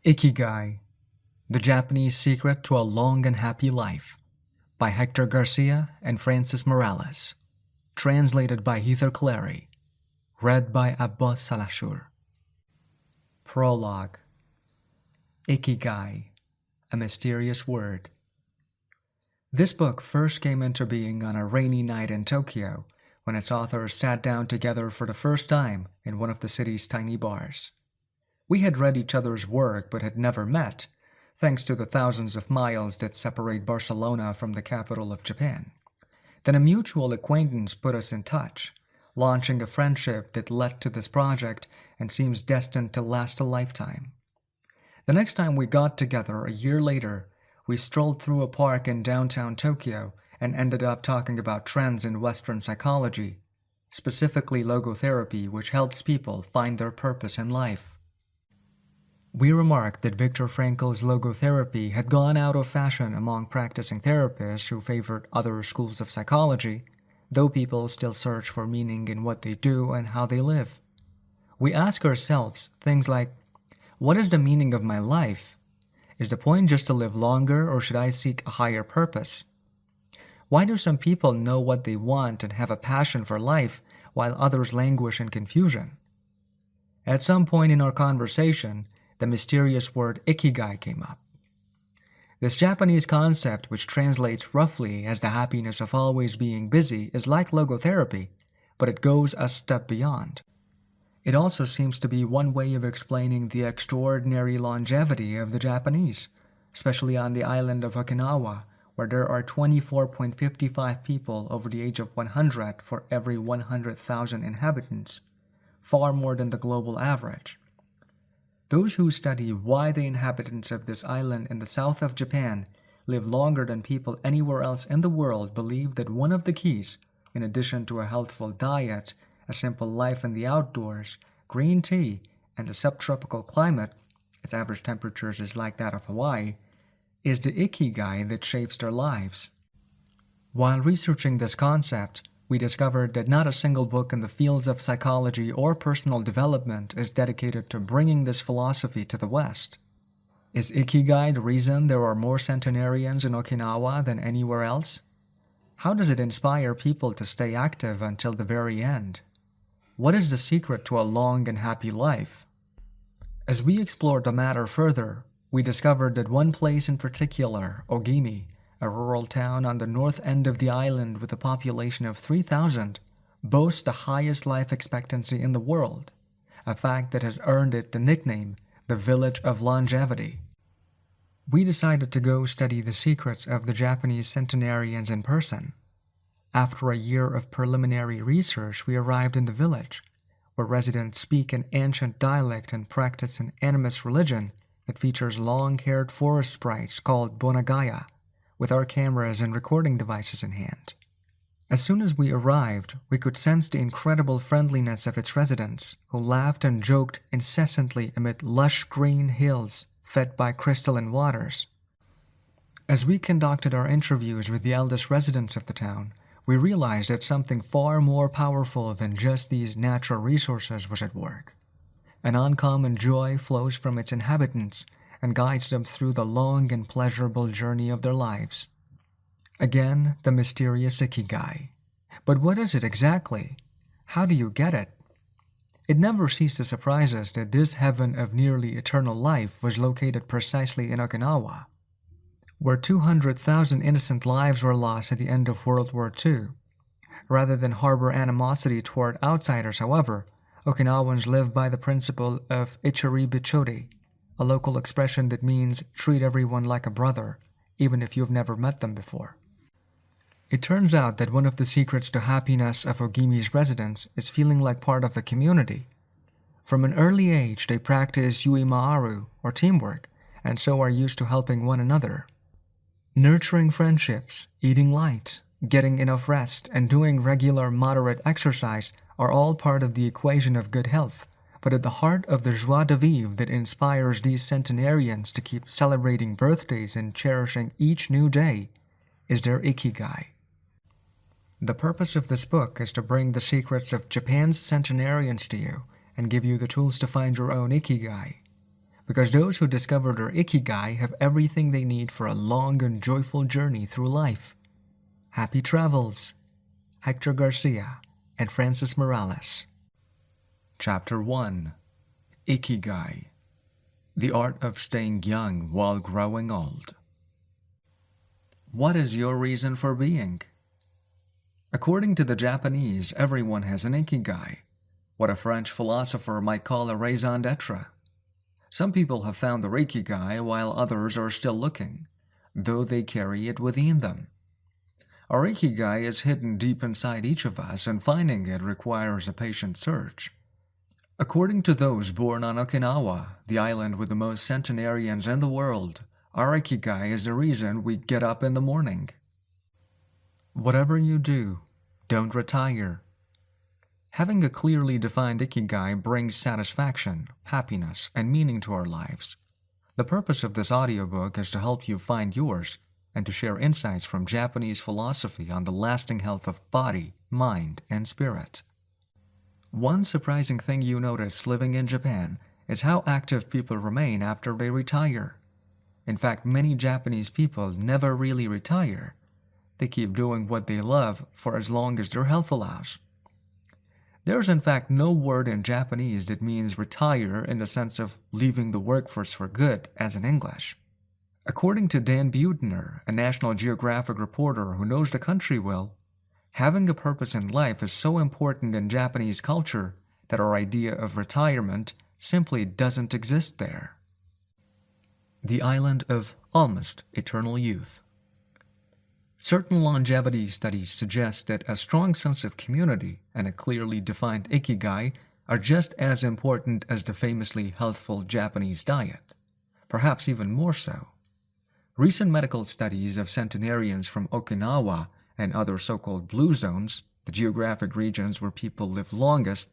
Ikigai, The Japanese Secret to a Long and Happy Life, by Héctor García and Francesc Miralles. Translated by Héctor Cleary. Read by Abbas Salahshour. Prologue. Ikigai, a mysterious word. This book first came into being on a rainy night in Tokyo, when its authors sat down together for the first time in one of the city's tiny bars. We had read each other's work but had never met, thanks to the thousands of miles that separate Barcelona from the capital of Japan. Then a mutual acquaintance put us in touch, launching a friendship that led to this project and seems destined to last a lifetime. The next time we got together, a year later, we strolled through a park in downtown Tokyo and ended up talking about trends in Western psychology, specifically logotherapy, which helps people find their purpose in life. We remarked that Viktor Frankl's logotherapy had gone out of fashion among practicing therapists who favored other schools of psychology, though people still search for meaning in what they do and how they live. We ask ourselves things like, what is the meaning of my life? Is the point just to live longer, or should I seek a higher purpose? Why do some people know what they want and have a passion for life, while others languish in confusion? At some point in our conversation, the mysterious word Ikigai came up. This Japanese concept, which translates roughly as the happiness of always being busy, is like logotherapy, but it goes a step beyond. It also seems to be one way of explaining the extraordinary longevity of the Japanese, especially on the island of Okinawa, where there are 24.55 people over the age of 100 for every 100,000 inhabitants, far more than the global average. Those who study why the inhabitants of this island in the south of Japan live longer than people anywhere else in the world believe that one of the keys, in addition to a healthful diet, a simple life in the outdoors, green tea, and a subtropical climate, its average temperatures is like that of Hawaii, is the Ikigai that shapes their lives. While researching this concept, we discovered that not a single book in the fields of psychology or personal development is dedicated to bringing this philosophy to the West. Is Ikigai the reason there are more centenarians in Okinawa than anywhere else? How does it inspire people to stay active until the very end? What is the secret to a long and happy life? As we explored the matter further, we discovered that one place in particular, Ogimi, a rural town on the north end of the island with a population of 3,000, boasts the highest life expectancy in the world, a fact that has earned it the nickname, the Village of Longevity. We decided to go study the secrets of the Japanese centenarians in person. After a year of preliminary research, we arrived in the village, where residents speak an ancient dialect and practice an animist religion that features long-haired forest sprites called Bonagaya, with our cameras and recording devices in hand. As soon as we arrived, we could sense the incredible friendliness of its residents, who laughed and joked incessantly amid lush green hills fed by crystalline waters. As we conducted our interviews with the eldest residents of the town, we realized that something far more powerful than just these natural resources was at work. An uncommon joy flows from its inhabitants and guides them through the long and pleasurable journey of their lives. Again, the mysterious Ikigai. But what is it exactly? How do you get it? It never ceased to surprise us that this heaven of nearly eternal life was located precisely in Okinawa, where 200,000 innocent lives were lost at the end of World War II. Rather than harbor animosity toward outsiders, however, Okinawans live by the principle of Ichiri Bichori, a local expression that means treat everyone like a brother, even if you've never met them before. It turns out that one of the secrets to happiness of Ogimi's residents is feeling like part of the community. From an early age, they practice yuimaaru, or teamwork, and so are used to helping one another. Nurturing friendships, eating light, getting enough rest, and doing regular moderate exercise are all part of the equation of good health. But at the heart of the joie de vivre that inspires these centenarians to keep celebrating birthdays and cherishing each new day is their Ikigai. The purpose of this book is to bring the secrets of Japan's centenarians to you and give you the tools to find your own Ikigai. because those who discover their Ikigai have everything they need for a long and joyful journey through life. Happy travels! Héctor García and Francis Miralles. Chapter 1. Ikigai. The Art of Staying Young While Growing Old. What is your reason for being? According to the Japanese, everyone has an Ikigai, what a French philosopher might call a raison d'etre. Some people have found their Ikigai while others are still looking, though they carry it within them. Our Ikigai is hidden deep inside each of us, and finding it requires a patient search. According to those born on Okinawa, the island with the most centenarians in the world, our Ikigai is the reason we get up in the morning. Whatever you do, don't retire. Having a clearly defined Ikigai brings satisfaction, happiness, and meaning to our lives. The purpose of this audiobook is to help you find yours and to share insights from Japanese philosophy on the lasting health of body, mind, and spirit. One surprising thing you notice living in Japan is how active people remain after they retire. In fact, many Japanese people never really retire. They keep doing what they love for as long as their health allows. There's in fact no word in Japanese that means retire in the sense of leaving the workforce for good as in English. According to Dan Buettner, a National Geographic reporter who knows the country well, having a purpose in life is so important in Japanese culture that our idea of retirement simply doesn't exist there. The island of almost eternal youth. Certain longevity studies suggest that a strong sense of community and a clearly defined Ikigai are just as important as the famously healthful Japanese diet, perhaps even more so. Recent medical studies of centenarians from Okinawa and other so-called blue zones, the geographic regions where people live longest,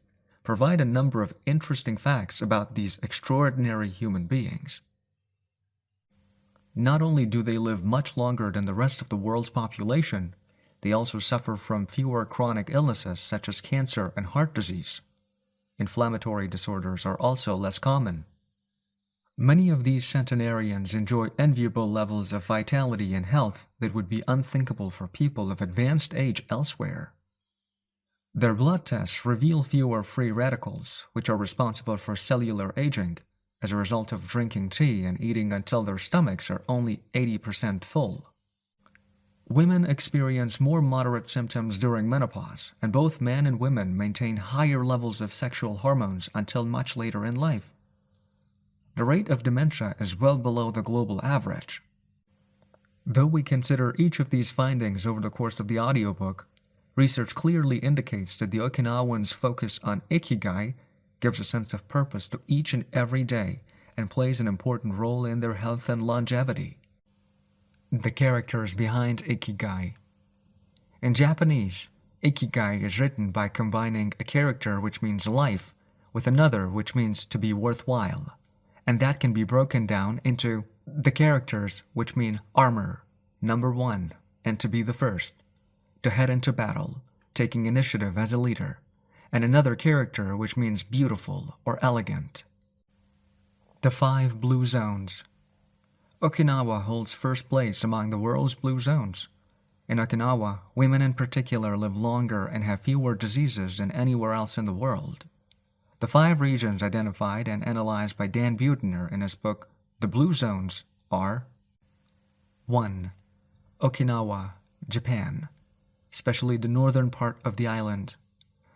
provide a number of interesting facts about these extraordinary human beings. Not only do they live much longer than the rest of the world's population, they also suffer from fewer chronic illnesses such as cancer and heart disease. Inflammatory disorders are also less common. Many of these centenarians enjoy enviable levels of vitality and health that would be unthinkable for people of advanced age elsewhere. Their blood tests reveal fewer free radicals, which are responsible for cellular aging, as a result of drinking tea and eating until their stomachs are only 80% full. Women experience more moderate symptoms during menopause, and both men and women maintain higher levels of sexual hormones until much later in life. The rate of dementia is well below the global average. Though we consider each of these findings over the course of the audiobook, research clearly indicates that the Okinawans' focus on Ikigai gives a sense of purpose to each and every day and plays an important role in their health and longevity. The characters behind Ikigai. In Japanese, Ikigai is written by combining a character which means life with another which means to be worthwhile, and that can be broken down into the characters which mean armor, number one, and to be the first, to head into battle, taking initiative as a leader, and another character which means beautiful or elegant. The 5 blue zones. Okinawa holds first place among the world's blue zones. In Okinawa, women in particular live longer and have fewer diseases than anywhere else in the world. The 5 regions identified and analyzed by Dan Buettner in his book, The Blue Zones, are 1. Okinawa, Japan, especially the northern part of the island.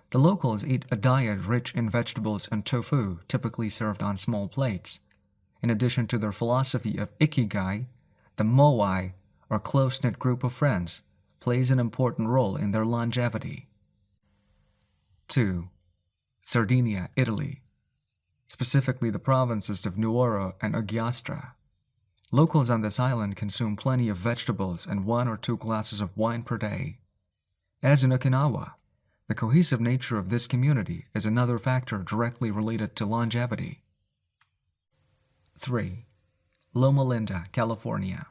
The locals eat a diet rich in vegetables and tofu, typically served on small plates. In addition to their philosophy of Ikigai, the moai, or close-knit group of friends, plays an important role in their longevity. 2. Sardinia, Italy, specifically the provinces of Nuoro and Ogliastra. Locals on this island consume plenty of vegetables and 1 or 2 glasses of wine per day. As in Okinawa, the cohesive nature of this community is another factor directly related to longevity. 3. Loma Linda, California.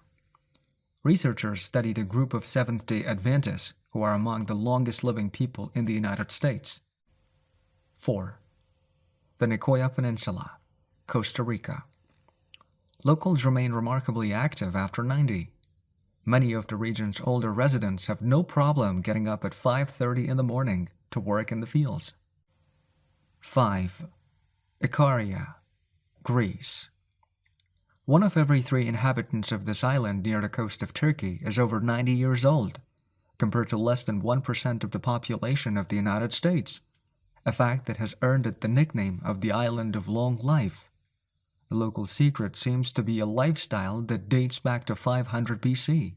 Researchers studied a group of Seventh-day Adventists who are among the longest living people in the United States. 4. The Nicoya Peninsula, Costa Rica. locals remain remarkably active after 90. Many of the region's older residents have no problem getting up at 5:30 in the morning to work in the fields. 5. Icaria, Greece. One of every 3 inhabitants of this island near the coast of Turkey is over 90 years old, compared to less than 1% of the population of the United States, a fact that has earned it the nickname of the Island of Long Life. The local secret seems to be a lifestyle that dates back to 500 BC.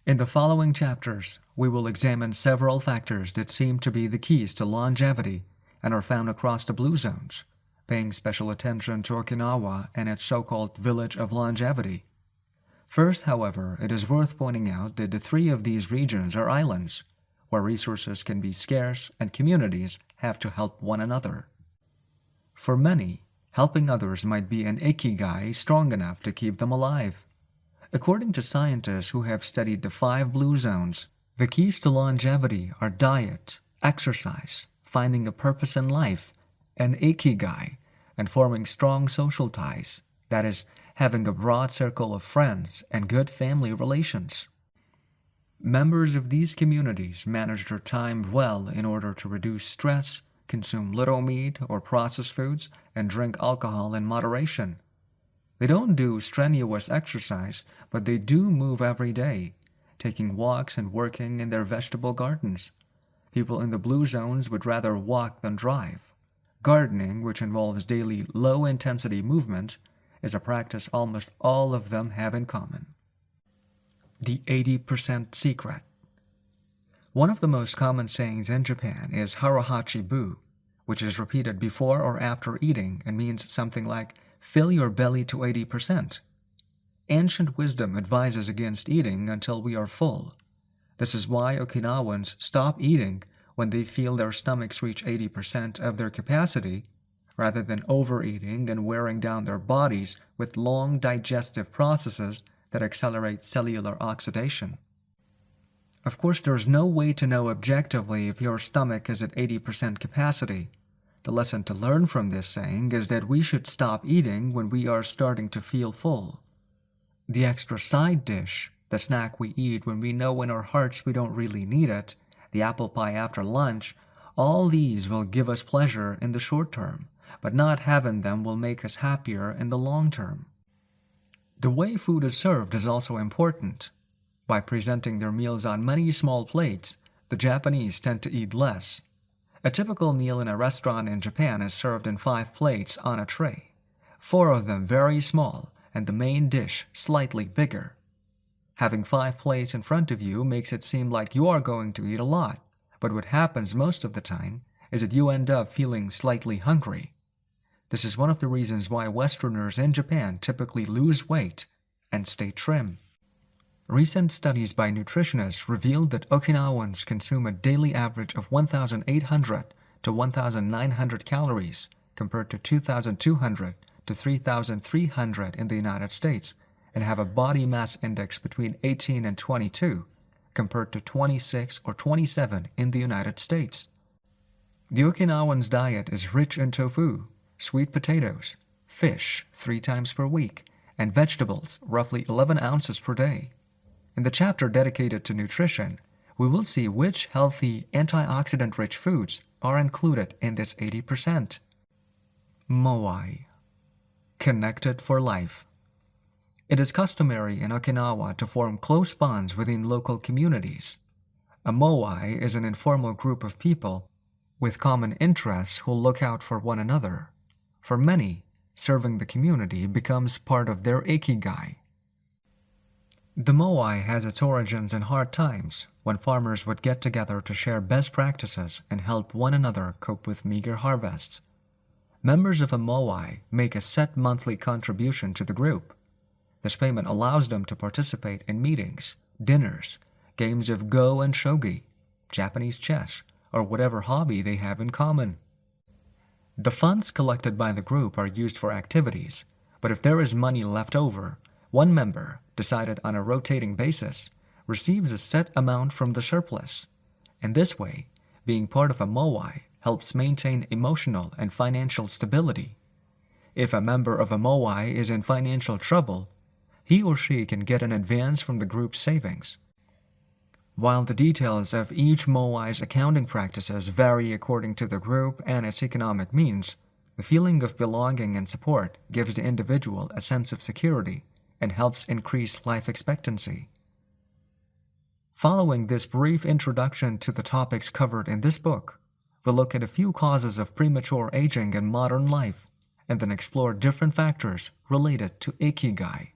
In the following chapters, we will examine several factors that seem to be the keys to longevity and are found across the Blue Zones, paying special attention to Okinawa and its so-called Village of Longevity. First, however, it is worth pointing out that the 3 of these regions are islands, where resources can be scarce and communities have to help one another. For many, helping others might be an Ikigai strong enough to keep them alive. According to scientists who have studied the 5 Blue Zones, the keys to longevity are diet, exercise, finding a purpose in life, and Ikigai, and forming strong social ties, that is, having a broad circle of friends and good family relations. Members of these communities manage their time well in order to reduce stress, consume little meat or processed foods, and drink alcohol in moderation. They don't do strenuous exercise, but they do move every day, taking walks and working in their vegetable gardens. People in the Blue Zones would rather walk than drive. Gardening, which involves daily low-intensity movement, is a practice almost all of them have in common. The 80% secret. One of the most common sayings in Japan is harahachi-bu, which is repeated before or after eating and means something like, fill your belly to 80%. Ancient wisdom advises against eating until we are full. This is why Okinawans stop eating when they feel their stomachs reach 80% of their capacity, rather than overeating and wearing down their bodies with long digestive processes that accelerate cellular oxidation. Of course, there is no way to know objectively if your stomach is at 80% capacity. The lesson to learn from this saying is that we should stop eating when we are starting to feel full. The extra side dish, the snack we eat when we know in our hearts we don't really need it, the apple pie after lunch, all these will give us pleasure in the short term, but not having them will make us happier in the long term. The way food is served is also important. By presenting their meals on many small plates, the Japanese tend to eat less. A typical meal in a restaurant in Japan is served in 5 plates on a tray, 4 of them very small and the main dish slightly bigger. Having 5 plates in front of you makes it seem like you are going to eat a lot, but what happens most of the time is that you end up feeling slightly hungry. This is one of the reasons why Westerners in Japan typically lose weight and stay trim. Recent studies by nutritionists revealed that Okinawans consume a daily average of 1,800 to 1,900 calories compared to 2,200 to 3,300 in the United States, and have a body mass index between 18 and 22 compared to 26 or 27 in the United States. The Okinawans' diet is rich in tofu, sweet potatoes, fish 3 times per week, and vegetables roughly 11 ounces per day. In the chapter dedicated to nutrition, we will see which healthy, antioxidant-rich foods are included in this 80%. Moai. Connected for life. It is customary in Okinawa to form close bonds within local communities. A moai is an informal group of people with common interests who look out for one another. For many, serving the community becomes part of their Ikigai. The moai has its origins in hard times, when farmers would get together to share best practices and help one another cope with meager harvests. Members of a moai make a set monthly contribution to the group. This payment allows them to participate in meetings, dinners, games of go and shogi, Japanese chess, or whatever hobby they have in common. The funds collected by the group are used for activities, but if there is money left over, one member, decided on a rotating basis, receives a set amount from the surplus. In this way, being part of a moai helps maintain emotional and financial stability. If a member of a moai is in financial trouble, he or she can get an advance from the group's savings. While the details of each moai's accounting practices vary according to the group and its economic means, the feeling of belonging and support gives the individual a sense of security and helps increase life expectancy. Following this brief introduction to the topics covered in this book, we'll look at a few causes of premature aging in modern life and then explore different factors related to Ikigai.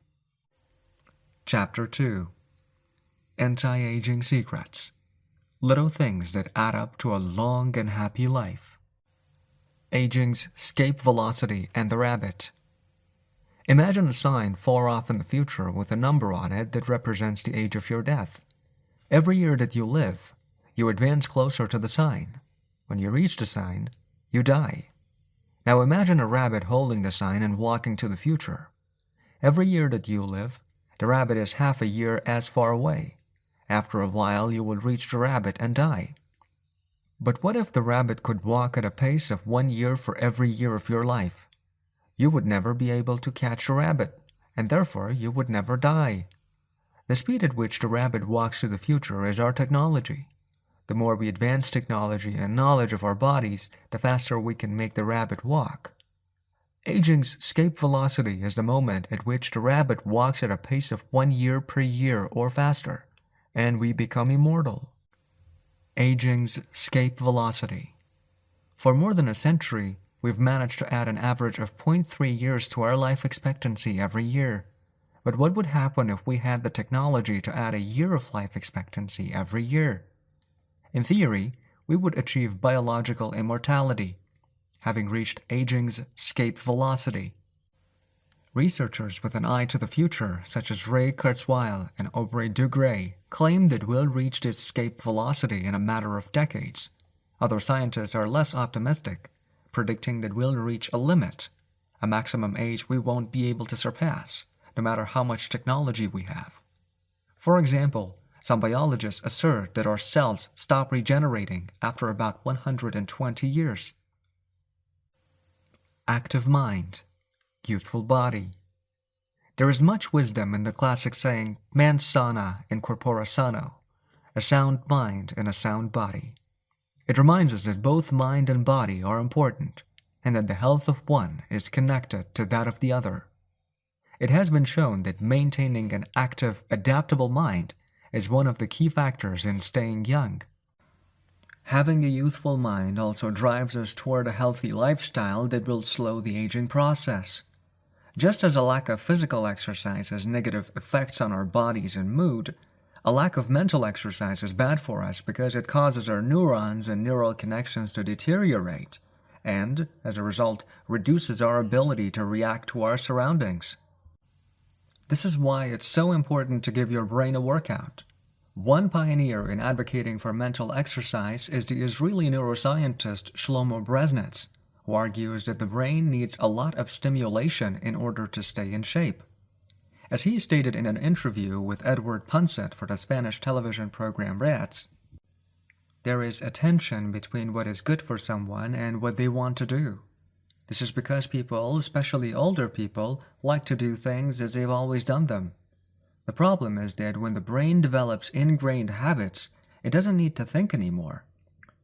Chapter 2. Anti-Aging Secrets. Little things that add up to a long and happy life. Aging's escape velocity and the rabbit. Imagine a sign far off in the future with a number on it that represents the age of your death. Every year that you live, you advance closer to the sign. When you reach the sign, you die. Now imagine a rabbit holding the sign and walking to the future. Every year that you live, the rabbit is half a year as far away. After a while, you will reach the rabbit and die. But what if the rabbit could walk at a pace of 1 year for every year of your life? You would never be able to catch the rabbit, and therefore you would never die. The speed at which the rabbit walks to the future is our technology. The more we advance technology and knowledge of our bodies, the faster we can make the rabbit walk. Aging's escape velocity is the moment at which the rabbit walks at a pace of 1 year per year or faster, and we become immortal. Aging's escape velocity. For more than a century, we've managed to add an average of 0.3 years to our life expectancy every year. But what would happen if we had the technology to add a year of life expectancy every year? In theory, we would achieve biological immortality, having reached aging's escape velocity. Researchers with an eye to the future, such as Ray Kurzweil and Aubrey de Grey, claim that we'll reach this escape velocity in a matter of decades. Other scientists are less optimistic, predicting that we'll reach a limit, a maximum age we won't be able to surpass, no matter how much technology we have. For example, some biologists assert that our cells stop regenerating after about 120 years. Active mind. Youthful body. There is much wisdom in the classic saying, mens sana in corpore sano, a sound mind in a sound body. It reminds us that both mind and body are important, and that the health of one is connected to that of the other. It has been shown that maintaining an active, adaptable mind is one of the key factors in staying young. Having a youthful mind also drives us toward a healthy lifestyle that will slow the aging process. Just as a lack of physical exercise has negative effects on our bodies and mood, a lack of mental exercise is bad for us because it causes our neurons and neural connections to deteriorate, and, as a result, reduces our ability to react to our surroundings. This is why it's so important to give your brain a workout. One pioneer in advocating for mental exercise is the Israeli neuroscientist Shlomo Brezhnitz, who argues that the brain needs a lot of stimulation in order to stay in shape. As he stated in an interview with Edward Punset for the Spanish television program Rats, there is a tension between what is good for someone and what they want to do. This is because people, especially older people, like to do things as they've always done them. The problem is that when the brain develops ingrained habits, it doesn't need to think anymore.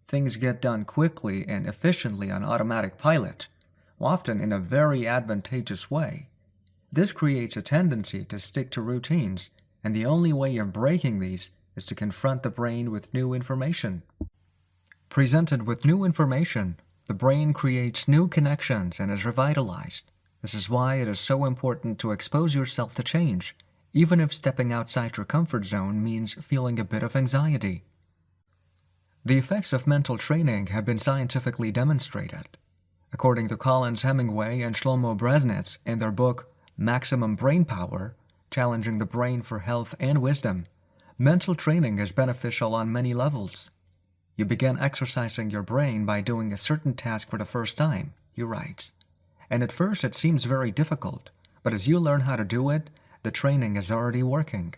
Things get done quickly and efficiently on automatic pilot, often in a very advantageous way. This creates a tendency to stick to routines, and the only way of breaking these is to confront the brain with new information. Presented with new information, the brain creates new connections and is revitalized. This is why it is so important to expose yourself to change, even if stepping outside your comfort zone means feeling a bit of anxiety. The effects of mental training have been scientifically demonstrated. According to Collins Hemingway and Shlomo Brezhnitz in their book Maximum Brain Power, Challenging the Brain for Health and Wisdom, mental training is beneficial on many levels. You begin exercising your brain by doing a certain task for the first time, he writes. And at first it seems very difficult, but as you learn how to do it, the training is already working.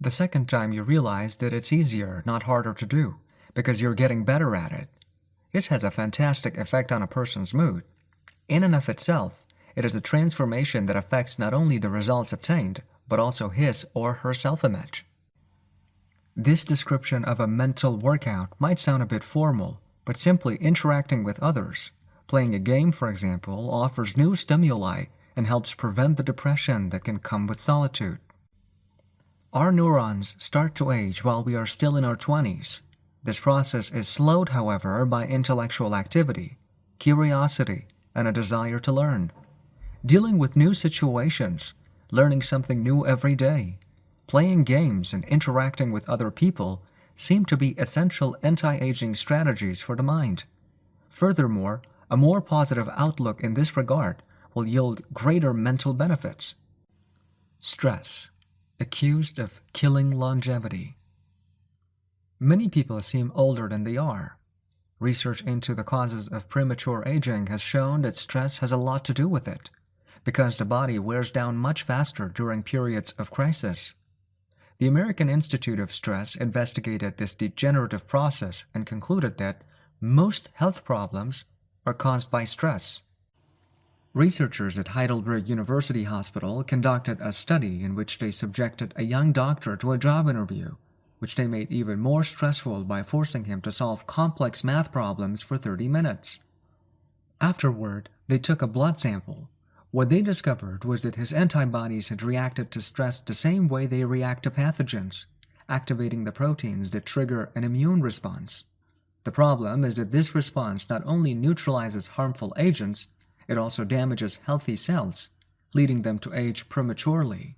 The second time you realize that it's easier, not harder to do, because you're getting better at it. This has a fantastic effect on a person's mood. In and of itself, It is a transformation that affects not only the results obtained, but also his or her self-image. This description of a mental workout might sound a bit formal, but simply interacting with others, playing a game for example, offers new stimuli and helps prevent the depression that can come with solitude. Our neurons start to age while we are still in our 20s. This process is slowed, however, by intellectual activity, curiosity, and a desire to learn. Dealing with new situations, learning something new every day, playing games and interacting with other people seem to be essential anti-aging strategies for the mind. Furthermore, a more positive outlook in this regard will yield greater mental benefits. Stress, accused of killing longevity. Many people seem older than they are. Research into the causes of premature aging has shown that stress has a lot to do with it, because the body wears down much faster during periods of crisis. The American Institute of Stress investigated this degenerative process and concluded that most health problems are caused by stress. Researchers at Heidelberg University Hospital conducted a study in which they subjected a young doctor to a job interview, which they made even more stressful by forcing him to solve complex math problems for 30 minutes. Afterward, they took a blood sample. What they discovered was that his antibodies had reacted to stress the same way they react to pathogens, activating the proteins that trigger an immune response. The problem is that this response not only neutralizes harmful agents, it also damages healthy cells, leading them to age prematurely.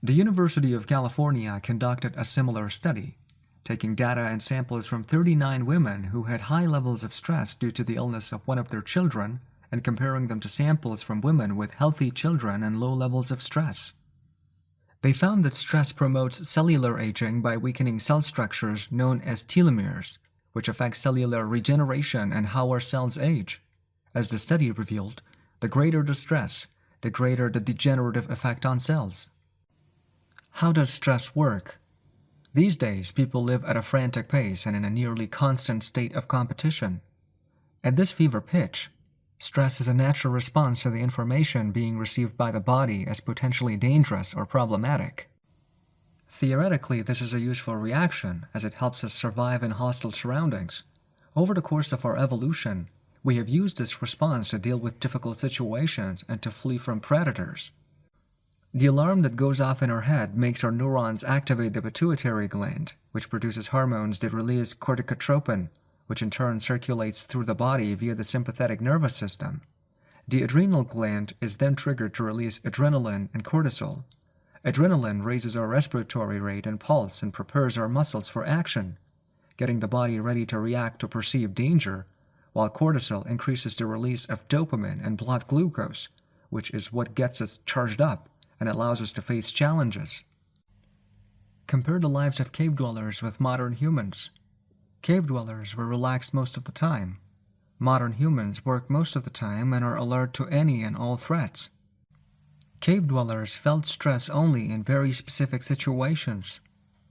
The University of California conducted a similar study, taking data and samples from 39 women who had high levels of stress due to the illness of one of their children and comparing them to samples from women with healthy children and low levels of stress. They found that stress promotes cellular aging by weakening cell structures known as telomeres, which affect cellular regeneration and how our cells age. As the study revealed, the greater the stress, the greater the degenerative effect on cells. How does stress work? These days, people live at a frantic pace and in a nearly constant state of competition. At this fever pitch, stress is a natural response to the information being received by the body as potentially dangerous or problematic. Theoretically, this is a useful reaction as it helps us survive in hostile surroundings. Over the course of our evolution, we have used this response to deal with difficult situations and to flee from predators. The alarm that goes off in our head makes our neurons activate the pituitary gland, which produces hormones that release corticotropin, which in turn circulates through the body via the sympathetic nervous system. The adrenal gland is then triggered to release adrenaline and cortisol. Adrenaline raises our respiratory rate and pulse and prepares our muscles for action, getting the body ready to react to perceived danger, while cortisol increases the release of dopamine and blood glucose, which is what gets us charged up and allows us to face challenges. Compare the lives of cave dwellers with modern humans. Cave dwellers were relaxed most of the time. Modern humans work most of the time and are alert to any and all threats. Cave dwellers felt stress only in very specific situations.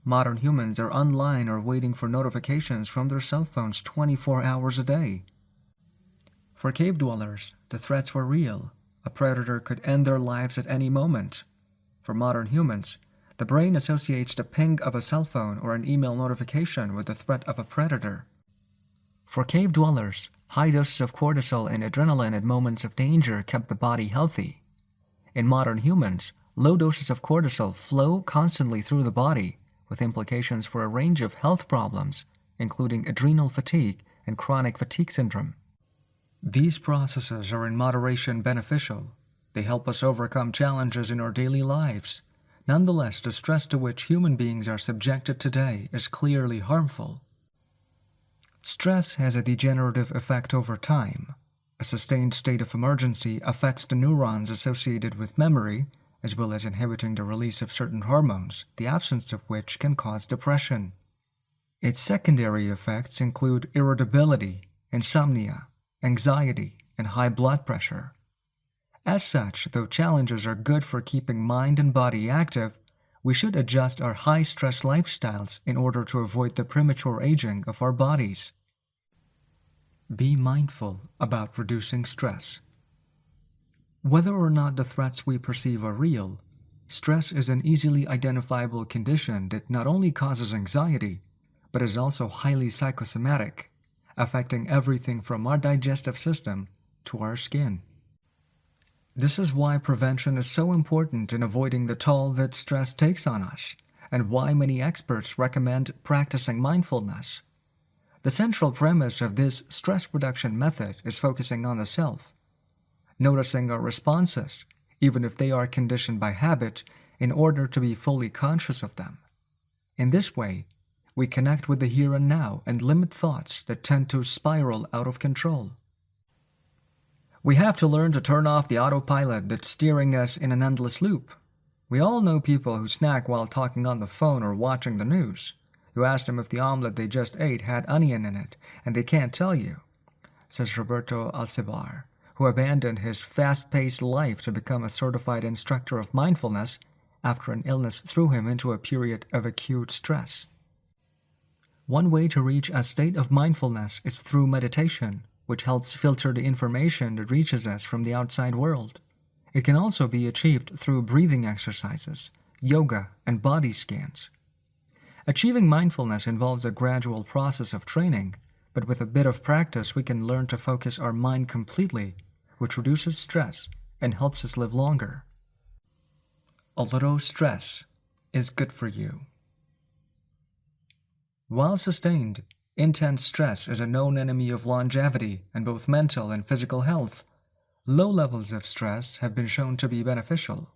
Modern humans are online or waiting for notifications from their cell phones 24 hours a day. For cave dwellers, the threats were real. A predator could end their lives at any moment. For modern humans, the brain associates the ping of a cell phone or an email notification with the threat of a predator. For cave dwellers, high doses of cortisol and adrenaline at moments of danger kept the body healthy. In modern humans, low doses of cortisol flow constantly through the body, with implications for a range of health problems, including adrenal fatigue and chronic fatigue syndrome. These processes are in moderation beneficial. They help us overcome challenges in our daily lives. Nonetheless, the stress to which human beings are subjected today is clearly harmful. Stress has a degenerative effect over time. A sustained state of emergency affects the neurons associated with memory, as well as inhibiting the release of certain hormones, the absence of which can cause depression. Its secondary effects include irritability, insomnia, anxiety, and high blood pressure. As such, though challenges are good for keeping mind and body active, we should adjust our high-stress lifestyles in order to avoid the premature aging of our bodies. Be mindful about reducing stress. Whether or not the threats we perceive are real, stress is an easily identifiable condition that not only causes anxiety, but is also highly psychosomatic, affecting everything from our digestive system to our skin. This is why prevention is so important in avoiding the toll that stress takes on us, and why many experts recommend practicing mindfulness. The central premise of this stress reduction method is focusing on the self, noticing our responses, even if they are conditioned by habit, in order to be fully conscious of them. In this way, we connect with the here and now and limit thoughts that tend to spiral out of control. We have to learn to turn off the autopilot that's steering us in an endless loop. We all know people who snack while talking on the phone or watching the news. You ask them if the omelet they just ate had onion in it, and they can't tell you, says Roberto Alcibar, who abandoned his fast-paced life to become a certified instructor of mindfulness after an illness threw him into a period of acute stress. One way to reach a state of mindfulness is through meditation, which helps filter the information that reaches us from the outside world. It can also be achieved through breathing exercises, yoga, and body scans. Achieving mindfulness involves a gradual process of training, but with a bit of practice we can learn to focus our mind completely, which reduces stress and helps us live longer. A little stress is good for you. While sustained, intense stress is a known enemy of longevity and both mental and physical health. Low levels of stress have been shown to be beneficial.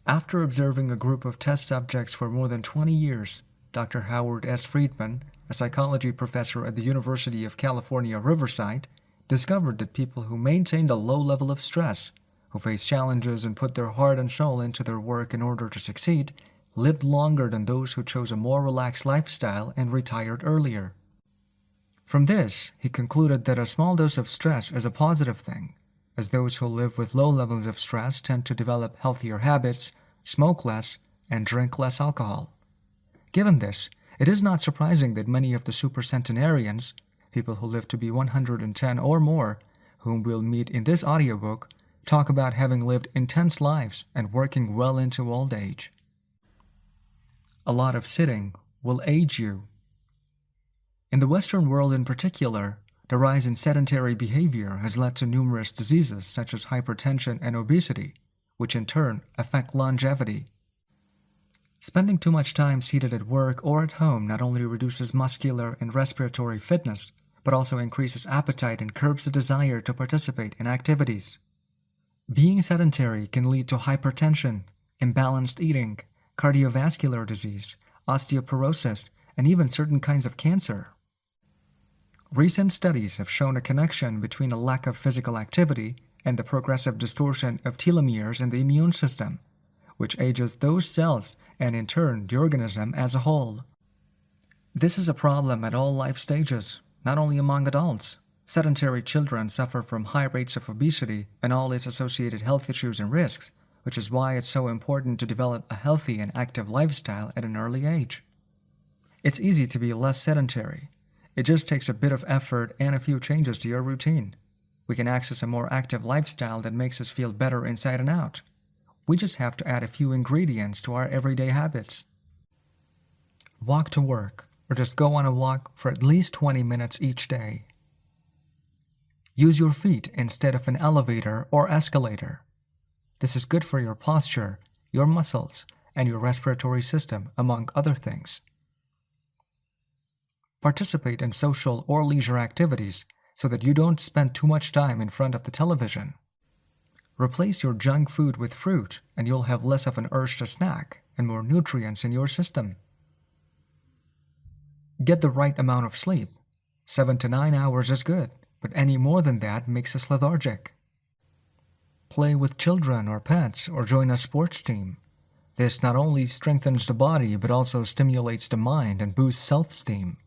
After observing a group of test subjects for more than 20 years, Dr. Howard S. Friedman, a psychology professor at the University of California, Riverside, discovered that people who maintained a low level of stress, who faced challenges and put their heart and soul into their work in order to succeed, lived longer than those who chose a more relaxed lifestyle and retired earlier. From this, he concluded that a small dose of stress is a positive thing, as those who live with low levels of stress tend to develop healthier habits, smoke less, and drink less alcohol. Given this, it is not surprising that many of the super-centenarians, people who live to be 110 or more, whom we'll meet in this audiobook, talk about having lived intense lives and working well into old age. A lot of sitting will age you. In the Western world in particular, the rise in sedentary behavior has led to numerous diseases such as hypertension and obesity, which in turn affect longevity. Spending too much time seated at work or at home not only reduces muscular and respiratory fitness, but also increases appetite and curbs the desire to participate in activities. Being sedentary can lead to hypertension, imbalanced eating, cardiovascular disease, osteoporosis, and even certain kinds of cancer. Recent studies have shown a connection between a lack of physical activity and the progressive distortion of telomeres in the immune system, which ages those cells and in turn the organism as a whole. This is a problem at all life stages, not only among adults. Sedentary children suffer from high rates of obesity and all its associated health issues and risks, which is why it's so important to develop a healthy and active lifestyle at an early age. It's easy to be less sedentary. It just takes a bit of effort and a few changes to your routine. We can access a more active lifestyle that makes us feel better inside and out. We just have to add a few ingredients to our everyday habits. Walk to work, or just go on a walk for at least 20 minutes each day. Use your feet instead of an elevator or escalator. This is good for your posture, your muscles, and your respiratory system, among other things. Participate in social or leisure activities so that you don't spend too much time in front of the television. Replace your junk food with fruit and you'll have less of an urge to snack and more nutrients in your system. Get the right amount of sleep. 7 to 9 hours is good, but any more than that makes us lethargic. Play with children or pets or join a sports team. This not only strengthens the body but also stimulates the mind and boosts self-esteem.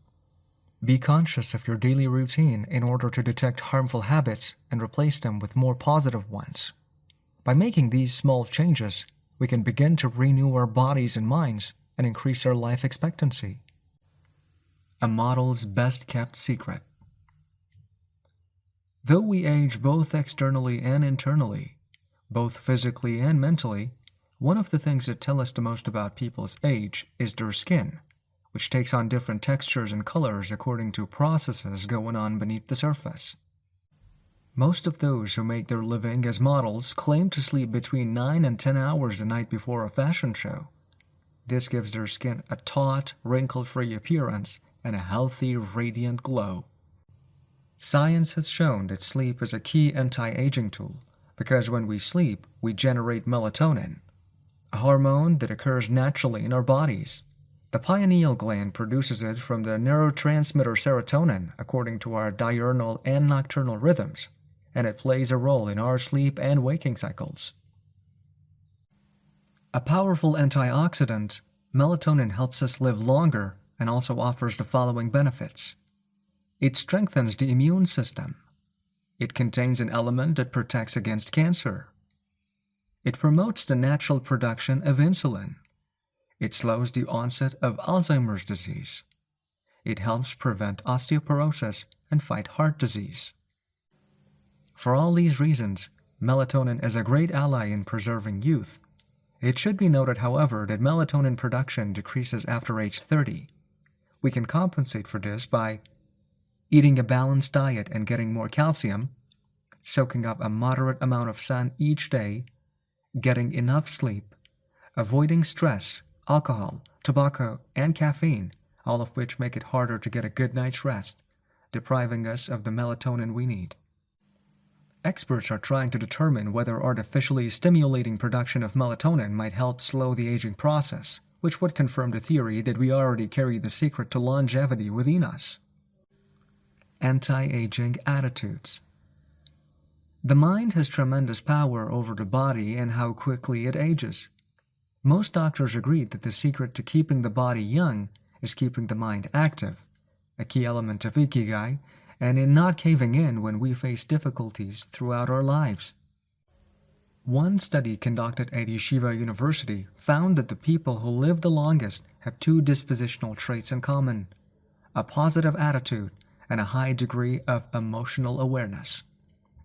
Be conscious of your daily routine in order to detect harmful habits and replace them with more positive ones. By making these small changes, we can begin to renew our bodies and minds and increase our life expectancy. A model's best-kept secret. Though we age both externally and internally, both physically and mentally, one of the things that tell us the most about people's age is their skin, which takes on different textures and colors according to processes going on beneath the surface. Most of those who make their living as models claim to sleep between 9 and 10 hours the night before a fashion show. This gives their skin a taut, wrinkle-free appearance and a healthy, radiant glow. Science has shown that sleep is a key anti-aging tool because when we sleep, we generate melatonin, a hormone that occurs naturally in our bodies. The pineal gland produces it from the neurotransmitter serotonin according to our diurnal and nocturnal rhythms, and it plays a role in our sleep and waking cycles. A powerful antioxidant, melatonin helps us live longer and also offers the following benefits. It strengthens the immune system. It contains an element that protects against cancer. It promotes the natural production of insulin. It slows the onset of Alzheimer's disease. It helps prevent osteoporosis and fight heart disease. For all these reasons, melatonin is a great ally in preserving youth. It should be noted, however, that melatonin production decreases after age 30. We can compensate for this by eating a balanced diet and getting more calcium, soaking up a moderate amount of sun each day, getting enough sleep, avoiding stress, alcohol, tobacco, and caffeine, all of which make it harder to get a good night's rest, depriving us of the melatonin we need. Experts are trying to determine whether artificially stimulating production of melatonin might help slow the aging process, which would confirm the theory that we already carry the secret to longevity within us. Anti-aging attitudes. The mind has tremendous power over the body and how quickly it ages. Most doctors agree that the secret to keeping the body young is keeping the mind active, a key element of Ikigai, and in not caving in when we face difficulties throughout our lives. One study conducted at Yeshiva University found that the people who live the longest have 2 dispositional traits in common: a positive attitude and a high degree of emotional awareness.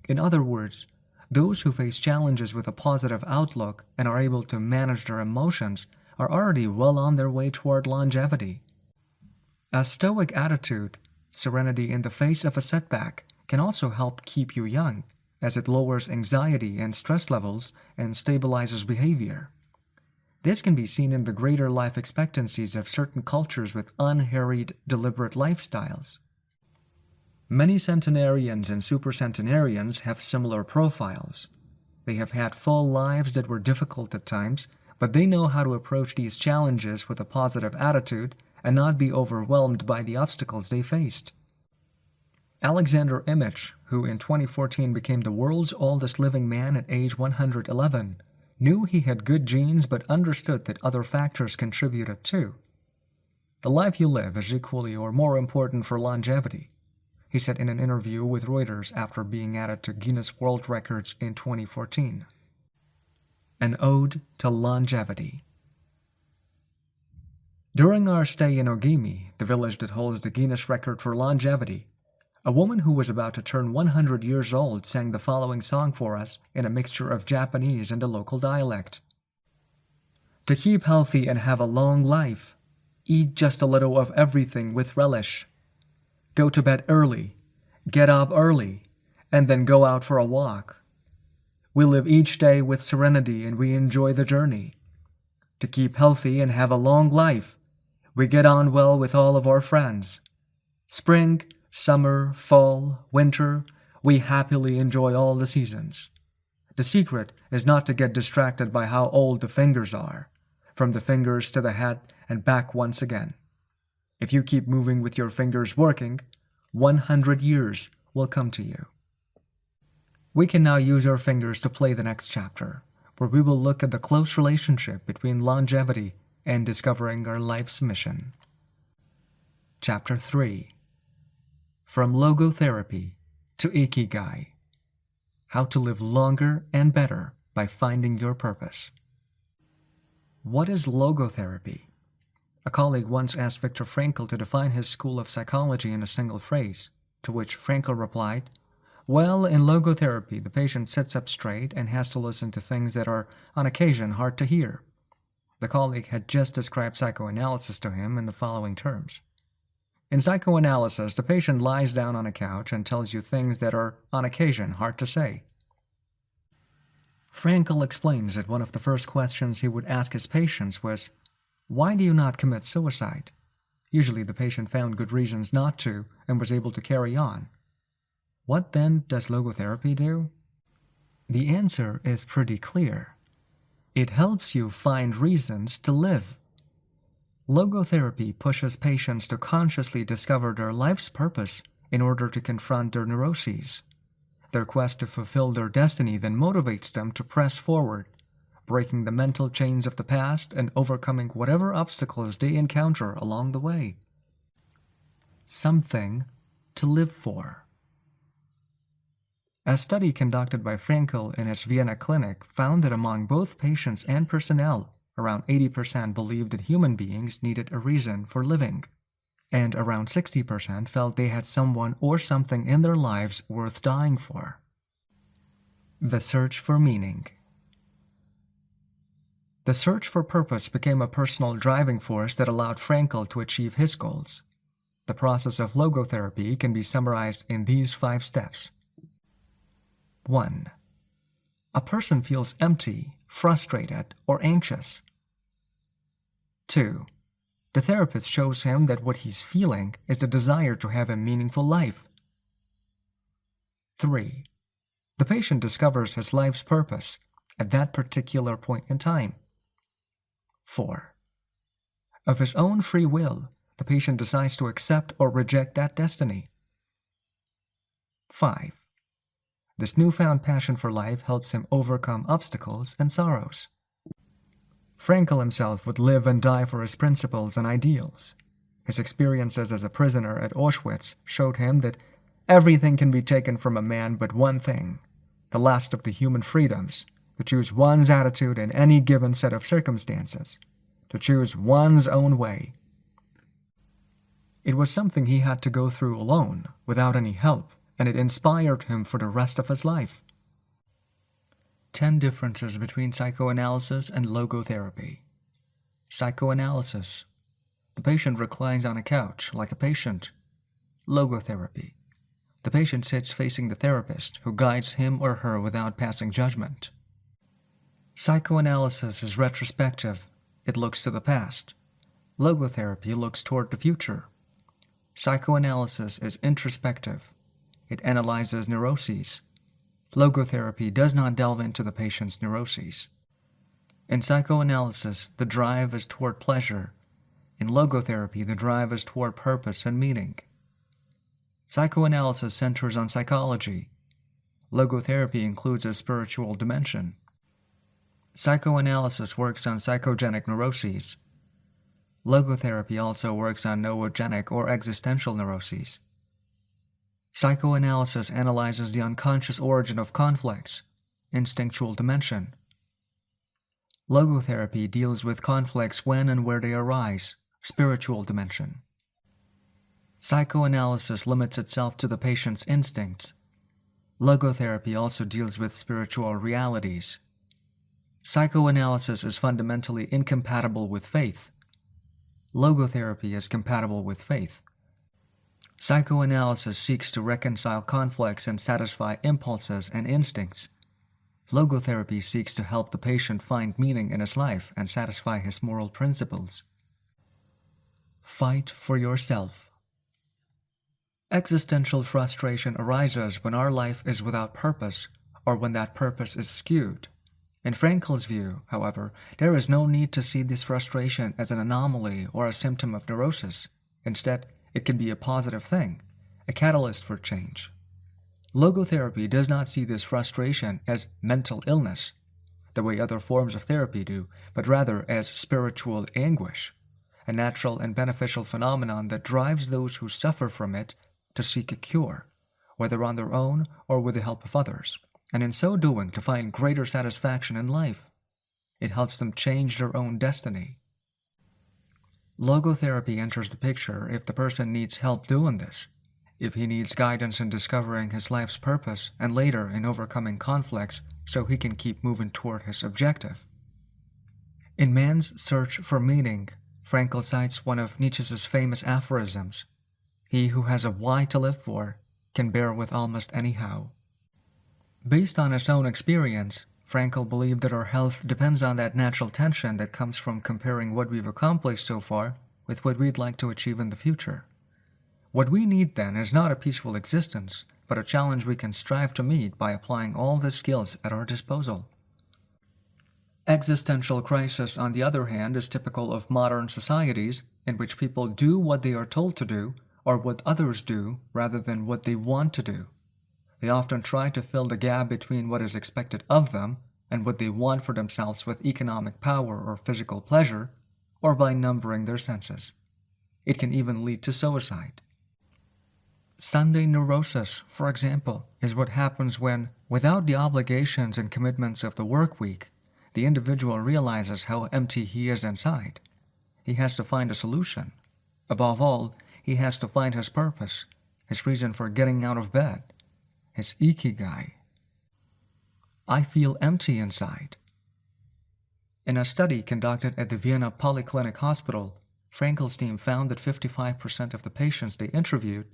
In other words, those who face challenges with a positive outlook and are able to manage their emotions are already well on their way toward longevity. A stoic attitude, serenity in the face of a setback, can also help keep you young, as it lowers anxiety and stress levels and stabilizes behavior. This can be seen in the greater life expectancies of certain cultures with unhurried, deliberate lifestyles. Many centenarians and supercentenarians have similar profiles. They have had full lives that were difficult at times, but they know how to approach these challenges with a positive attitude and not be overwhelmed by the obstacles they faced. Alexander Imich, who in 2014 became the world's oldest living man at age 111, knew he had good genes but understood that other factors contributed too. The life you live is equally or more important for longevity, he said in an interview with Reuters after being added to Guinness World Records in 2014. An Ode to Longevity. During our stay in Ogimi, the village that holds the Guinness record for longevity, a woman who was about to turn 100 years old sang the following song for us in a mixture of Japanese and the local dialect. To keep healthy and have a long life, eat just a little of everything with relish. Go to bed early, get up early, and then go out for a walk. We live each day with serenity and we enjoy the journey. To keep healthy and have a long life, we get on well with all of our friends. Spring, summer, fall, winter, we happily enjoy all the seasons. The secret is not to get distracted by how old the fingers are, from the fingers to the head and back once again. If you keep moving with your fingers working, 100 years will come to you. We can now use our fingers to play the next chapter, where we will look at the close relationship between longevity and discovering our life's mission. Chapter 3. From Logotherapy to Ikigai. How to live longer and better by finding your purpose. What is logotherapy? A colleague once asked Viktor Frankl to define his school of psychology in a single phrase, to which Frankl replied, Well, in logotherapy, the patient sits up straight and has to listen to things that are, on occasion, hard to hear. The colleague had just described psychoanalysis to him in the following terms. In psychoanalysis, the patient lies down on a couch and tells you things that are, on occasion, hard to say. Frankl explains that one of the first questions he would ask his patients was, "Why do you not commit suicide?" Usually the patient found good reasons not to and was able to carry on. What then does logotherapy do? The answer is pretty clear. It helps you find reasons to live. Logotherapy pushes patients to consciously discover their life's purpose in order to confront their neuroses. Their quest to fulfill their destiny then motivates them to press forward, breaking the mental chains of the past and overcoming whatever obstacles they encounter along the way. Something to live for. A study conducted by Frankl in his Vienna clinic found that among both patients and personnel, around 80% believed that human beings needed a reason for living, and around 60% felt they had someone or something in their lives worth dying for. The search for meaning. The search for purpose became a personal driving force that allowed Frankl to achieve his goals. The process of logotherapy can be summarized in these 5 steps. 1. A person feels empty, frustrated, or anxious. 2. The therapist shows him that what he's feeling is the desire to have a meaningful life. 3. The patient discovers his life's purpose at that particular point in time. 4. Of his own free will, the patient decides to accept or reject that destiny. 5. This newfound passion for life helps him overcome obstacles and sorrows. Frankl himself would live and die for his principles and ideals. His experiences as a prisoner at Auschwitz showed him that everything can be taken from a man but one thing, the last of the human freedoms, to choose one's attitude in any given set of circumstances, to choose one's own way. It was something he had to go through alone, without any help, and it inspired him for the rest of his life. 10 differences between psychoanalysis and logotherapy. Psychoanalysis. The patient reclines on a couch like a patient. Logotherapy. The patient sits facing the therapist, who guides him or her without passing judgment. Psychoanalysis is retrospective. It looks to the past. Logotherapy looks toward the future. Psychoanalysis is introspective. It analyzes neuroses. Logotherapy does not delve into the patient's neuroses. In psychoanalysis, the drive is toward pleasure. In logotherapy, the drive is toward purpose and meaning. Psychoanalysis centers on psychology. Logotherapy includes a spiritual dimension. Psychoanalysis works on psychogenic neuroses. Logotherapy also works on noogenic or existential neuroses. Psychoanalysis analyzes the unconscious origin of conflicts, instinctual dimension. Logotherapy deals with conflicts when and where they arise, spiritual dimension. Psychoanalysis limits itself to the patient's instincts. Logotherapy also deals with spiritual realities. Psychoanalysis is fundamentally incompatible with faith. Logotherapy is compatible with faith. Psychoanalysis seeks to reconcile conflicts and satisfy impulses and instincts. Logotherapy seeks to help the patient find meaning in his life and satisfy his moral principles. Fight for yourself. Existential frustration arises when our life is without purpose or when that purpose is skewed. In Frankl's view, however, there is no need to see this frustration as an anomaly or a symptom of neurosis. Instead, it can be a positive thing, a catalyst for change. Logotherapy does not see this frustration as mental illness, the way other forms of therapy do, but rather as spiritual anguish, a natural and beneficial phenomenon that drives those who suffer from it to seek a cure, whether on their own or with the help of others, and in so doing to find greater satisfaction in life. It helps them change their own destiny. Logotherapy enters the picture if the person needs help doing this. if he needs guidance in discovering his life's purpose and later in overcoming conflicts so he can keep moving toward his objective. In Man's Search for Meaning, Frankl cites one of Nietzsche's famous aphorisms: "He who has a why to live for can bear with almost any how." Based on his own experience, Frankl believed that our health depends on that natural tension that comes from comparing what we've accomplished so far with what we'd like to achieve in the future. What we need then is not a peaceful existence, but a challenge we can strive to meet by applying all the skills at our disposal. Existential crisis, on the other hand, is typical of modern societies in which people do what they are told to do or what others do rather than what they want to do. They often try to fill the gap between what is expected of them and what they want for themselves with economic power or physical pleasure, or by numbing their senses. It can even lead to suicide. Sunday neurosis, for example, is what happens when, without the obligations and commitments of the work week, the individual realizes how empty he is inside. He has to find a solution. Above all, he has to find his purpose, his reason for getting out of bed, his Ikigai. I feel empty inside. In a study conducted at the Vienna Polyclinic Hospital, Frankl's team found that 55% of the patients they interviewed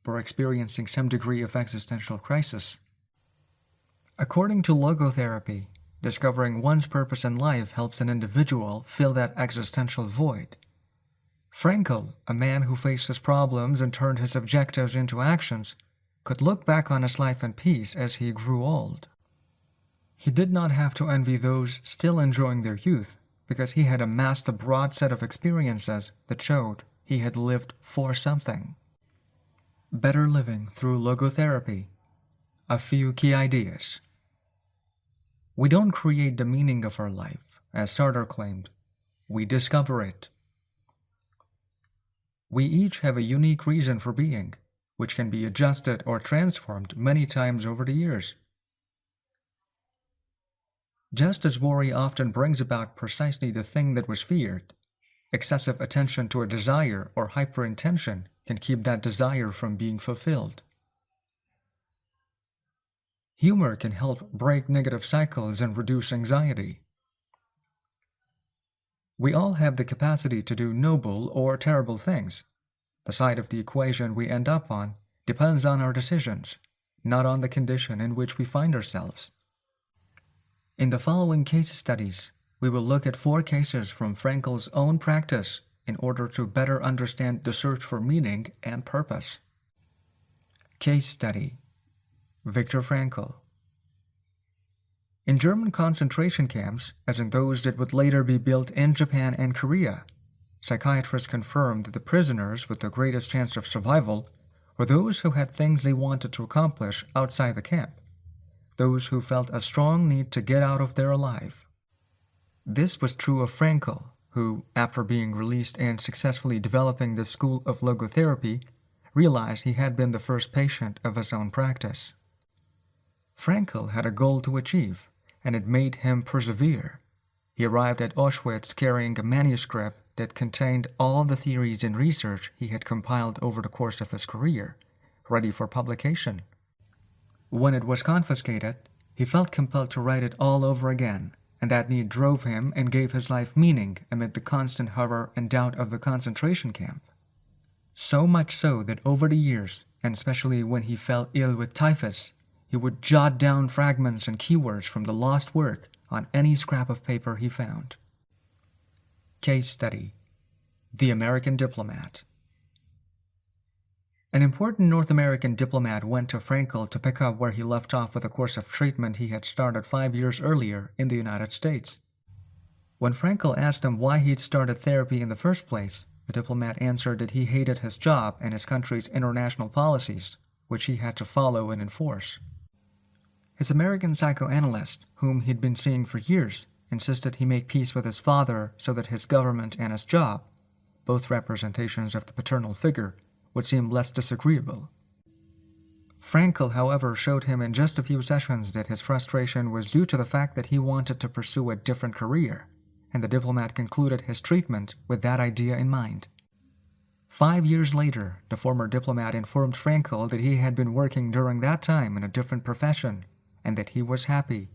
were experiencing some degree of existential crisis. According to Logotherapy, discovering one's purpose in life helps an individual fill that existential void. Frankl, a man who faced his problems and turned his objectives into actions, could look back on his life in peace as he grew old. He did not have to envy those still enjoying their youth, because he had amassed a broad set of experiences that showed he had lived for something. Better living through logotherapy. A few key ideas. We don't create the meaning of our life, as Sartre claimed. We discover it. We each have a unique reason for being, which can be adjusted or transformed many times over the years. Just as worry often brings about precisely the thing that was feared, excessive attention to a desire or hyperintention can keep that desire from being fulfilled. Humor can help break negative cycles and reduce anxiety. We all have the capacity to do noble or terrible things. The side of the equation we end up on depends on our decisions, not on the condition in which we find ourselves. In the following case studies, we will look at 4 cases from Frankl's own practice in order to better understand the search for meaning and purpose. Case study: Viktor Frankl. In German concentration camps, as in those that would later be built in Japan and Korea, psychiatrists confirmed that the prisoners with the greatest chance of survival were those who had things they wanted to accomplish outside the camp, those who felt a strong need to get out of there alive. This was true of Frankl, who, after being released and successfully developing the school of logotherapy, realized he had been the first patient of his own practice. Frankl had a goal to achieve, and it made him persevere. He arrived at Auschwitz carrying a manuscript that contained all the theories and research he had compiled over the course of his career, ready for publication. When it was confiscated, he felt compelled to write it all over again, and that need drove him and gave his life meaning amid the constant horror and doubt of the concentration camp. So much so that over the years, and especially when he fell ill with typhus, he would jot down fragments and keywords from the lost work on any scrap of paper he found. Case study: The American Diplomat. An important North American diplomat went to Frankl to pick up where he left off with a course of treatment he had started 5 years earlier in the United States. When Frankl asked him why he'd started therapy in the first place, the diplomat answered that he hated his job and his country's international policies, which he had to follow and enforce. His American psychoanalyst, whom he'd been seeing for years, insisted he make peace with his father so that his government and his job, both representations of the paternal figure, would seem less disagreeable. Frankl, however, showed him in just a few sessions that his frustration was due to the fact that he wanted to pursue a different career, and the diplomat concluded his treatment with that idea in mind. 5 years later, the former diplomat informed Frankel that he had been working during that time in a different profession, and that he was happy.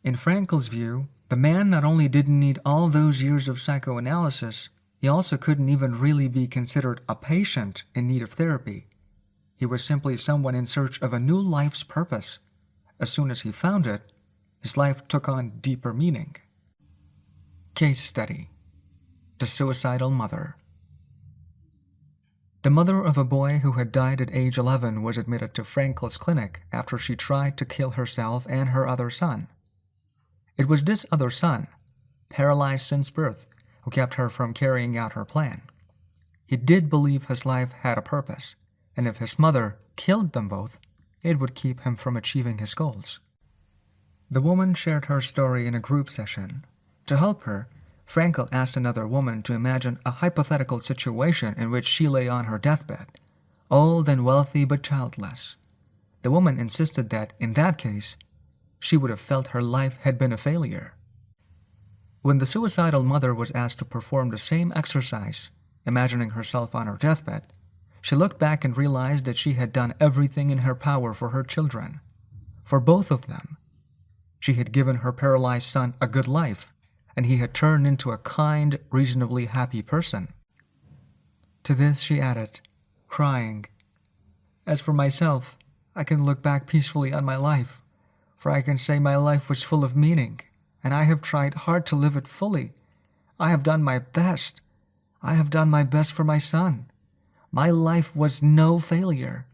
In Frankel's view, the man not only didn't need all those years of psychoanalysis, he also couldn't even really be considered a patient in need of therapy. He was simply someone in search of a new life's purpose. As soon as he found it, his life took on deeper meaning. Case study: The Suicidal Mother. The mother of a boy who had died at age 11 was admitted to Frankel's clinic after she tried to kill herself and her other son. It was this other son, paralyzed since birth, who kept her from carrying out her plan. He did believe his life had a purpose, and if his mother killed them both, it would keep him from achieving his goals. The woman shared her story in a group session. To help her, Frankel asked another woman to imagine a hypothetical situation in which she lay on her deathbed, old and wealthy but childless. The woman insisted that, in that case, she would have felt her life had been a failure. When the suicidal mother was asked to perform the same exercise, imagining herself on her deathbed, she looked back and realized that she had done everything in her power for her children. For both of them. She had given her paralyzed son a good life, and he had turned into a kind, reasonably happy person. To this she added, crying, "As for myself, I can look back peacefully on my life, for I can say my life was full of meaning, and I have tried hard to live it fully. I have done my best. I have done my best for my son. My life was no failure."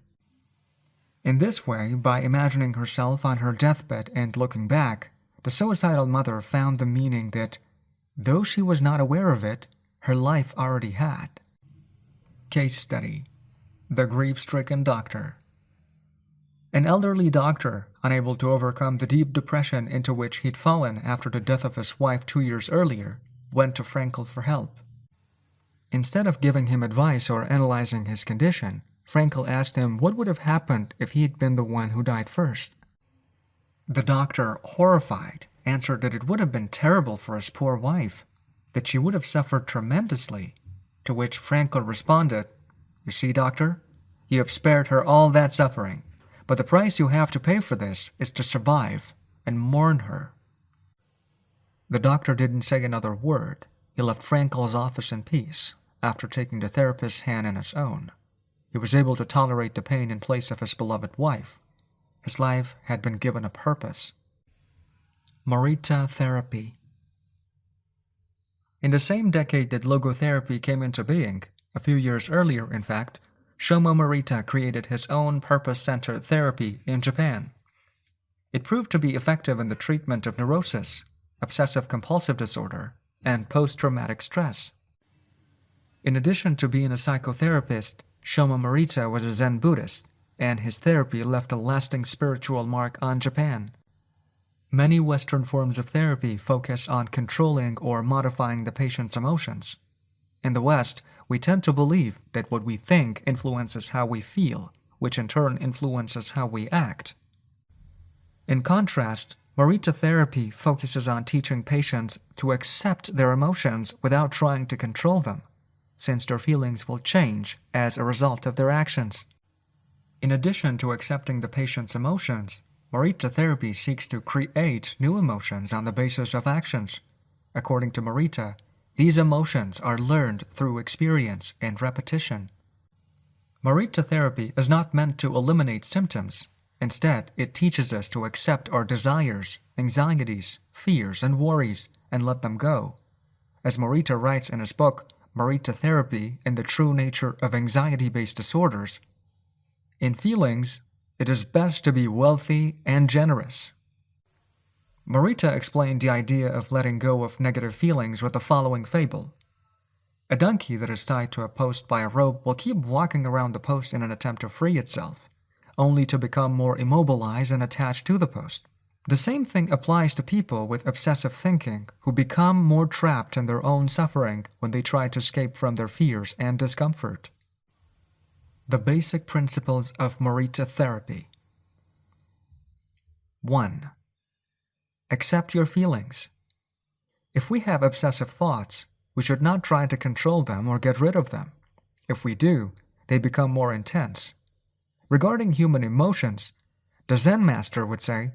In this way, by imagining herself on her deathbed and looking back, the suicidal mother found the meaning that, though she was not aware of it, her life already had. Case study: The Grief-Stricken Doctor. An elderly doctor, unable to overcome the deep depression into which he'd fallen after the death of his wife 2 years earlier, went to Frankel for help. Instead of giving him advice or analyzing his condition, Frankel asked him what would have happened if he had been the one who died first. The doctor, horrified, answered that it would have been terrible for his poor wife, that she would have suffered tremendously, to which Frankel responded, "You see, doctor, you have spared her all that suffering, but the price you have to pay for this is to survive and mourn her." The doctor didn't say another word. He left Frankel's office in peace, after taking the therapist's hand in his own. He was able to tolerate the pain in place of his beloved wife. His life had been given a purpose. Morita therapy. In the same decade that logotherapy came into being, a few years earlier in fact, Shomo Morita created his own purpose-centered therapy in Japan. It proved to be effective in the treatment of neurosis, obsessive-compulsive disorder, and post-traumatic stress. In addition to being a psychotherapist, Shomo Morita was a Zen Buddhist, and his therapy left a lasting spiritual mark on Japan. Many Western forms of therapy focus on controlling or modifying the patient's emotions. In the West, we tend to believe that what we think influences how we feel, which in turn influences how we act. In contrast, Morita therapy focuses on teaching patients to accept their emotions without trying to control them, since their feelings will change as a result of their actions. In addition to accepting the patient's emotions, Morita therapy seeks to create new emotions on the basis of actions. According to Morita, these emotions are learned through experience and repetition. Morita therapy is not meant to eliminate symptoms. Instead, it teaches us to accept our desires, anxieties, fears, and worries, and let them go. As Morita writes in his book, Morita Therapy and the True Nature of Anxiety-Based Disorders, in feelings, it is best to be wealthy and generous. Morita explained the idea of letting go of negative feelings with the following fable. A donkey that is tied to a post by a rope will keep walking around the post in an attempt to free itself, only to become more immobilized and attached to the post. The same thing applies to people with obsessive thinking who become more trapped in their own suffering when they try to escape from their fears and discomfort. The basic principles of Morita therapy. 1. Accept your feelings. If we have obsessive thoughts, we should not try to control them or get rid of them. If we do, they become more intense. Regarding human emotions, the Zen master would say,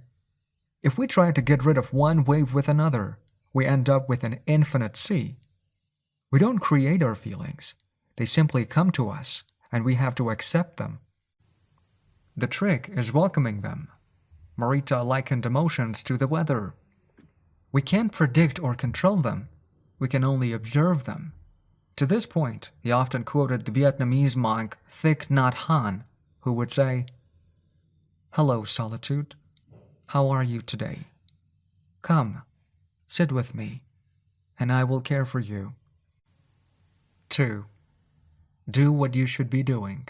if we try to get rid of one wave with another, we end up with an infinite sea. We don't create our feelings. They simply come to us, and we have to accept them. The trick is welcoming them. Morita likened emotions to the weather. We can't predict or control them. We can only observe them. To this point, he often quoted the Vietnamese monk Thich Nhat Hanh, who would say, "Hello, solitude. How are you today? Come, sit with me, and I will care for you." 2. Do what you should be doing.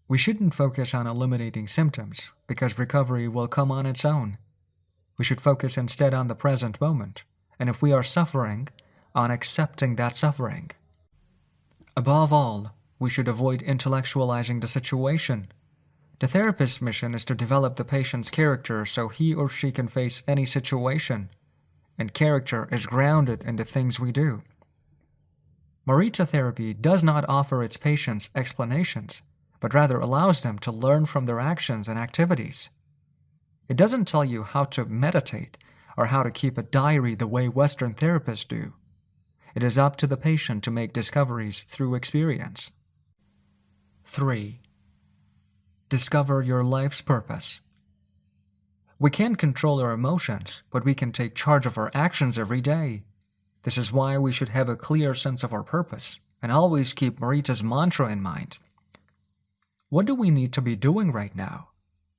We shouldn't focus on eliminating symptoms, because recovery will come on its own. We should focus instead on the present moment, and if we are suffering, on accepting that suffering. Above all, we should avoid intellectualizing the situation. The therapist's mission is to develop the patient's character so he or she can face any situation, and character is grounded in the things we do. Morita therapy does not offer its patients explanations, but rather allows them to learn from their actions and activities. It doesn't tell you how to meditate or how to keep a diary the way Western therapists do. It is up to the patient to make discoveries through experience. 3. Discover your life's purpose. We can't control our emotions, but we can take charge of our actions every day. This is why we should have a clear sense of our purpose, and always keep Morita's mantra in mind. What do we need to be doing right now?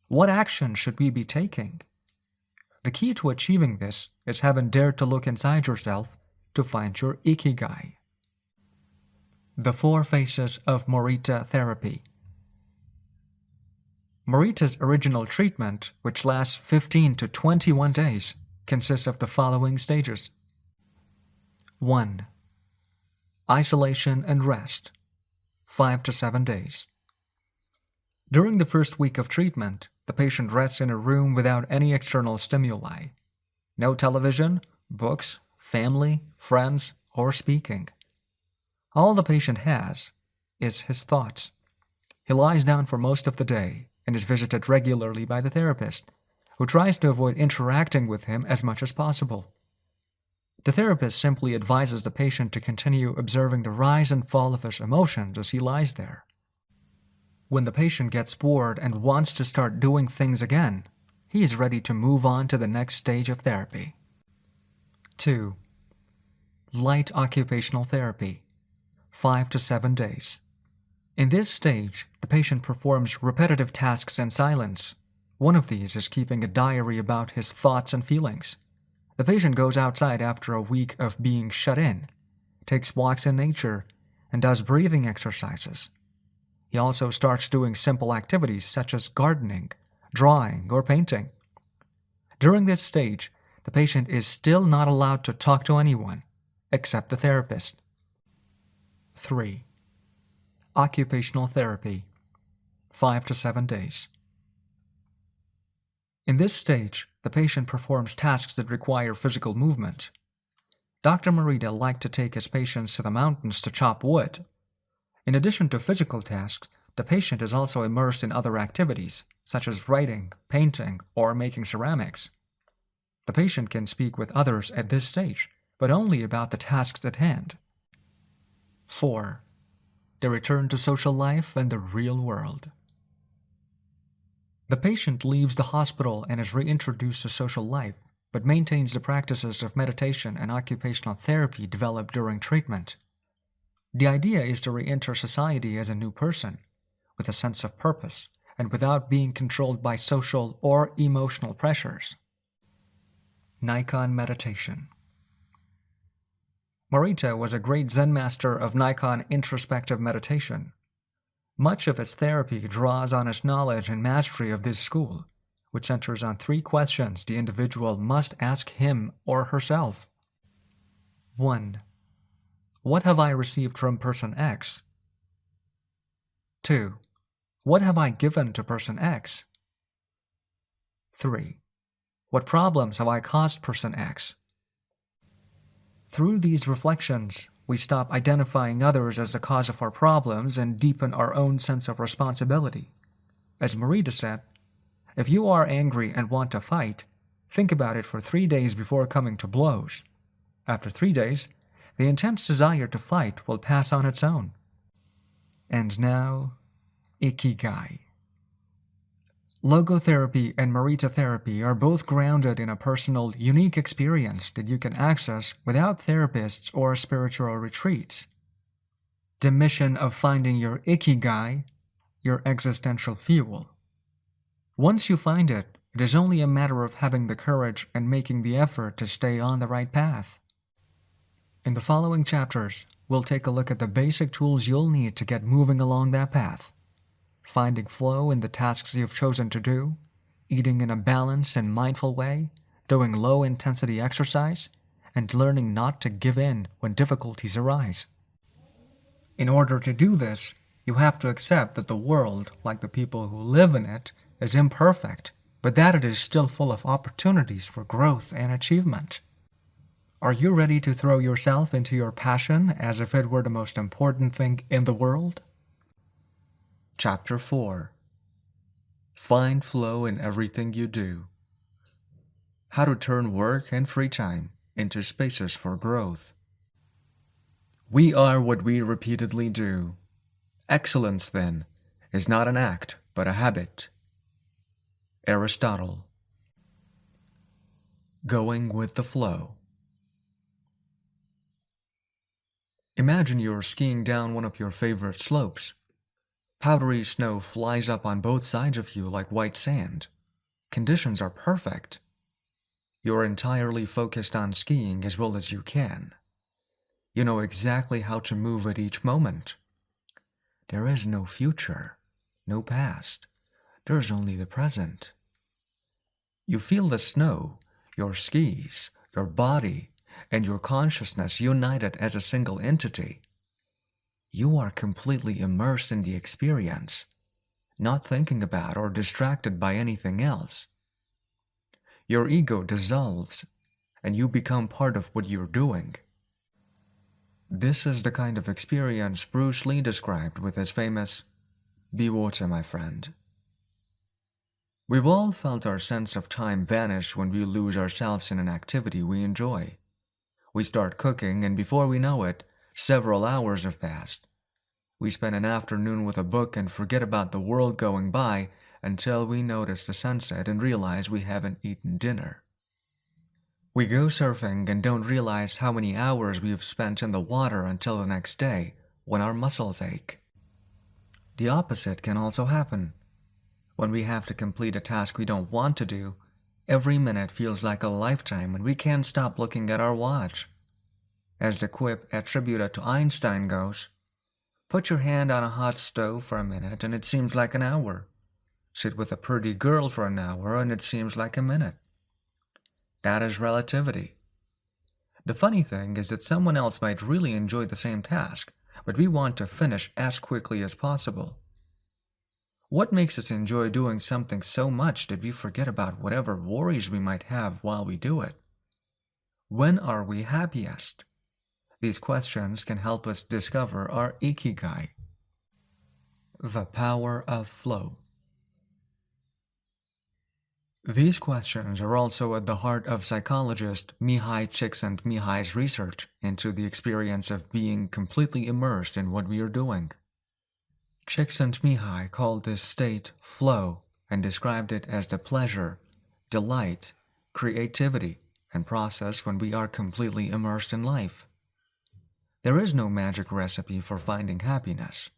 What action should we be taking? The key to achieving this is having dared to look inside yourself to find your Ikigai. The 4 phases of Morita therapy. Morita's original treatment, which lasts 15 to 21 days, consists of the following stages. 1. Isolation and rest, 5 to 7 days. During the first week of treatment, the patient rests in a room without any external stimuli. No television, books, family, friends, or speaking. All the patient has is his thoughts. He lies down for most of the day and is visited regularly by the therapist, who tries to avoid interacting with him as much as possible. The therapist simply advises the patient to continue observing the rise and fall of his emotions as he lies there. When the patient gets bored and wants to start doing things again, he is ready to move on to the next stage of therapy. 2. Light occupational therapy, 5 to 7 days. In this stage, the patient performs repetitive tasks in silence. One of these is keeping a diary about his thoughts and feelings. The patient goes outside after a week of being shut in, takes walks in nature, and does breathing exercises. He also starts doing simple activities such as gardening, drawing, or painting. During this stage, the patient is still not allowed to talk to anyone, except the therapist. 3. Occupational therapy, 5 to 7 days. In this stage, the patient performs tasks that require physical movement. Dr. Morita liked to take his patients to the mountains to chop wood. In addition to physical tasks, the patient is also immersed in other activities, such as writing, painting, or making ceramics. The patient can speak with others at this stage, but only about the tasks at hand. 4. The return to social life and the real world. The patient leaves the hospital and is reintroduced to social life, but maintains the practices of meditation and occupational therapy developed during treatment. The idea is to re-enter society as a new person, with a sense of purpose, and without being controlled by social or emotional pressures. Nikon meditation. Morita was a great Zen master of Nikon introspective meditation. Much of his therapy draws on his knowledge and mastery of this school, which centers on 3 questions the individual must ask him or herself. 1. What have I received from person X? 2. What have I given to person X? 3. What problems have I caused person X? Through these reflections, we stop identifying others as the cause of our problems and deepen our own sense of responsibility. As Marita said, if you are angry and want to fight, think about it for 3 days before coming to blows. After 3 days, the intense desire to fight will pass on its own. And now, Ikigai. Logotherapy and Marita therapy are both grounded in a personal, unique experience that you can access without therapists or spiritual retreats. The mission of finding your Ikigai, your existential fuel. Once you find it, it is only a matter of having the courage and making the effort to stay on the right path. In the following chapters, we'll take a look at the basic tools you'll need to get moving along that path. Finding flow in the tasks you've chosen to do, eating in a balanced and mindful way, doing low-intensity exercise, and learning not to give in when difficulties arise. In order to do this, you have to accept that the world, like the people who live in it, is imperfect, but that it is still full of opportunities for growth and achievement. Are you ready to throw yourself into your passion as if it were the most important thing in the world? Chapter 4. Find flow in everything you do. How to turn work and free time into spaces for growth. We are what we repeatedly do. Excellence, then, is not an act, but a habit. Aristotle. Going with the flow. Imagine you're skiing down one of your favorite slopes. Powdery snow flies up on both sides of you like white sand. Conditions are perfect. You're entirely focused on skiing as well as you can. You know exactly how to move at each moment. There is no future, no past. There's only the present. You feel the snow, your skis, your body, and your consciousness united as a single entity. You are completely immersed in the experience, not thinking about or distracted by anything else. Your ego dissolves, and you become part of what you're doing. This is the kind of experience Bruce Lee described with his famous, "Be water, my friend." We've all felt our sense of time vanish when we lose ourselves in an activity we enjoy. We start cooking, and before we know it, several hours have passed. We spend an afternoon with a book and forget about the world going by until we notice the sunset and realize we haven't eaten dinner. We go surfing and don't realize how many hours we've spent in the water until the next day, when our muscles ache. The opposite can also happen. When we have to complete a task we don't want to do, every minute feels like a lifetime and we can't stop looking at our watch. As the quip attributed to Einstein goes, put your hand on a hot stove for a minute and it seems like an hour. Sit with a pretty girl for an hour and it seems like a minute. That is relativity. The funny thing is that someone else might really enjoy the same task, but we want to finish as quickly as possible. What makes us enjoy doing something so much that we forget about whatever worries we might have while we do it? When are we happiest? These questions can help us discover our Ikigai. The power of flow. These questions are also at the heart of psychologist Mihai Csikszentmihalyi's research into the experience of being completely immersed in what we are doing. Csikszentmihalyi called this state flow and described it as the pleasure, delight, creativity, and process when we are completely immersed in life. There is no magic recipe for finding happiness,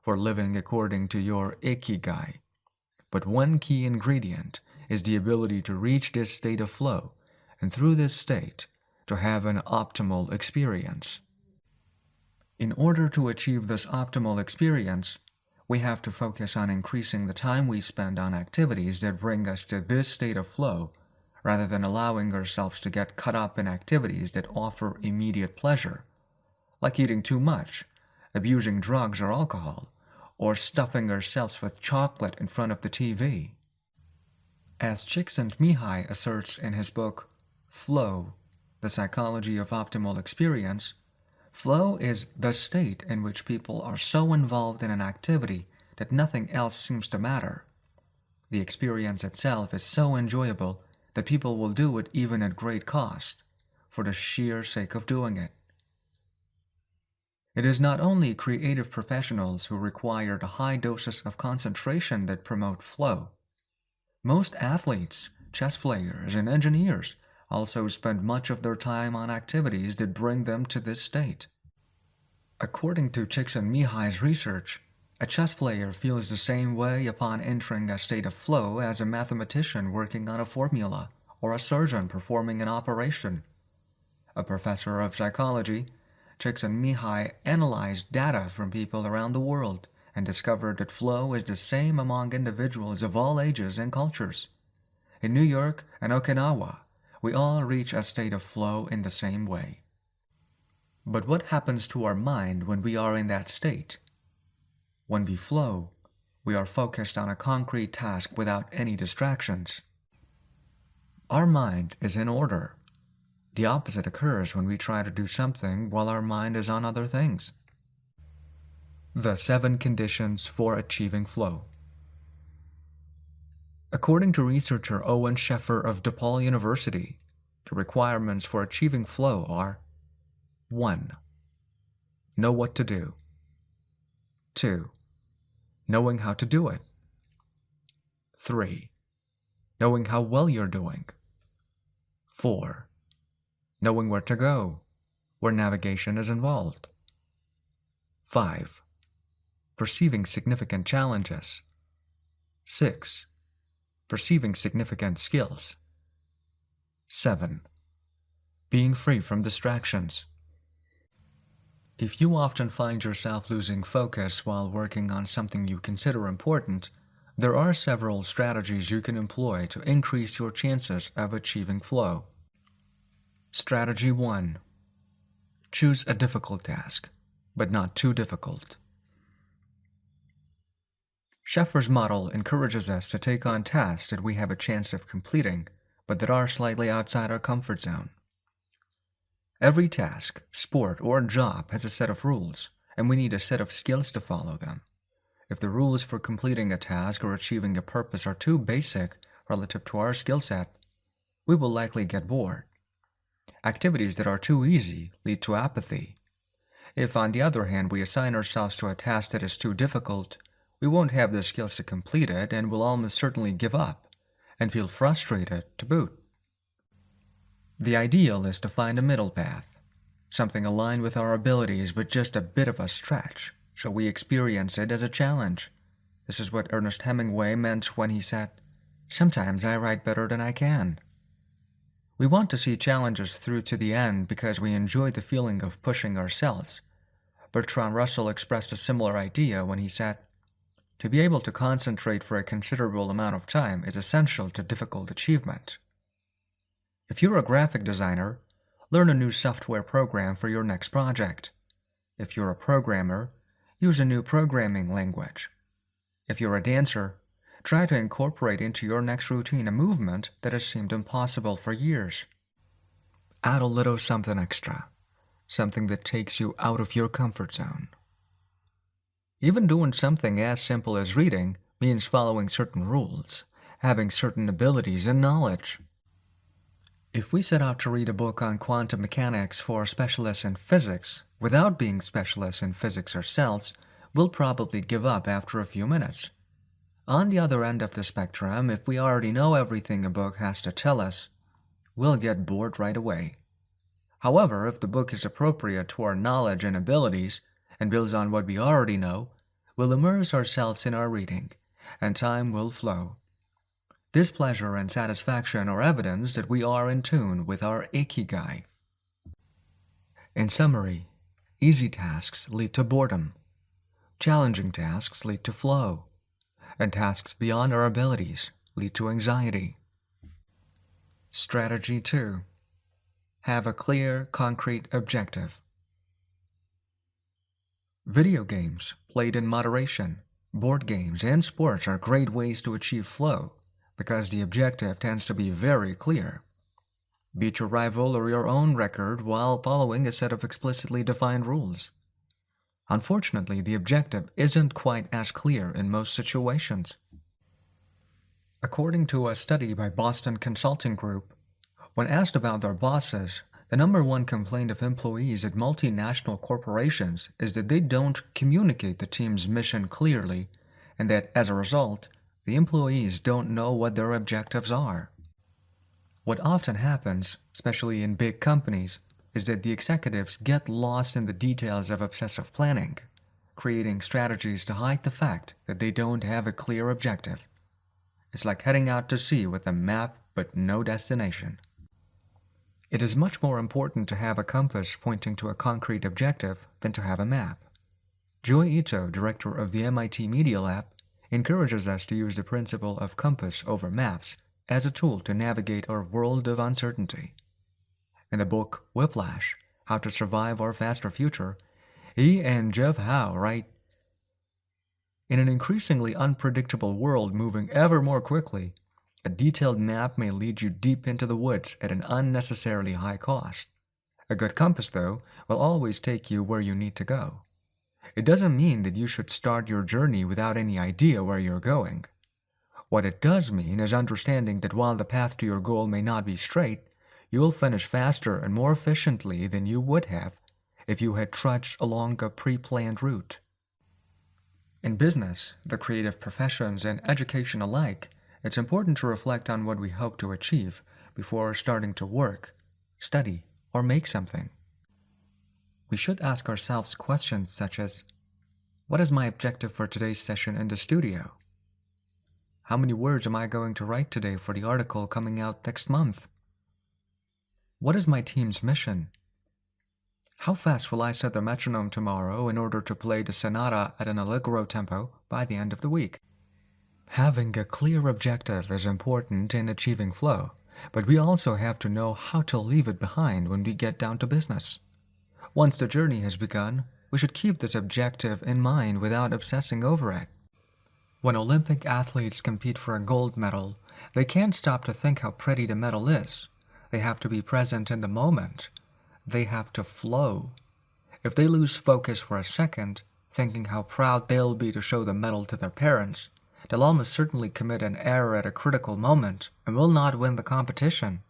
for living according to your Ikigai, but one key ingredient is the ability to reach this state of flow, and through this state, to have an optimal experience. In order to achieve this optimal experience, we have to focus on increasing the time we spend on activities that bring us to this state of flow, rather than allowing ourselves to get caught up in activities that offer immediate pleasure, like eating too much, abusing drugs or alcohol, or stuffing ourselves with chocolate in front of the TV. As Csikszentmihalyi asserts in his book, Flow, The Psychology of Optimal Experience, Flow is the state in which people are so involved in an activity that nothing else seems to matter. The experience itself is so enjoyable that people will do it even at great cost, for the sheer sake of doing it. It is not only creative professionals who require the high doses of concentration that promote flow. Most athletes, chess players, and engineers also spend much of their time on activities that bring them to this state. According to Csikszentmihalyi's research, a chess player feels the same way upon entering a state of flow as a mathematician working on a formula or a surgeon performing an operation. A professor of psychology, Csikszentmihalyi analyzed data from people around the world and discovered that flow is the same among individuals of all ages and cultures. In New York and Okinawa, we all reach a state of flow in the same way. But what happens to our mind when we are in that state? When we flow, we are focused on a concrete task without any distractions. Our mind is in order. The opposite occurs when we try to do something while our mind is on other things. The 7 conditions for achieving flow. According to researcher Owen Sheffer of DePaul University, the requirements for achieving flow are: 1. Know what to do. 2. Knowing how to do it. 3. Knowing how well you're doing. 4. Knowing where to go, where navigation is involved. 5. Perceiving significant challenges. 6. Perceiving significant skills. 7. Being free from distractions. If you often find yourself losing focus while working on something you consider important, there are several strategies you can employ to increase your chances of achieving flow. Strategy 1. Choose a difficult task, but not too difficult. Sheffer's model encourages us to take on tasks that we have a chance of completing, but that are slightly outside our comfort zone. Every task, sport, or job has a set of rules, and we need a set of skills to follow them. If the rules for completing a task or achieving a purpose are too basic relative to our skill set, we will likely get bored. Activities that are too easy lead to apathy. If, on the other hand, we assign ourselves to a task that is too difficult, we won't have the skills to complete it and will almost certainly give up and feel frustrated to boot. The ideal is to find a middle path, something aligned with our abilities with just a bit of a stretch, so we experience it as a challenge. This is what Ernest Hemingway meant when he said, "Sometimes I write better than I can." We want to see challenges through to the end because we enjoy the feeling of pushing ourselves. Bertrand Russell expressed a similar idea when he said, "To be able to concentrate for a considerable amount of time is essential to difficult achievement." If you're a graphic designer, learn a new software program for your next project. If you're a programmer, use a new programming language. If you're a dancer, try to incorporate into your next routine a movement that has seemed impossible for years. Add a little something extra, something that takes you out of your comfort zone. Even doing something as simple as reading means following certain rules, having certain abilities and knowledge. If we set out to read a book on quantum mechanics for specialists in physics, without being specialists in physics ourselves, we'll probably give up after a few minutes. On the other end of the spectrum, if we already know everything a book has to tell us, we'll get bored right away. However, if the book is appropriate to our knowledge and abilities, and builds on what we already know, we'll immerse ourselves in our reading, and time will flow. This pleasure and satisfaction are evidence that we are in tune with our Ikigai. In summary, easy tasks lead to boredom, challenging tasks lead to flow, and tasks beyond our abilities lead to anxiety. Strategy 2. Have a clear, concrete objective. Video games, played in moderation, board games, and sports are great ways to achieve flow, because the objective tends to be very clear. beat your rival or your own record while following a set of explicitly defined rules. Unfortunately, the objective isn't quite as clear in most situations. According to a study by Boston Consulting Group, when asked about their bosses, the number one complaint of employees at multinational corporations is that they don't communicate the team's mission clearly, and that, as a result, the employees don't know what their objectives are. What often happens, especially in big companies, is that the executives get lost in the details of obsessive planning, creating strategies to hide the fact that they don't have a clear objective. It's like heading out to sea with a map but no destination. It is much more important to have a compass pointing to a concrete objective than to have a map. Joy Ito, director of the MIT Media Lab, encourages us to use the principle of compass over maps as a tool to navigate our world of uncertainty. In the book Whiplash, How to Survive Our Faster Future, he and Jeff Howe write, "In an increasingly unpredictable world moving ever more quickly, a detailed map may lead you deep into the woods at an unnecessarily high cost. A good compass, though, will always take you where you need to go. It doesn't mean that you should start your journey without any idea where you're going. What it does mean is understanding that while the path to your goal may not be straight, you will finish faster and more efficiently than you would have if you had trudged along a pre-planned route." In business, the creative professions, and education alike, it's important to reflect on what we hope to achieve before starting to work, study, or make something. We should ask ourselves questions such as, what is my objective for today's session in the studio? How many words am I going to write today for the article coming out next month? What is my team's mission? How fast will I set the metronome tomorrow in order to play the sonata at an allegro tempo by the end of the week? Having a clear objective is important in achieving flow, but we also have to know how to leave it behind when we get down to business. Once the journey has begun, we should keep this objective in mind without obsessing over it. When Olympic athletes compete for a gold medal, they can't stop to think how pretty the medal is. They have to be present in the moment. They have to flow. If they lose focus for a second, thinking how proud they'll be to show the medal to their parents, they'll almost certainly commit an error at a critical moment and will not win the competition.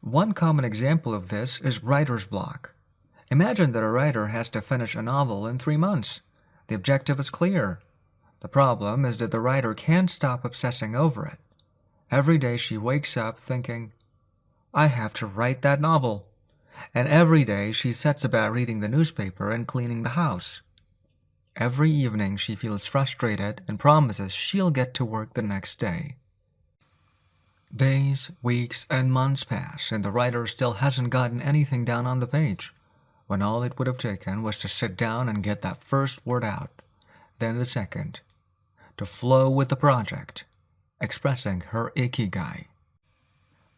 One common example of this is writer's block. Imagine that a writer has to finish a novel in 3 months. The objective is clear. The problem is that the writer can't stop obsessing over it. Every day she wakes up thinking, I have to write that novel. And every day she sets about reading the newspaper and cleaning the house. Every evening she feels frustrated and promises she'll get to work the next day. Days, weeks, and months pass, and the writer still hasn't gotten anything down on the page, when all it would have taken was to sit down and get that first word out, then the second, to flow with the project, expressing her Ikigai.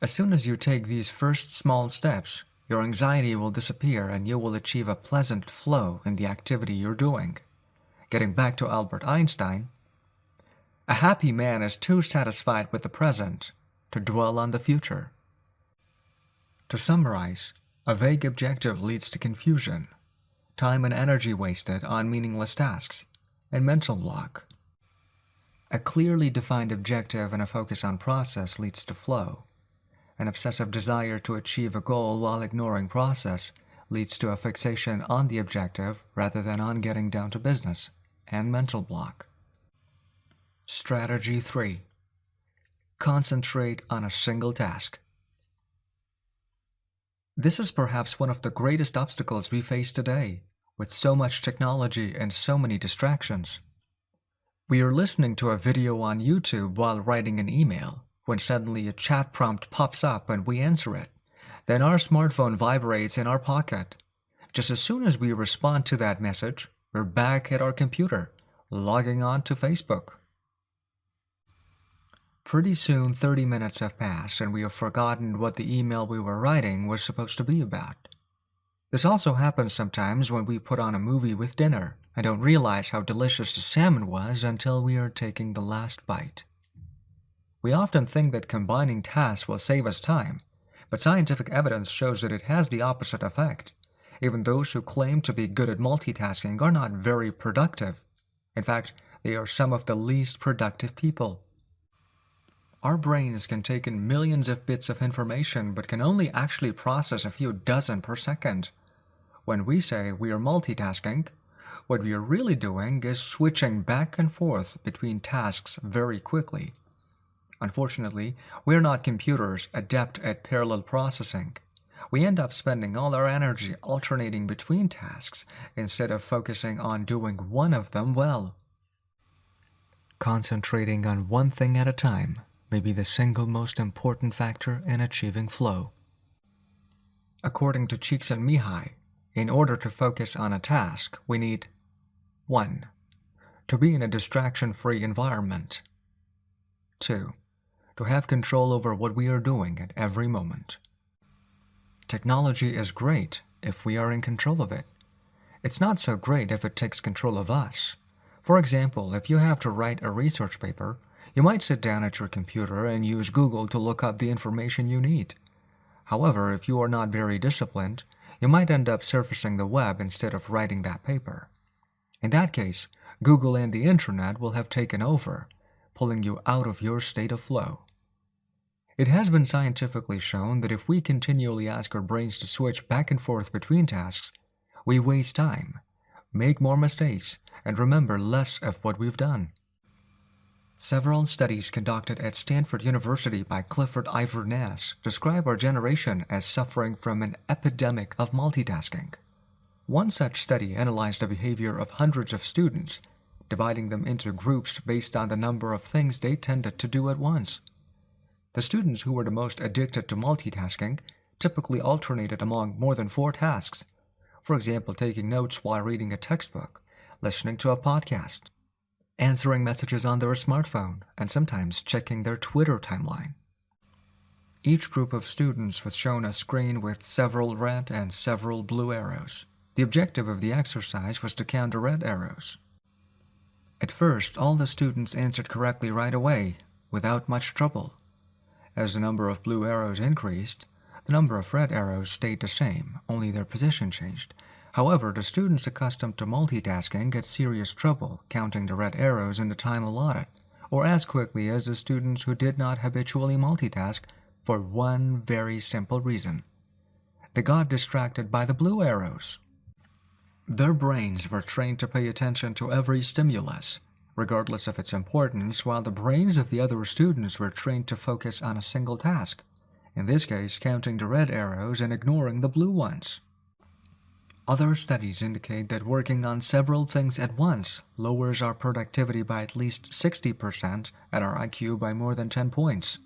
As soon as you take these first small steps, your anxiety will disappear and you will achieve a pleasant flow in the activity you're doing. Getting back to Albert Einstein, a happy man is too satisfied with the present to dwell on the future. To summarize, a vague objective leads to confusion, time and energy wasted on meaningless tasks, and mental block. A clearly defined objective and a focus on process leads to flow. An obsessive desire to achieve a goal while ignoring process leads to a fixation on the objective rather than on getting down to business, and mental block. Strategy 3. Concentrate on a single task. This is perhaps one of the greatest obstacles we face today, with so much technology and so many distractions. We are listening to a video on YouTube while writing an email, when suddenly a chat prompt pops up and we answer it. Then our smartphone vibrates in our pocket. Just as soon as we respond to that message, we're back at our computer, logging on to Facebook. Pretty soon 30 minutes have passed and we have forgotten what the email we were writing was supposed to be about. This also happens sometimes when we put on a movie with dinner and don't realize how delicious the salmon was until we are taking the last bite. We often think that combining tasks will save us time, but scientific evidence shows that it has the opposite effect. Even those who claim to be good at multitasking are not very productive. In fact, they are some of the least productive people. Our brains can take in millions of bits of information but can only actually process a few dozen per second. When we say we are multitasking, what we are really doing is switching back and forth between tasks very quickly. Unfortunately, we are not computers adept at parallel processing. We end up spending all our energy alternating between tasks instead of focusing on doing one of them well. Concentrating on one thing at a time may be the single most important factor in achieving flow. According to Csikszentmihalyi, in order to focus on a task, we need 1. To be in a distraction-free environment. 2. To have control over what we are doing at every moment. Technology is great if we are in control of it. It's not so great if it takes control of us. For example, if you have to write a research paper, you might sit down at your computer and use Google to look up the information you need. However, if you are not very disciplined, you might end up surfacing the web instead of writing that paper. In that case, Google and the internet will have taken over, pulling you out of your state of flow. It has been scientifically shown that if we continually ask our brains to switch back and forth between tasks, we waste time, make more mistakes, and remember less of what we've done. Several studies conducted at Stanford University by Clifford Ivor-Ness describe our generation as suffering from an epidemic of multitasking. One such study analyzed the behavior of hundreds of students, dividing them into groups based on the number of things they tended to do at once. The students who were the most addicted to multitasking typically alternated among more than 4 tasks, for example, taking notes while reading a textbook, listening to a podcast, answering messages on their smartphone, and sometimes checking their Twitter timeline. Each group of students was shown a screen with several red and several blue arrows. The objective of the exercise was to count the red arrows. At first, all the students answered correctly right away, without much trouble. As the number of blue arrows increased, the number of red arrows stayed the same, only their position changed. However, the students accustomed to multitasking had serious trouble counting the red arrows in the time allotted, or as quickly as the students who did not habitually multitask for one very simple reason. They got distracted by the blue arrows. Their brains were trained to pay attention to every stimulus, regardless of its importance, while the brains of the other students were trained to focus on a single task, in this case counting the red arrows and ignoring the blue ones. Other studies indicate that working on several things at once lowers our productivity by at least 60% and our IQ by more than 10 points.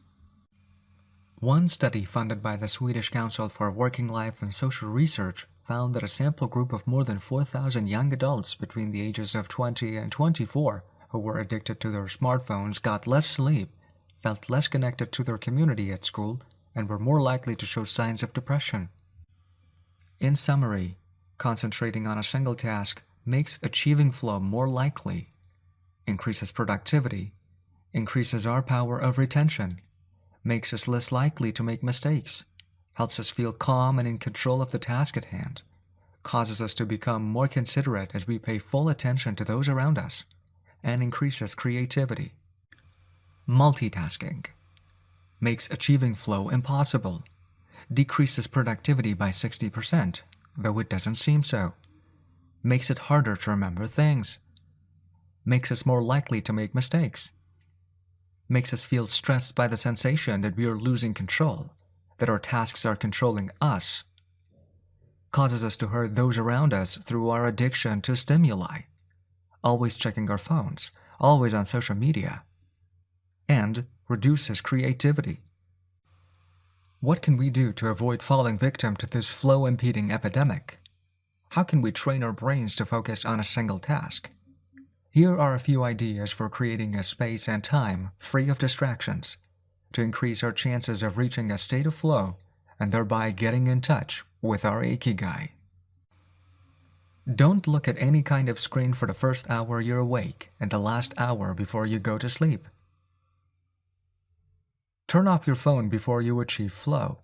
One study funded by the Swedish Council for Working Life and Social Research found that a sample group of more than 4,000 young adults between the ages of 20 and 24 who were addicted to their smartphones got less sleep, felt less connected to their community at school, and were more likely to show signs of depression. In summary, concentrating on a single task makes achieving flow more likely, increases productivity, increases our power of retention, makes us less likely to make mistakes, helps us feel calm and in control of the task at hand, causes us to become more considerate as we pay full attention to those around us, and increases creativity. Multitasking makes achieving flow impossible, decreases productivity by 60%, though it doesn't seem so, makes it harder to remember things, makes us more likely to make mistakes, makes us feel stressed by the sensation that we are losing control, that our tasks are controlling us, causes us to hurt those around us through our addiction to stimuli, always checking our phones, always on social media, and reduces creativity. What can we do to avoid falling victim to this flow-impeding epidemic? How can we train our brains to focus on a single task? Here are a few ideas for creating a space and time free of distractions to increase our chances of reaching a state of flow and thereby getting in touch with our Ikigai. Don't look at any kind of screen for the first hour you're awake and the last hour before you go to sleep. Turn off your phone before you achieve flow.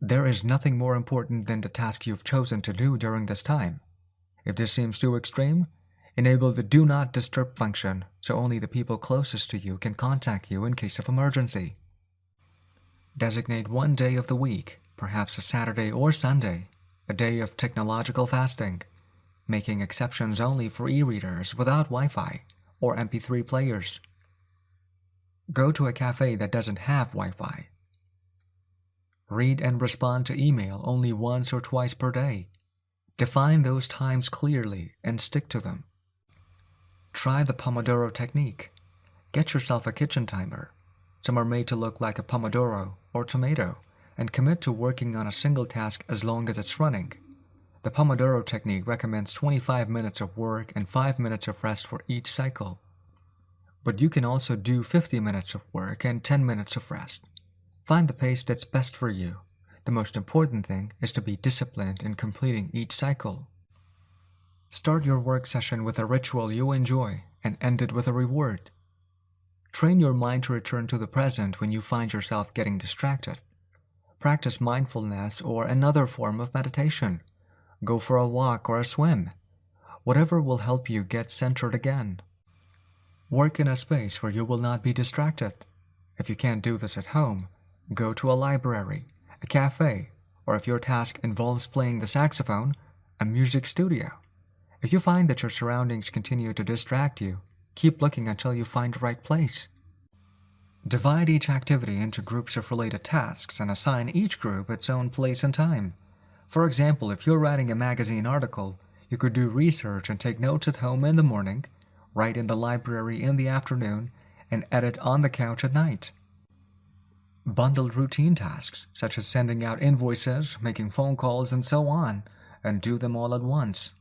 There is nothing more important than the task you've chosen to do during this time. If this seems too extreme, enable the Do Not Disturb function so only the people closest to you can contact you in case of emergency. Designate one day of the week, perhaps a Saturday or Sunday, a day of technological fasting, making exceptions only for e-readers without Wi-Fi or MP3 players. Go to a cafe that doesn't have Wi-Fi. Read and respond to email only once or twice per day. Define those times clearly and stick to them. Try the Pomodoro technique. Get yourself a kitchen timer. Some are made to look like a pomodoro or tomato, and commit to working on a single task as long as it's running. The Pomodoro technique recommends 25 minutes of work and 5 minutes of rest for each cycle. But you can also do 50 minutes of work and 10 minutes of rest. Find the pace that's best for you. The most important thing is to be disciplined in completing each cycle. Start your work session with a ritual you enjoy and end it with a reward. Train your mind to return to the present when you find yourself getting distracted. Practice mindfulness or another form of meditation. Go for a walk or a swim. Whatever will help you get centered again. Work in a space where you will not be distracted. If you can't do this at home, go to a library, a cafe, or if your task involves playing the saxophone, a music studio. If you find that your surroundings continue to distract you, keep looking until you find the right place. Divide each activity into groups of related tasks and assign each group its own place and time. For example, if you're writing a magazine article, you could do research and take notes at home in the morning, write in the library in the afternoon, and edit on the couch at night. Bundle routine tasks, such as sending out invoices, making phone calls, and so on, and do them all at once.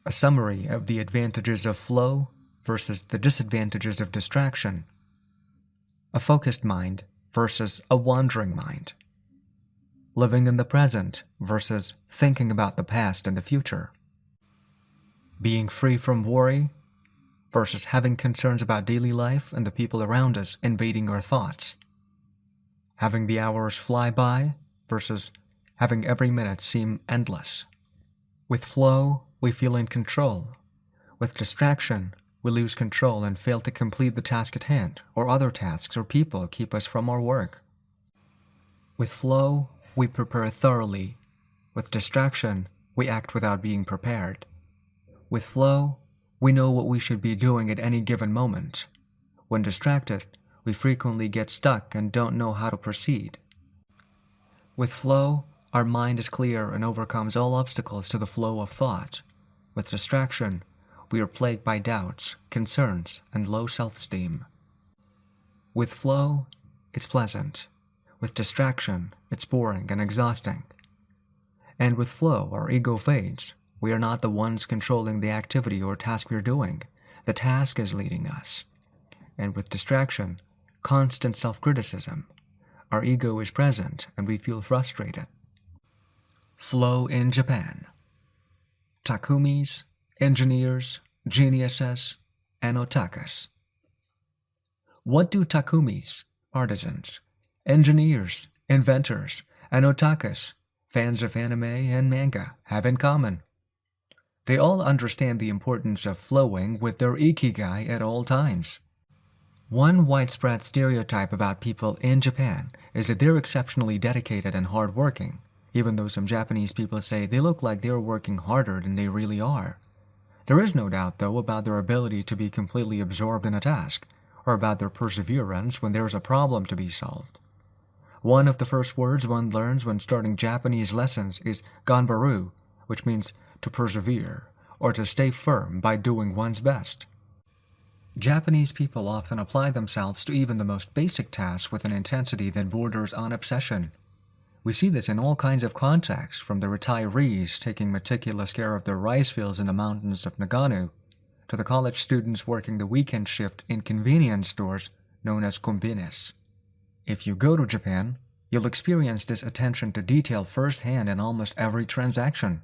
A summary of the advantages of flow versus the disadvantages of distraction. A focused mind versus a wandering mind. Living in the present versus thinking about the past and the future. Being free from worry versus having concerns about daily life and the people around us invading our thoughts. Having the hours fly by versus having every minute seem endless. With flow, we feel in control. With distraction, we lose control and fail to complete the task at hand, or other tasks or people keep us from our work. With flow, we prepare thoroughly. With distraction, we act without being prepared. With flow, we know what we should be doing at any given moment. When distracted, we frequently get stuck and don't know how to proceed. With flow, our mind is clear and overcomes all obstacles to the flow of thought. With distraction, we are plagued by doubts, concerns, and low self-esteem. With flow, it's pleasant. With distraction, it's boring and exhausting. And with flow, our ego fades. We are not the ones controlling the activity or task we're doing. The task is leading us. And with distraction, constant self-criticism. Our ego is present and we feel frustrated. Flow in Japan. Takumis, engineers, geniuses, and otakus. What do takumis, artisans, engineers, inventors, and otakus, fans of anime and manga, have in common? They all understand the importance of flowing with their Ikigai at all times. One widespread stereotype about people in Japan is that they're exceptionally dedicated and hardworking, even though some Japanese people say they look like they're working harder than they really are. There is no doubt, though, about their ability to be completely absorbed in a task, or about their perseverance when there is a problem to be solved. One of the first words one learns when starting Japanese lessons is ganbaru, which means to persevere, or to stay firm by doing one's best. Japanese people often apply themselves to even the most basic tasks with an intensity that borders on obsession. We see this in all kinds of contexts, from the retirees taking meticulous care of their rice fields in the mountains of Nagano, to the college students working the weekend shift in convenience stores known as kombines. If you go to Japan, you'll experience this attention to detail firsthand in almost every transaction.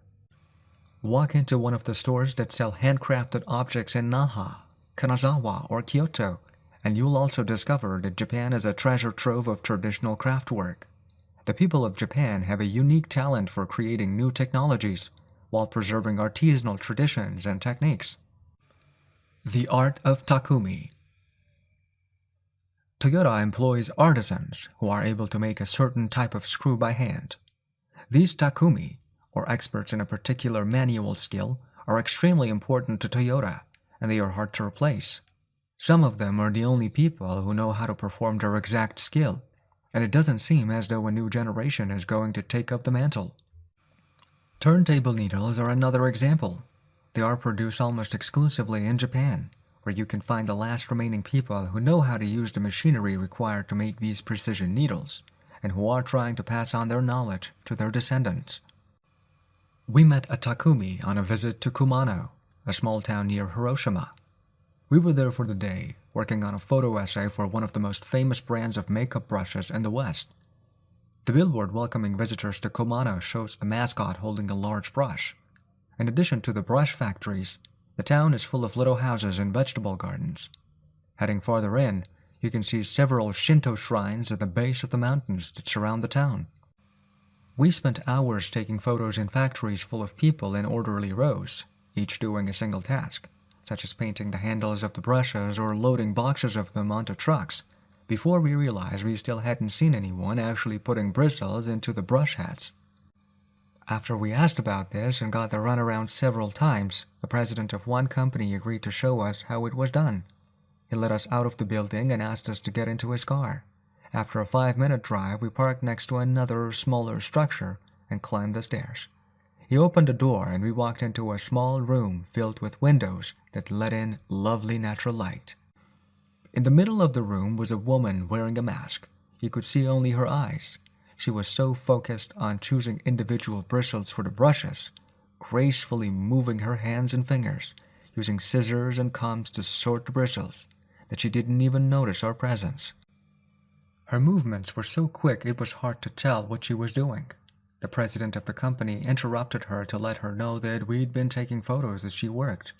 Walk into one of the stores that sell handcrafted objects in Naha, Kanazawa, or Kyoto, and you'll also discover that Japan is a treasure trove of traditional craftwork. the people of Japan have a unique talent for creating new technologies while preserving artisanal traditions and techniques. The art of Takumi. Toyota employs artisans who are able to make a certain type of screw by hand. These Takumi, or experts in a particular manual skill, are extremely important to Toyota, and they are hard to replace. Some of them are the only people who know how to perform their exact skill, and it doesn't seem as though a new generation is going to take up the mantle. Turntable needles are another example. They are produced almost exclusively in Japan, where you can find the last remaining people who know how to use the machinery required to make these precision needles, and who are trying to pass on their knowledge to their descendants. We met a Takumi on a visit to Kumano, a small town near Hiroshima. We were there for the day, working on a photo essay for one of the most famous brands of makeup brushes in the West. The billboard welcoming visitors to Kumano shows a mascot holding a large brush. In addition to the brush factories, the town is full of little houses and vegetable gardens. Heading farther in, you can see several Shinto shrines at the base of the mountains that surround the town. We spent hours taking photos in factories full of people in orderly rows, each doing a single task, such as painting the handles of the brushes or loading boxes of them onto trucks, before we realized we still hadn't seen anyone actually putting bristles into the brush heads. After we asked about this and got the runaround several times, the president of one company agreed to show us how it was done. He let us out of the building and asked us to get into his car. After a 5-minute drive, we parked next to another, smaller structure and climbed the stairs. He opened the door and we walked into a small room filled with windows that let in lovely natural light. In the middle of the room was a woman wearing a mask. You could see only her eyes. She was so focused on choosing individual bristles for the brushes, gracefully moving her hands and fingers, using scissors and combs to sort the bristles, that she didn't even notice our presence. Her movements were so quick it was hard to tell what she was doing. The president of the company interrupted her to let her know that we'd been taking photos as she worked.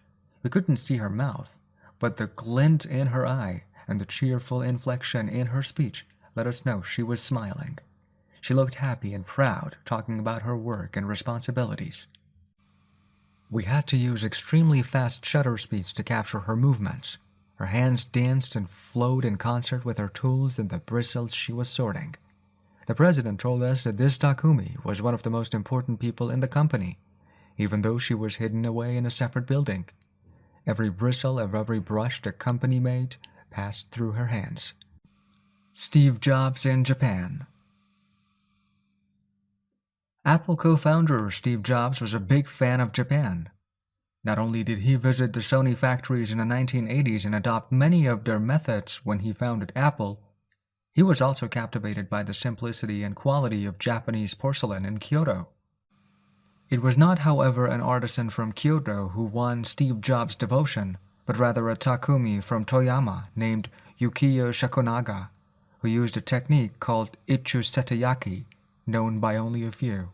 We couldn't see her mouth, but the glint in her eye and the cheerful inflection in her speech let us know she was smiling. She looked happy and proud, talking about her work and responsibilities. We had to use extremely fast shutter speeds to capture her movements. Her hands danced and flowed in concert with her tools and the bristles she was sorting. The president told us that this Takumi was one of the most important people in the company, even though she was hidden away in a separate building. Every bristle of every brush the company made passed through her hands. Steve Jobs in Japan. Apple co-founder Steve Jobs was a big fan of Japan. Not only did he visit the Sony factories in the 1980s and adopt many of their methods when he founded Apple, he was also captivated by the simplicity and quality of Japanese porcelain in Kyoto. It was not, however, an artisan from Kyoto who won Steve Jobs' devotion, but rather a Takumi from Toyama named Yukiyo Shakunaga, who used a technique called Ichu Setayaki, known by only a few.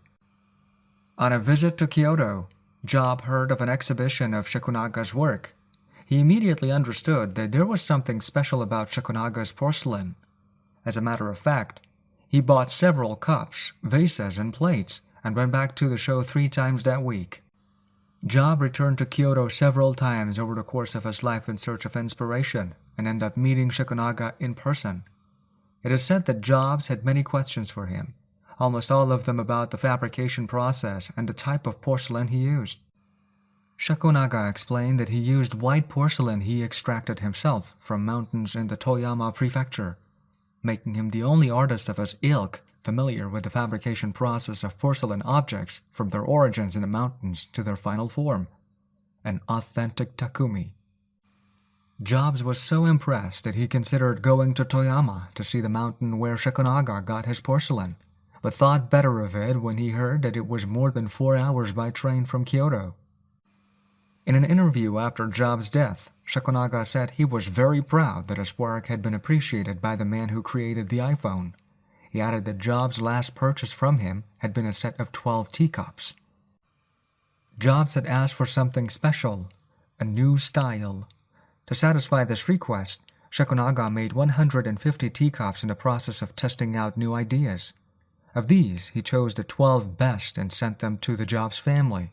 On a visit to Kyoto, Job heard of an exhibition of Shakunaga's work. He immediately understood that there was something special about Shakunaga's porcelain. As a matter of fact, he bought several cups, vases, and plates and went back to the show 3 times that week. Job returned to Kyoto several times over the course of his life in search of inspiration and ended up meeting Shakunaga in person. It is said that Jobs had many questions for him, almost all of them about the fabrication process and the type of porcelain he used. Shakunaga explained that he used white porcelain he extracted himself from mountains in the Toyama prefecture, making him the only artist of his ilk familiar with the fabrication process of porcelain objects from their origins in the mountains to their final form, an authentic Takumi. Jobs was so impressed that he considered going to Toyama to see the mountain where Shakunaga got his porcelain, but thought better of it when he heard that it was more than 4 hours by train from Kyoto. In an interview after Jobs' death, Shakunaga said he was very proud that his work had been appreciated by the man who created the iPhone. He added that Jobs' last purchase from him had been a set of 12 teacups. Jobs had asked for something special, a new style. To satisfy this request, Shakunaga made 150 teacups in the process of testing out new ideas. Of these, he chose the 12 best and sent them to the Job's family.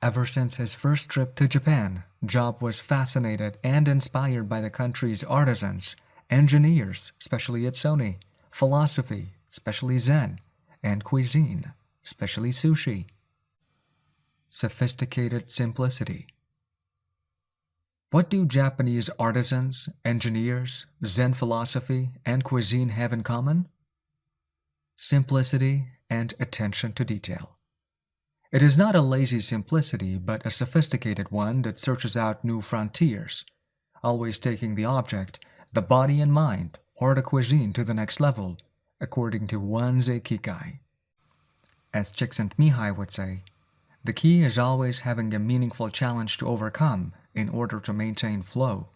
Ever since his first trip to Japan, Job was fascinated and inspired by the country's artisans, engineers, especially at Sony, philosophy, especially Zen, and cuisine, especially sushi. Sophisticated simplicity. What do Japanese artisans, engineers, Zen philosophy, and cuisine have in common? Simplicity and attention to detail. It is not a lazy simplicity, but a sophisticated one that searches out new frontiers, always taking the object, the body and mind, or the cuisine to the next level, according to one's Ikigai. As Csikszentmihalyi would say, the key is always having a meaningful challenge to overcome in order to maintain flow.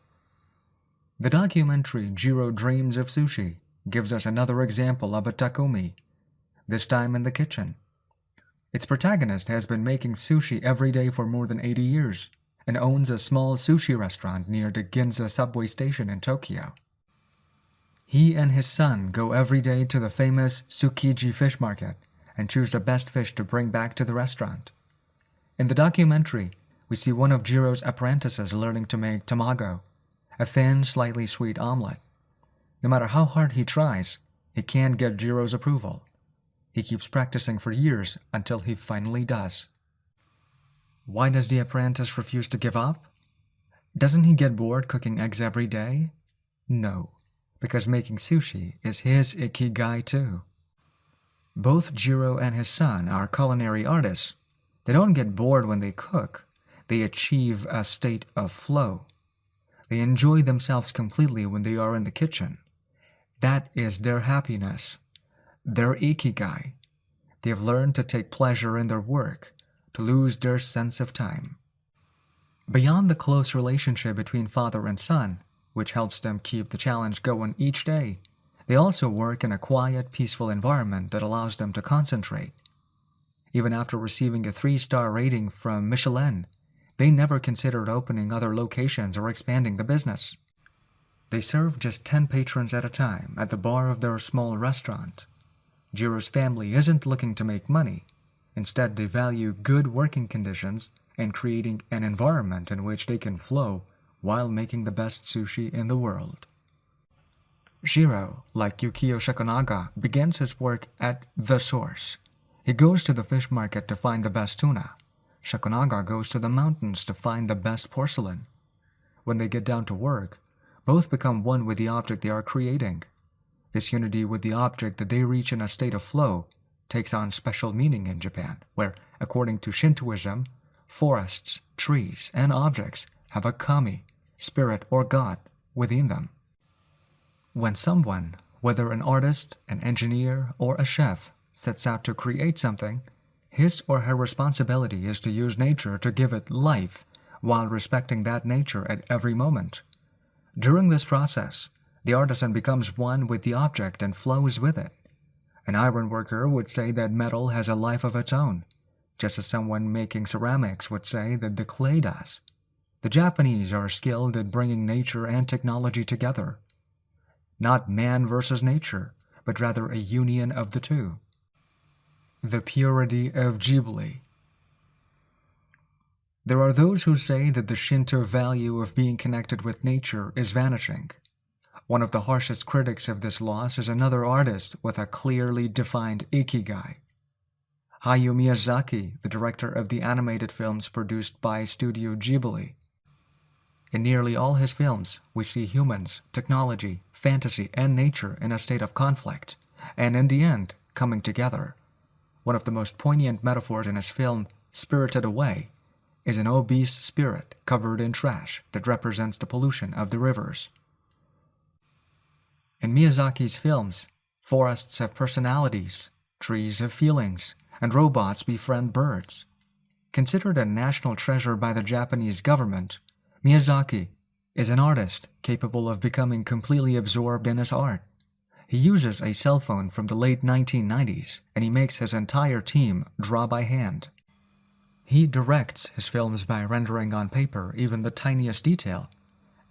The documentary Jiro Dreams of Sushi gives us another example of a takumi, this time in the kitchen. Its protagonist has been making sushi every day for more than 80 years and owns a small sushi restaurant near the Ginza subway station in Tokyo. He and his son go every day to the famous Tsukiji fish market and choose the best fish to bring back to the restaurant. In the documentary, we see one of Jiro's apprentices learning to make tamago, a thin, slightly sweet omelet. No matter how hard he tries, he can't get Jiro's approval. He keeps practicing for years until he finally does. Why does the apprentice refuse to give up? Doesn't he get bored cooking eggs every day? No, because making sushi is his Ikigai too. Both Jiro and his son are culinary artists. They don't get bored when they cook. They achieve a state of flow. They enjoy themselves completely when they are in the kitchen. That is their happiness, their Ikigai. They have learned to take pleasure in their work, to lose their sense of time. Beyond the close relationship between father and son, which helps them keep the challenge going each day, they also work in a quiet, peaceful environment that allows them to concentrate. Even after receiving a 3-star rating from Michelin, they never considered opening other locations or expanding the business. They serve just 10 patrons at a time at the bar of their small restaurant. Jiro's family isn't looking to make money. Instead, they value good working conditions and creating an environment in which they can flow while making the best sushi in the world. Jiro, like Yukio Shakunaga, begins his work at the source. He goes to the fish market to find the best tuna. Shakunaga goes to the mountains to find the best porcelain. When they get down to work, both become one with the object they are creating. This unity with the object that they reach in a state of flow takes on special meaning in Japan, where, according to Shintoism, forests, trees, and objects have a kami, spirit or god, within them. When someone, whether an artist, an engineer, or a chef, sets out to create something, his or her responsibility is to use nature to give it life while respecting that nature at every moment. During this process, the artisan becomes one with the object and flows with it. An ironworker would say that metal has a life of its own, just as someone making ceramics would say that the clay does. The Japanese are skilled at bringing nature and technology together. Not man versus nature, but rather a union of the two. The purity of Ghibli. There are those who say that the Shinto value of being connected with nature is vanishing. One of the harshest critics of this loss is another artist with a clearly defined Ikigai. Hayao Miyazaki, the director of the animated films produced by Studio Ghibli. In nearly all his films, we see humans, technology, fantasy, and nature in a state of conflict, and in the end, coming together. One of the most poignant metaphors in his film, Spirited Away, is an obese spirit covered in trash that represents the pollution of the rivers. In Miyazaki's films, forests have personalities, trees have feelings, and robots befriend birds. Considered a national treasure by the Japanese government, Miyazaki is an artist capable of becoming completely absorbed in his art. He uses a cell phone from the late 1990s, and he makes his entire team draw by hand. He directs his films by rendering on paper even the tiniest detail,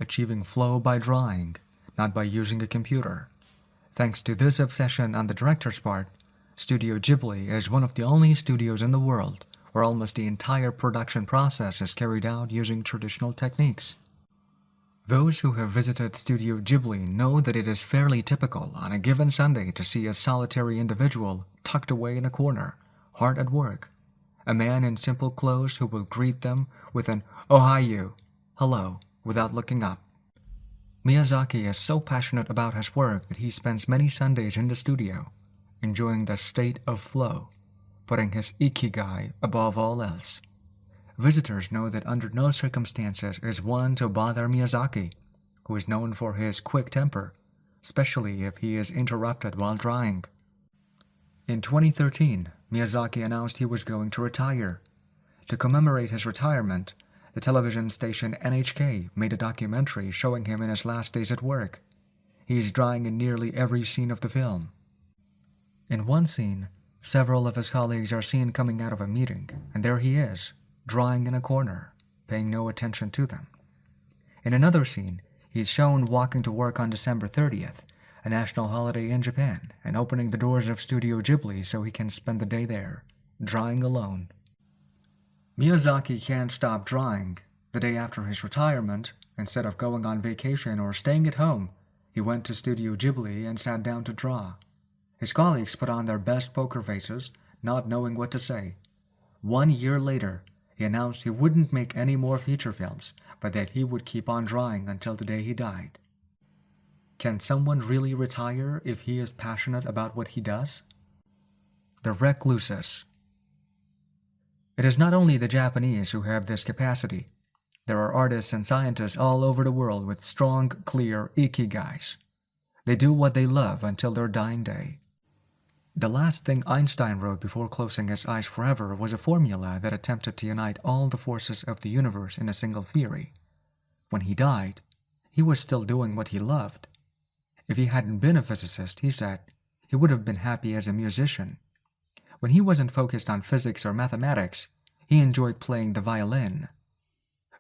achieving flow by drawing, not by using a computer. Thanks to this obsession on the director's part, Studio Ghibli is one of the only studios in the world where almost the entire production process is carried out using traditional techniques. Those who have visited Studio Ghibli know that it is fairly typical on a given Sunday to see a solitary individual tucked away in a corner, hard at work. A man in simple clothes who will greet them with an "Ohayo," hello, without looking up. Miyazaki is so passionate about his work that he spends many Sundays in the studio, enjoying the state of flow, putting his Ikigai above all else. Visitors know that under no circumstances is one to bother Miyazaki, who is known for his quick temper, especially if he is interrupted while drawing. In 2013, Miyazaki announced he was going to retire. To commemorate his retirement, the television station NHK made a documentary showing him in his last days at work. He is drawing in nearly every scene of the film. In one scene, several of his colleagues are seen coming out of a meeting, and there he is, drawing in a corner, paying no attention to them. In another scene, he's shown walking to work on December 30th, a national holiday in Japan, and opening the doors of Studio Ghibli so he can spend the day there, drawing alone. Miyazaki can't stop drawing. The day after his retirement, instead of going on vacation or staying at home, he went to Studio Ghibli and sat down to draw. His colleagues put on their best poker faces, not knowing what to say. 1 year later, he announced he wouldn't make any more feature films, but that he would keep on drawing until the day he died. Can someone really retire if he is passionate about what he does? The recluses. It is not only the Japanese who have this capacity. There are artists and scientists all over the world with strong, clear ikigais. They do what they love until their dying day. The last thing Einstein wrote before closing his eyes forever was a formula that attempted to unite all the forces of the universe in a single theory. When he died, he was still doing what he loved. If he hadn't been a physicist, he said, he would have been happy as a musician. When he wasn't focused on physics or mathematics, he enjoyed playing the violin.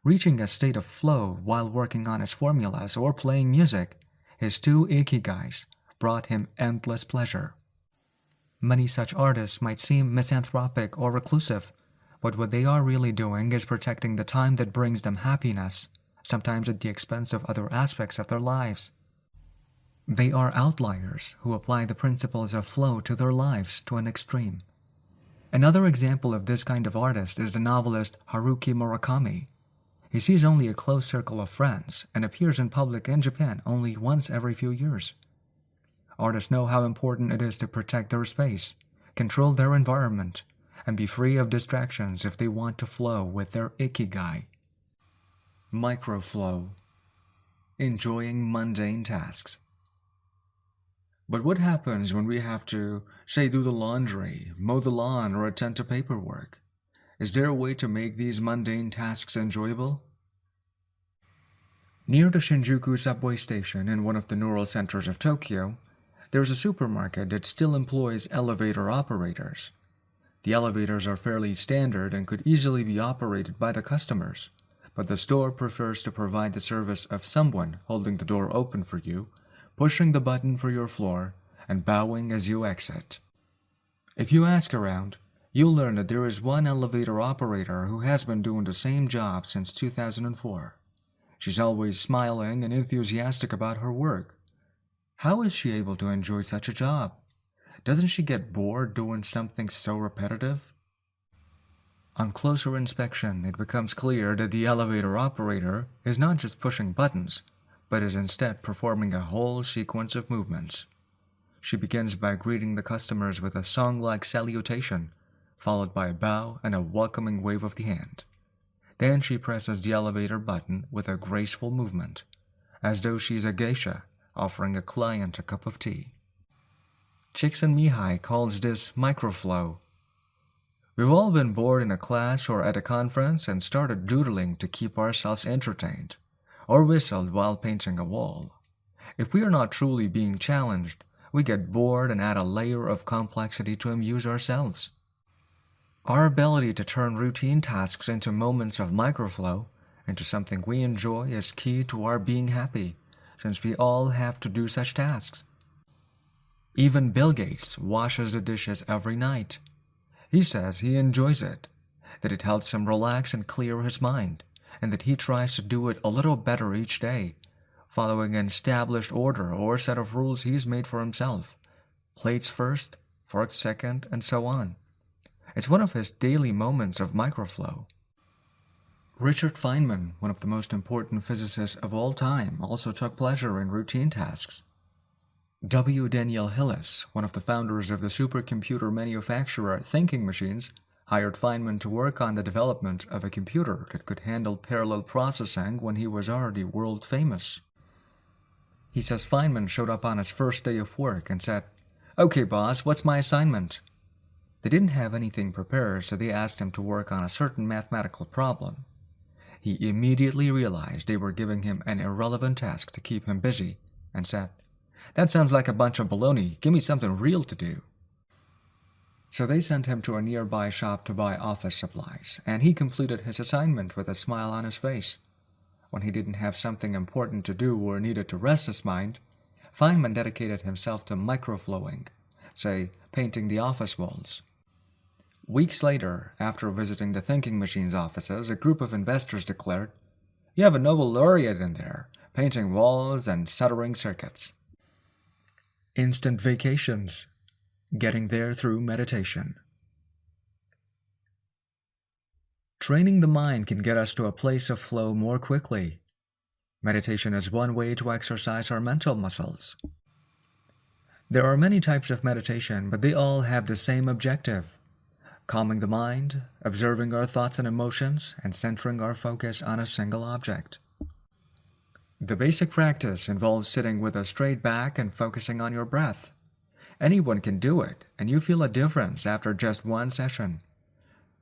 Reaching a state of flow while working on his formulas or playing music, his two ikigais brought him endless pleasure. Many such artists might seem misanthropic or reclusive, but what they are really doing is protecting the time that brings them happiness, sometimes at the expense of other aspects of their lives. They are outliers who apply the principles of flow to their lives to an extreme. Another example of this kind of artist is the novelist Haruki Murakami. He sees only a close circle of friends and appears in public in Japan only once every few years. Artists know how important it is to protect their space, control their environment, and be free of distractions if they want to flow with their ikigai. Microflow. Enjoying mundane tasks. But what happens when we have to, say, do the laundry, mow the lawn, or attend to paperwork? Is there a way to make these mundane tasks enjoyable? Near the Shinjuku subway station in one of the neural centers of Tokyo, there is a supermarket that still employs elevator operators. The elevators are fairly standard and could easily be operated by the customers, but the store prefers to provide the service of someone holding the door open for you, pushing the button for your floor, and bowing as you exit. If you ask around, you'll learn that there is one elevator operator who has been doing the same job since 2004. She's always smiling and enthusiastic about her work. How is she able to enjoy such a job? Doesn't she get bored doing something so repetitive? On closer inspection, it becomes clear that the elevator operator is not just pushing buttons, but is instead performing a whole sequence of movements. She begins by greeting the customers with a song-like salutation, followed by a bow and a welcoming wave of the hand. Then she presses the elevator button with a graceful movement, as though she's a geisha offering a client a cup of tea. Csikszentmihalyi calls this microflow. We've all been bored in a class or at a conference and started doodling to keep ourselves entertained, or whistled while painting a wall. If we are not truly being challenged, we get bored and add a layer of complexity to amuse ourselves. Our ability to turn routine tasks into moments of microflow, into something we enjoy, is key to our being happy, since we all have to do such tasks. Even Bill Gates washes the dishes every night. He says he enjoys it, that it helps him relax and clear his mind, and that he tries to do it a little better each day, following an established order or set of rules he's made for himself. Plates first, forks second, and so on. It's one of his daily moments of microflow. Richard Feynman, one of the most important physicists of all time, also took pleasure in routine tasks. W. Daniel Hillis, one of the founders of the supercomputer manufacturer Thinking Machines, hired Feynman to work on the development of a computer that could handle parallel processing when he was already world famous. He says Feynman showed up on his first day of work and said, "Okay, boss, what's my assignment?" They didn't have anything prepared, so they asked him to work on a certain mathematical problem. He immediately realized they were giving him an irrelevant task to keep him busy, and said, "That sounds like a bunch of baloney. Give me something real to do." So they sent him to a nearby shop to buy office supplies, and he completed his assignment with a smile on his face. When he didn't have something important to do or needed to rest his mind, Feynman dedicated himself to microflowing, say, painting the office walls. Weeks later, after visiting the Thinking Machines offices, a group of investors declared, "You have a Nobel laureate in there, painting walls and soldering circuits." Instant vacations. Getting there through meditation. Training the mind can get us to a place of flow more quickly. Meditation is one way to exercise our mental muscles. There are many types of meditation, but they all have the same objective: calming the mind, observing our thoughts and emotions, and centering our focus on a single object. The basic practice involves sitting with a straight back and focusing on your breath. Anyone can do it, and you feel a difference after just one session.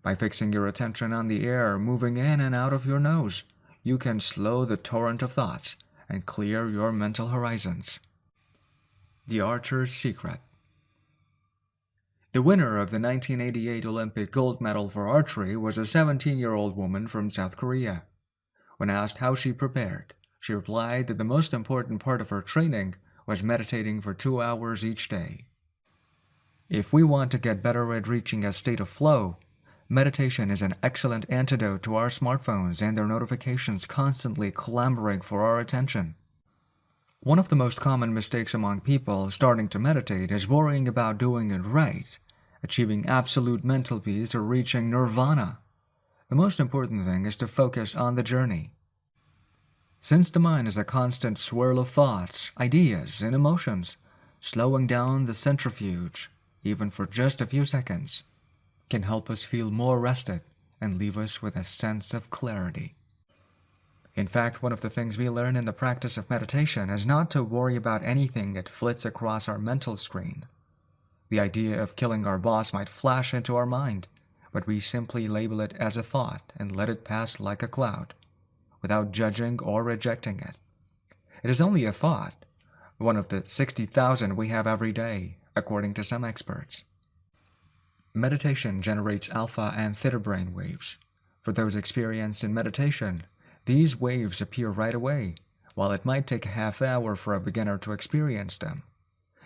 By fixing your attention on the air moving in and out of your nose, you can slow the torrent of thoughts and clear your mental horizons. The Archer's Secret. The winner of the 1988 Olympic gold medal for archery was a 17-year-old woman from South Korea. When asked how she prepared, she replied that the most important part of her training was meditating for 2 hours each day. If we want to get better at reaching a state of flow, meditation is an excellent antidote to our smartphones and their notifications constantly clamoring for our attention. One of the most common mistakes among people starting to meditate is worrying about doing it right, achieving absolute mental peace, or reaching nirvana. The most important thing is to focus on the journey. Since the mind is a constant swirl of thoughts, ideas, and emotions, slowing down the centrifuge, even for just a few seconds, can help us feel more rested and leave us with a sense of clarity. In fact, one of the things we learn in the practice of meditation is not to worry about anything that flits across our mental screen. The idea of killing our boss might flash into our mind, but we simply label it as a thought and let it pass like a cloud, without judging or rejecting it. It is only a thought, one of the 60,000 we have every day, according to some experts. Meditation generates alpha and theta brain waves. For those experienced in meditation, these waves appear right away, while it might take a half hour for a beginner to experience them.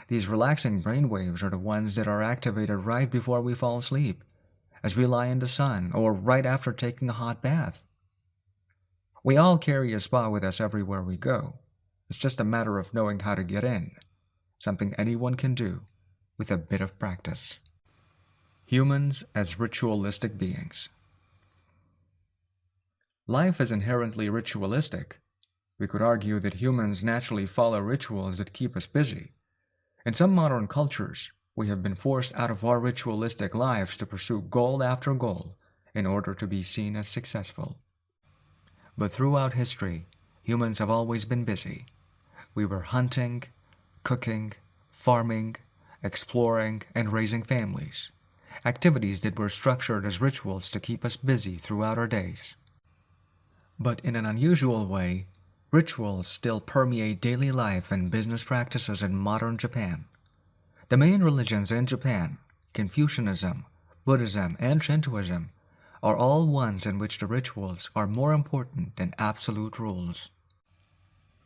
These relaxing brain waves are the ones that are activated right before we fall asleep, as we lie in the sun, or right after taking a hot bath. We all carry a spa with us everywhere we go. It's just a matter of knowing how to get in, something anyone can do with a bit of practice. Humans as ritualistic beings. Life is inherently ritualistic. We could argue that humans naturally follow rituals that keep us busy. In some modern cultures, we have been forced out of our ritualistic lives to pursue goal after goal in order to be seen as successful. But throughout history, humans have always been busy. We were hunting, cooking, farming, exploring, and raising families, activities that were structured as rituals to keep us busy throughout our days. But in an unusual way, rituals still permeate daily life and business practices in modern Japan. The main religions in Japan, Confucianism, Buddhism, and Shintoism, are all ones in which the rituals are more important than absolute rules.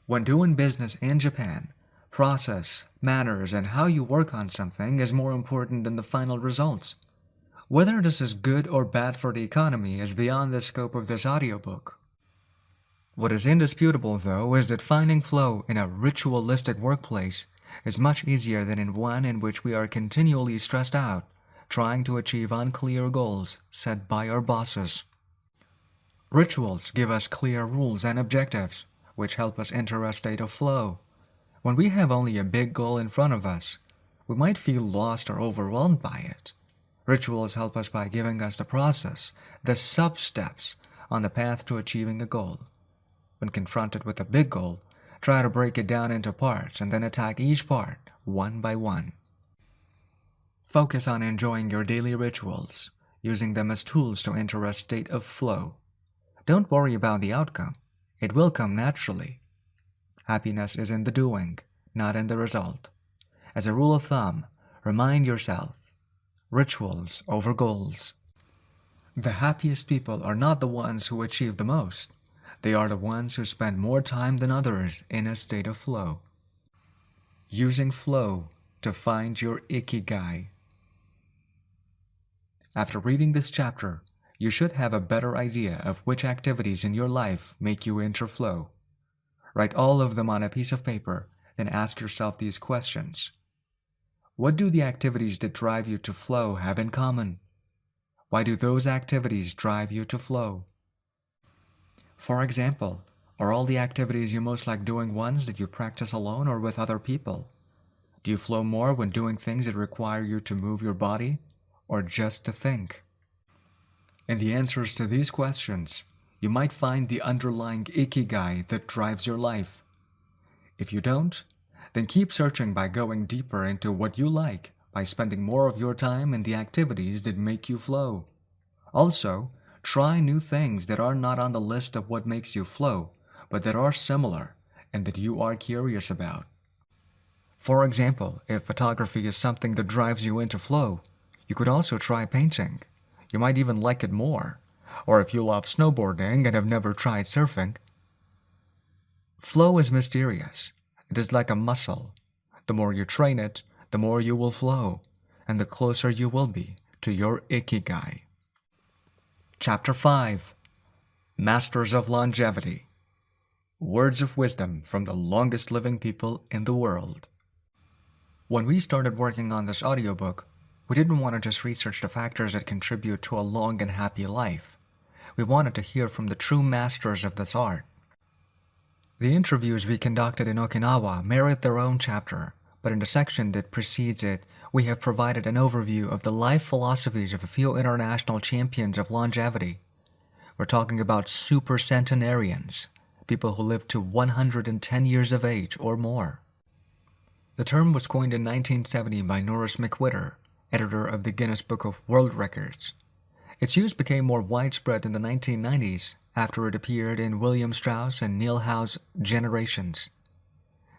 When doing business in Japan, Process, manners, and how you work on something is more important than the final results. Whether this is good or bad for the economy is beyond the scope of this audiobook. What is indisputable, though, is that finding flow in a ritualistic workplace is much easier than in one in which we are continually stressed out, trying to achieve unclear goals set by our bosses. Rituals give us clear rules and objectives, which help us enter a state of flow. When we have only a big goal in front of us, we might feel lost or overwhelmed by it. Rituals help us by giving us the process, the sub-steps on the path to achieving a goal. When confronted with a big goal, try to break it down into parts and then attack each part one by one. Focus on enjoying your daily rituals, using them as tools to enter a state of flow. Don't worry about the outcome. It will come naturally. Happiness is in the doing, not in the result. As a rule of thumb, remind yourself, rituals over goals. The happiest people are not the ones who achieve the most. They are the ones who spend more time than others in a state of flow. Using flow to find your Ikigai. After reading this chapter, you should have a better idea of which activities in your life make you enter flow. Write all of them on a piece of paper, then ask yourself these questions. What do the activities that drive you to flow have in common? Why do those activities drive you to flow? For example, are all the activities you most like doing ones that you practice alone or with other people? Do you flow more when doing things that require you to move your body, or just to think? In the answers to these questions, you might find the underlying Ikigai that drives your life. If you don't, then keep searching by going deeper into what you like, by spending more of your time in the activities that make you flow. Also, try new things that are not on the list of what makes you flow, but that are similar and that you are curious about. For example, if photography is something that drives you into flow, you could also try painting. You might even like it more. Or if you love snowboarding and have never tried surfing. Flow is mysterious. It is like a muscle. The more you train it, the more you will flow, and the closer you will be to your Ikigai. Chapter 5. Masters of Longevity. Words of wisdom from the longest living people in the world. When we started working on this audiobook, we didn't want to just research the factors that contribute to a long and happy life. We wanted to hear from the true masters of this art. The interviews we conducted in Okinawa merit their own chapter, but in the section that precedes it, we have provided an overview of the life philosophies of a few international champions of longevity. We're talking about super centenarians, people who live to 110 years of age or more. The term was coined in 1970 by Norris McWhirter, editor of the Guinness Book of World Records. Its use became more widespread in the 1990s after it appeared in William Strauss and Neil Howe's Generations.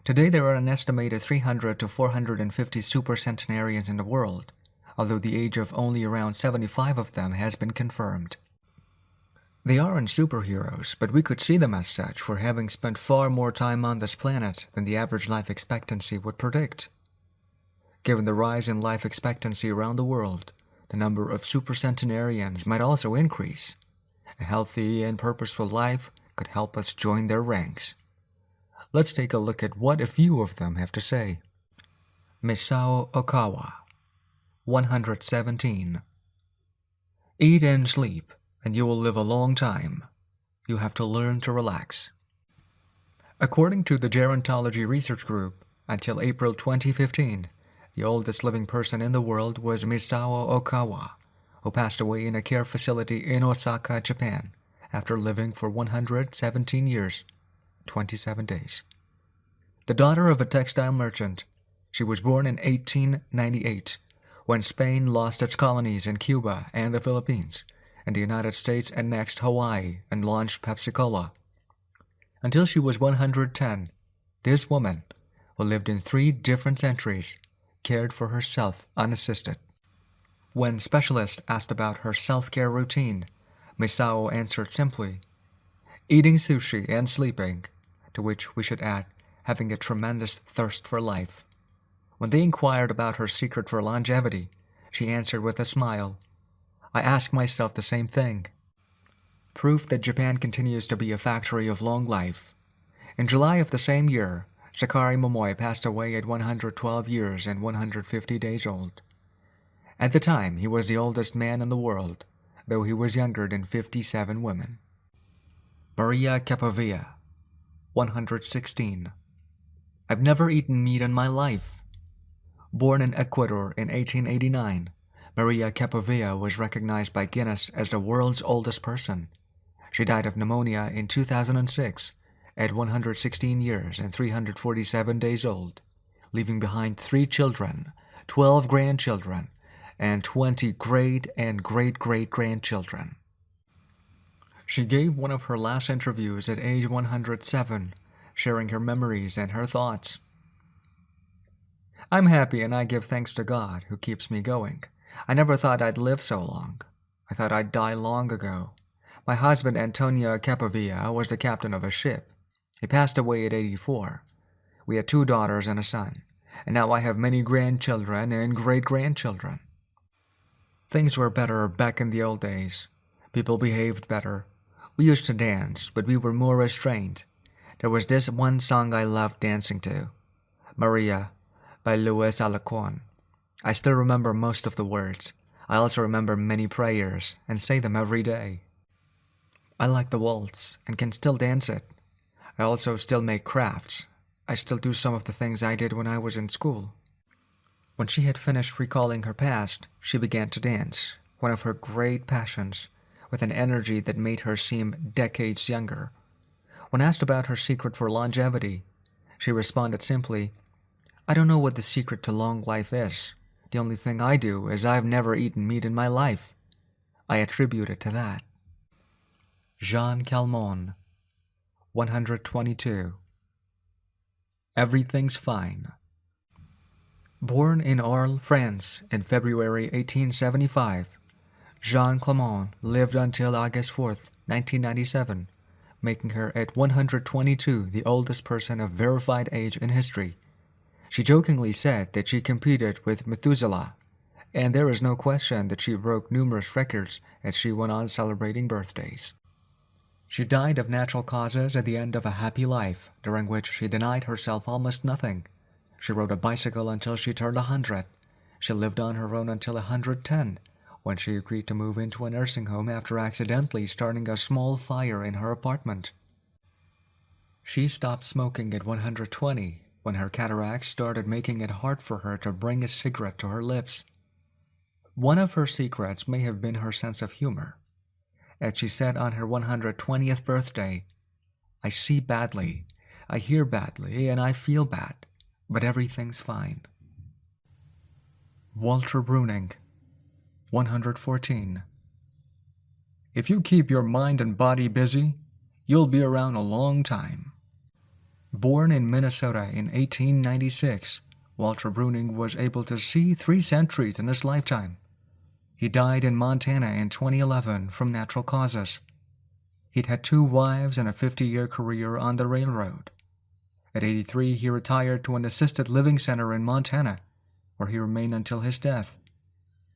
Today there are an estimated 300 to 450 supercentenarians in the world, although the age of only around 75 of them has been confirmed. They aren't superheroes, but we could see them as such for having spent far more time on this planet than the average life expectancy would predict. Given the rise in life expectancy around the world, the number of supercentenarians might also increase. A healthy and purposeful life could help us join their ranks. Let's take a look at what a few of them have to say. Misao Okawa, 117. Eat and sleep, and you will live a long time. You have to learn to relax. According to the Gerontology Research Group, until April 2015, the oldest living person in the world was Misao Okawa, who passed away in a care facility in Osaka, Japan, after living for 117 years, 27 days. The daughter of a textile merchant, she was born in 1898, when Spain lost its colonies in Cuba and the Philippines, and the United States annexed Hawaii and launched Pepsi-Cola. Until she was 110, this woman, who lived in 3 different centuries, cared for herself unassisted. When specialists asked about her self-care routine, Misao answered simply, eating sushi and sleeping, to which we should add, having a tremendous thirst for life. When they inquired about her secret for longevity, she answered with a smile, "I ask myself the same thing." Proof that Japan continues to be a factory of long life. In July of the same year, Sakari Momoe passed away at 112 years and 150 days old. At the time, he was the oldest man in the world, though he was younger than 57 women. Maria Capovilla, 116. I've never eaten meat in my life. Born in Ecuador in 1889, Maria Capovilla was recognized by Guinness as the world's oldest person. She died of pneumonia in 2006 at 116 years and 347 days old, leaving behind 3 children, 12 grandchildren, and 20 great and great-great-grandchildren. She gave one of her last interviews at age 107, sharing her memories and her thoughts. I'm happy and I give thanks to God who keeps me going. I never thought I'd live so long. I thought I'd die long ago. My husband Antonio Capovilla was the captain of a ship. He passed away at 84. We had 2 daughters and a son, and now I have many grandchildren and great-grandchildren. Things were better back in the old days. People behaved better. We used to dance, but we were more restrained. There was this one song I loved dancing to, Maria, by Louis Alarcon. I still remember most of the words. I also remember many prayers and say them every day. I like the waltz and can still dance it. I also still make crafts. I still do some of the things I did when I was in school. When she had finished recalling her past, she began to dance, one of her great passions, with an energy that made her seem decades younger. When asked about her secret for longevity, she responded simply, I don't know what the secret to long life is. The only thing I do is I've never eaten meat in my life. I attribute it to that. Jean Calment, 122. Everything's fine. Born in Arles, France in February 1875, Jean Calment lived until August 4, 1997, making her at 122 the oldest person of verified age in history. She jokingly said that she competed with Methuselah, and there is no question that she broke numerous records as she went on celebrating birthdays. She died of natural causes at the end of a happy life, during which she denied herself almost nothing. She rode a bicycle until she turned 100. She lived on her own until 110, when she agreed to move into a nursing home after accidentally starting a small fire in her apartment. She stopped smoking at 120, when her cataracts started making it hard for her to bring a cigarette to her lips. One of her secrets may have been her sense of humor. As she said on her 120th birthday, I see badly, I hear badly, and I feel bad, but everything's fine. Walter Bruning, 114. If you keep your mind and body busy, you'll be around a long time. Born in Minnesota in 1896, Walter Bruning was able to see 3 centuries in his lifetime. He died in Montana in 2011 from natural causes. He'd had 2 wives and a 50-year career on the railroad. At 83, he retired to an assisted living center in Montana, where he remained until his death.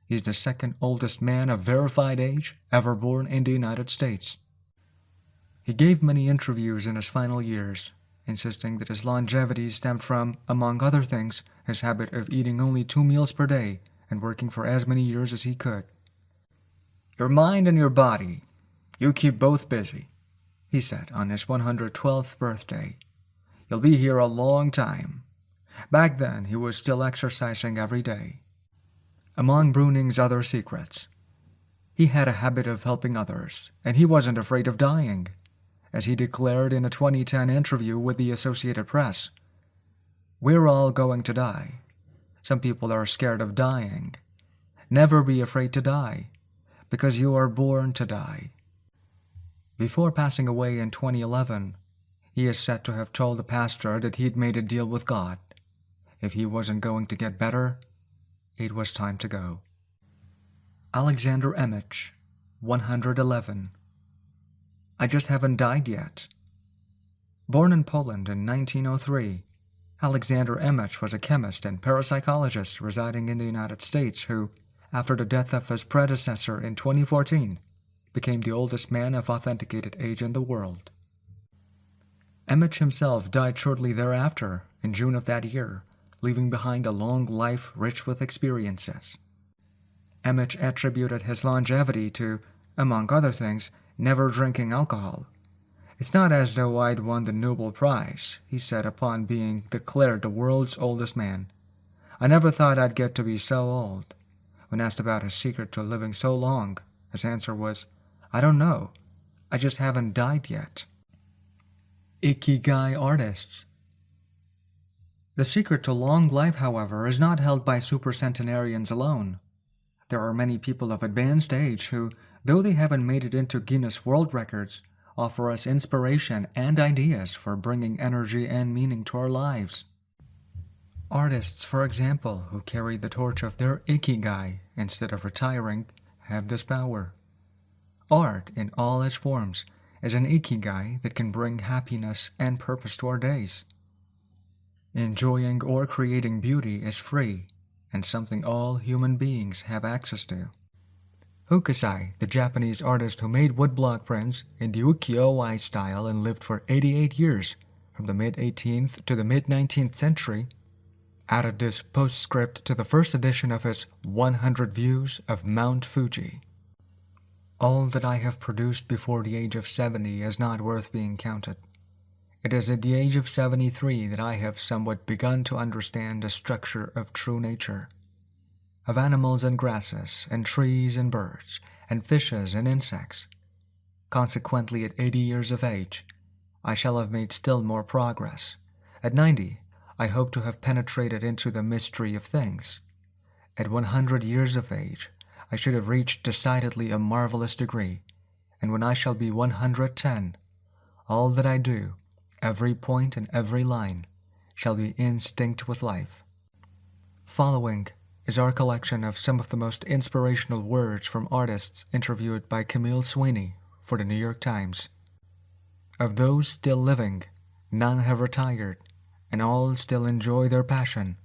He's the 2nd oldest man of verified age ever born in the United States. He gave many interviews in his final years, insisting that his longevity stemmed from, among other things, his habit of eating only 2 meals per day and working for as many years as he could. Your mind and your body, you keep both busy, he said on his 112th birthday. You'll be here a long time. Back then, he was still exercising every day. Among Bruning's other secrets, he had a habit of helping others, and he wasn't afraid of dying, as he declared in a 2010 interview with the Associated Press. We're all going to die. Some people are scared of dying. Never be afraid to die, because you are born to die. Before passing away in 2011, he is said to have told the pastor that he'd made a deal with God. If he wasn't going to get better, it was time to go. Alexander Emmich, 111. I just haven't died yet. Born in Poland in 1903, Alexander Emmich was a chemist and parapsychologist residing in the United States who, after the death of his predecessor in 2014, became the oldest man of authenticated age in the world. Emmich himself died shortly thereafter, in June of that year, leaving behind a long life rich with experiences. Emmich attributed his longevity to, among other things, never drinking alcohol. "It's not as though I'd won the Nobel Prize," he said upon being declared the world's oldest man. "I never thought I'd get to be so old." When asked about his secret to living so long, his answer was, "I don't know. I just haven't died yet." Ikigai artists. The secret to long life, however, is not held by super-centenarians alone. There are many people of advanced age who, though they haven't made it into Guinness World Records, offer us inspiration and ideas for bringing energy and meaning to our lives. Artists, for example, who carry the torch of their Ikigai instead of retiring, have this power. Art, in all its forms, is an Ikigai that can bring happiness and purpose to our days. Enjoying or creating beauty is free, and something all human beings have access to. Hokusai, the Japanese artist who made woodblock prints in the ukiyo-e style and lived for 88 years, from the mid-18th to the mid-19th century, added this postscript to the first edition of his 100 Views of Mount Fuji. "All that I have produced before the age of 70 is not worth being counted. It is at the age of 73 that I have somewhat begun to understand the structure of true nature, of animals and grasses, and trees and birds, and fishes and insects. Consequently, at 80 years of age, I shall have made still more progress. At 90, I hope to have penetrated into the mystery of things. At 100 years of age, I should have reached decidedly a marvelous degree, and when I shall be 110, all that I do, every point and every line, shall be instinct with life." Following is our collection of some of the most inspirational words from artists interviewed by Camille Sweeney for the New York Times. "Of those still living, none have retired, and all still enjoy their passion,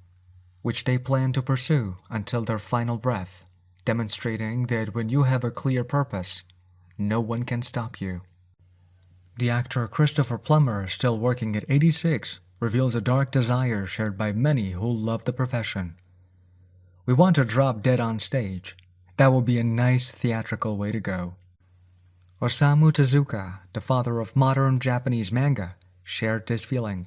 which they plan to pursue until their final breath, demonstrating that when you have a clear purpose, no one can stop you." The actor Christopher Plummer, still working at 86, reveals a dark desire shared by many who love the profession. "We want to drop dead on stage. That will be a nice theatrical way to go." Osamu Tezuka, the father of modern Japanese manga, shared this feeling.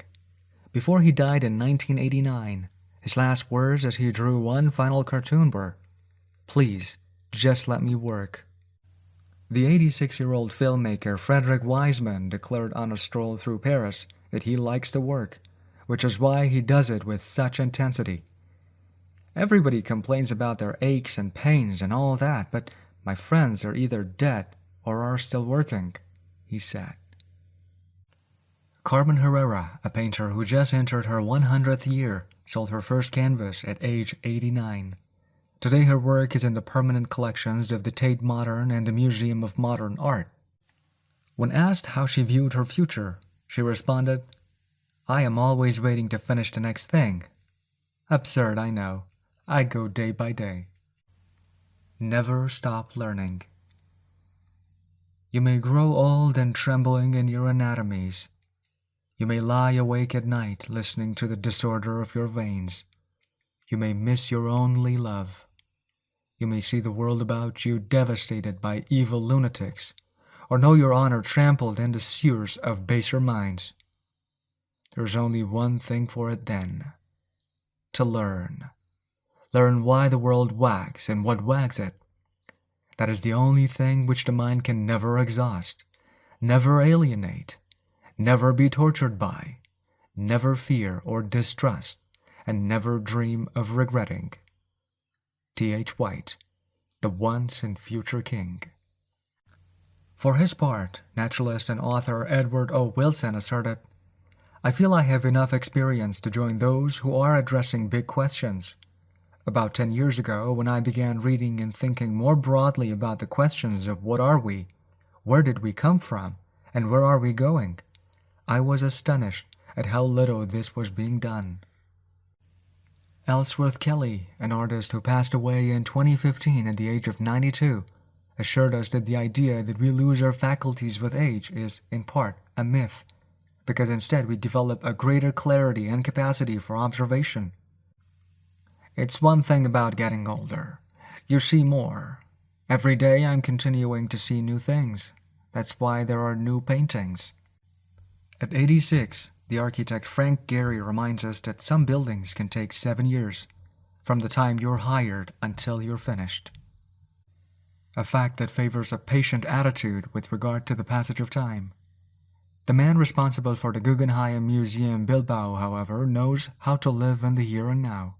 Before he died in 1989, his last words as he drew one final cartoon were, "Please, just let me work." The 86-year-old filmmaker Frederick Wiseman declared on a stroll through Paris that he likes to work, which is why he does it with such intensity. "Everybody complains about their aches and pains and all that, but my friends are either dead or are still working," he said. Carmen Herrera, a painter who just entered her 100th year, sold her first canvas at age 89. Today her work is in the permanent collections of the Tate Modern and the Museum of Modern Art. When asked how she viewed her future, she responded, "I am always waiting to finish the next thing. Absurd, I know. I go day by day." Never stop learning. You may grow old and trembling in your anatomies. You may lie awake at night listening to the disorder of your veins. You may miss your only love. You may see the world about you devastated by evil lunatics, or know your honor trampled in the sewers of baser minds. There's only one thing for it then: to learn. Learn why the world wags and what wags it. That is the only thing which the mind can never exhaust, never alienate, never be tortured by, never fear or distrust, and never dream of regretting. T.H. White, the once and future king. For his part, naturalist and author Edward O. Wilson asserted, "I feel I have enough experience to join those who are addressing big questions. About 10 years ago, when I began reading and thinking more broadly about the questions of what are we, where did we come from, and where are we going, I was astonished at how little this was being done. Ellsworth Kelly, an artist who passed away in 2015 at the age of 92, assured us that the idea that we lose our faculties with age is, in part, a myth, because instead we develop a greater clarity and capacity for observation. It's one thing about getting older. You see more. Every day I'm continuing to see new things. That's why there are new paintings. At 86, the architect Frank Gehry reminds us that some buildings can take 7 years, from the time you're hired until you're finished. A fact that favors a patient attitude with regard to the passage of time. The man responsible for the Guggenheim Museum Bilbao, however, knows how to live in the here and now.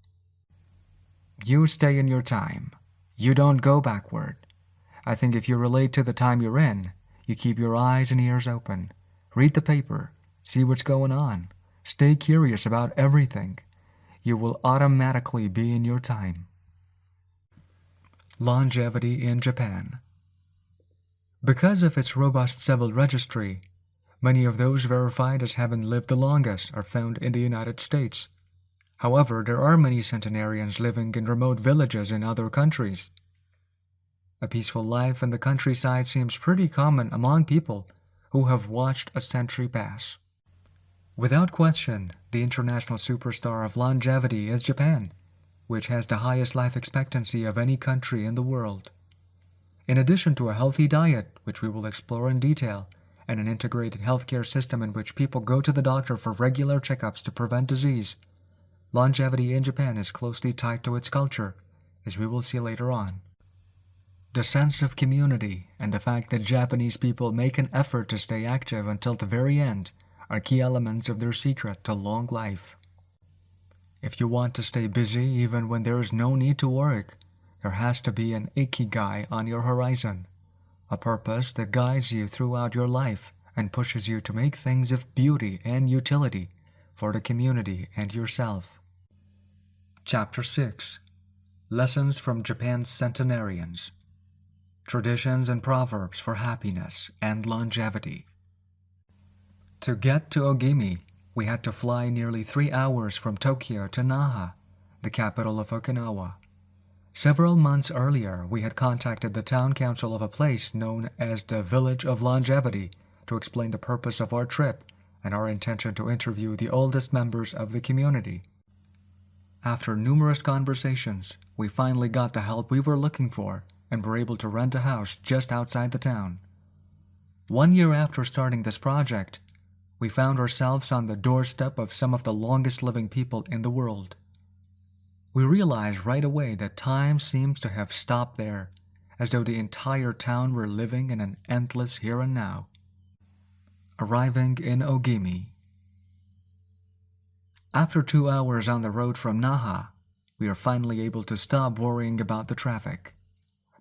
You stay in your time. You don't go backward. I think if you relate to the time you're in, you keep your eyes and ears open. Read the paper. See what's going on. Stay curious about everything. You will automatically be in your time. Longevity in Japan. Because of its robust civil registry, many of those verified as having lived the longest are found in the United States. However, there are many centenarians living in remote villages in other countries. A peaceful life in the countryside seems pretty common among people who have watched a century pass. Without question, the international superstar of longevity is Japan, which has the highest life expectancy of any country in the world. In addition to a healthy diet, which we will explore in detail, and an integrated healthcare system in which people go to the doctor for regular checkups to prevent disease, longevity in Japan is closely tied to its culture, as we will see later on. The sense of community and the fact that Japanese people make an effort to stay active until the very end are key elements of their secret to long life. If you want to stay busy even when there is no need to work, there has to be an Ikigai on your horizon, a purpose that guides you throughout your life and pushes you to make things of beauty and utility for the community and yourself. Chapter 6. Lessons from Japan's Centenarians. Traditions and Proverbs for Happiness and Longevity. To get to Ogimi, we had to fly nearly 3 hours from Tokyo to Naha, the capital of Okinawa. Several months earlier, we had contacted the town council of a place known as the Village of Longevity to explain the purpose of our trip and our intention to interview the oldest members of the community. After numerous conversations, we finally got the help we were looking for and were able to rent a house just outside the town. 1 year after starting this project, we found ourselves on the doorstep of some of the longest living people in the world. We realized right away that time seems to have stopped there, as though the entire town were living in an endless here and now. Arriving in Ogimi. After 2 hours on the road from Naha, we are finally able to stop worrying about the traffic.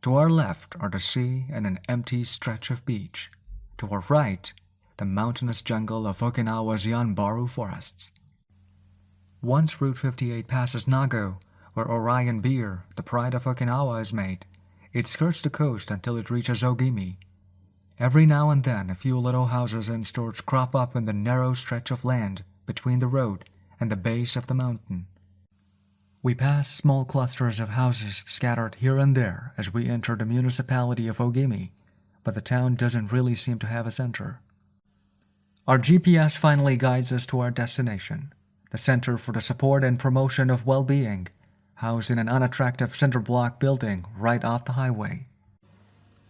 To our left are the sea and an empty stretch of beach. To our right, the mountainous jungle of Okinawa's Yanbaru forests. Once Route 58 passes Nago, where Orion beer, the pride of Okinawa, is made, it skirts the coast until it reaches Ogimi. Every now and then, a few little houses and stores crop up in the narrow stretch of land between the road and the base of the mountain. We pass small clusters of houses scattered here and there as we enter the municipality of Ogimi, but the town doesn't really seem to have a center. Our GPS finally guides us to our destination, the Center for the Support and Promotion of Well-Being, housed in an unattractive cinder-block building right off the highway.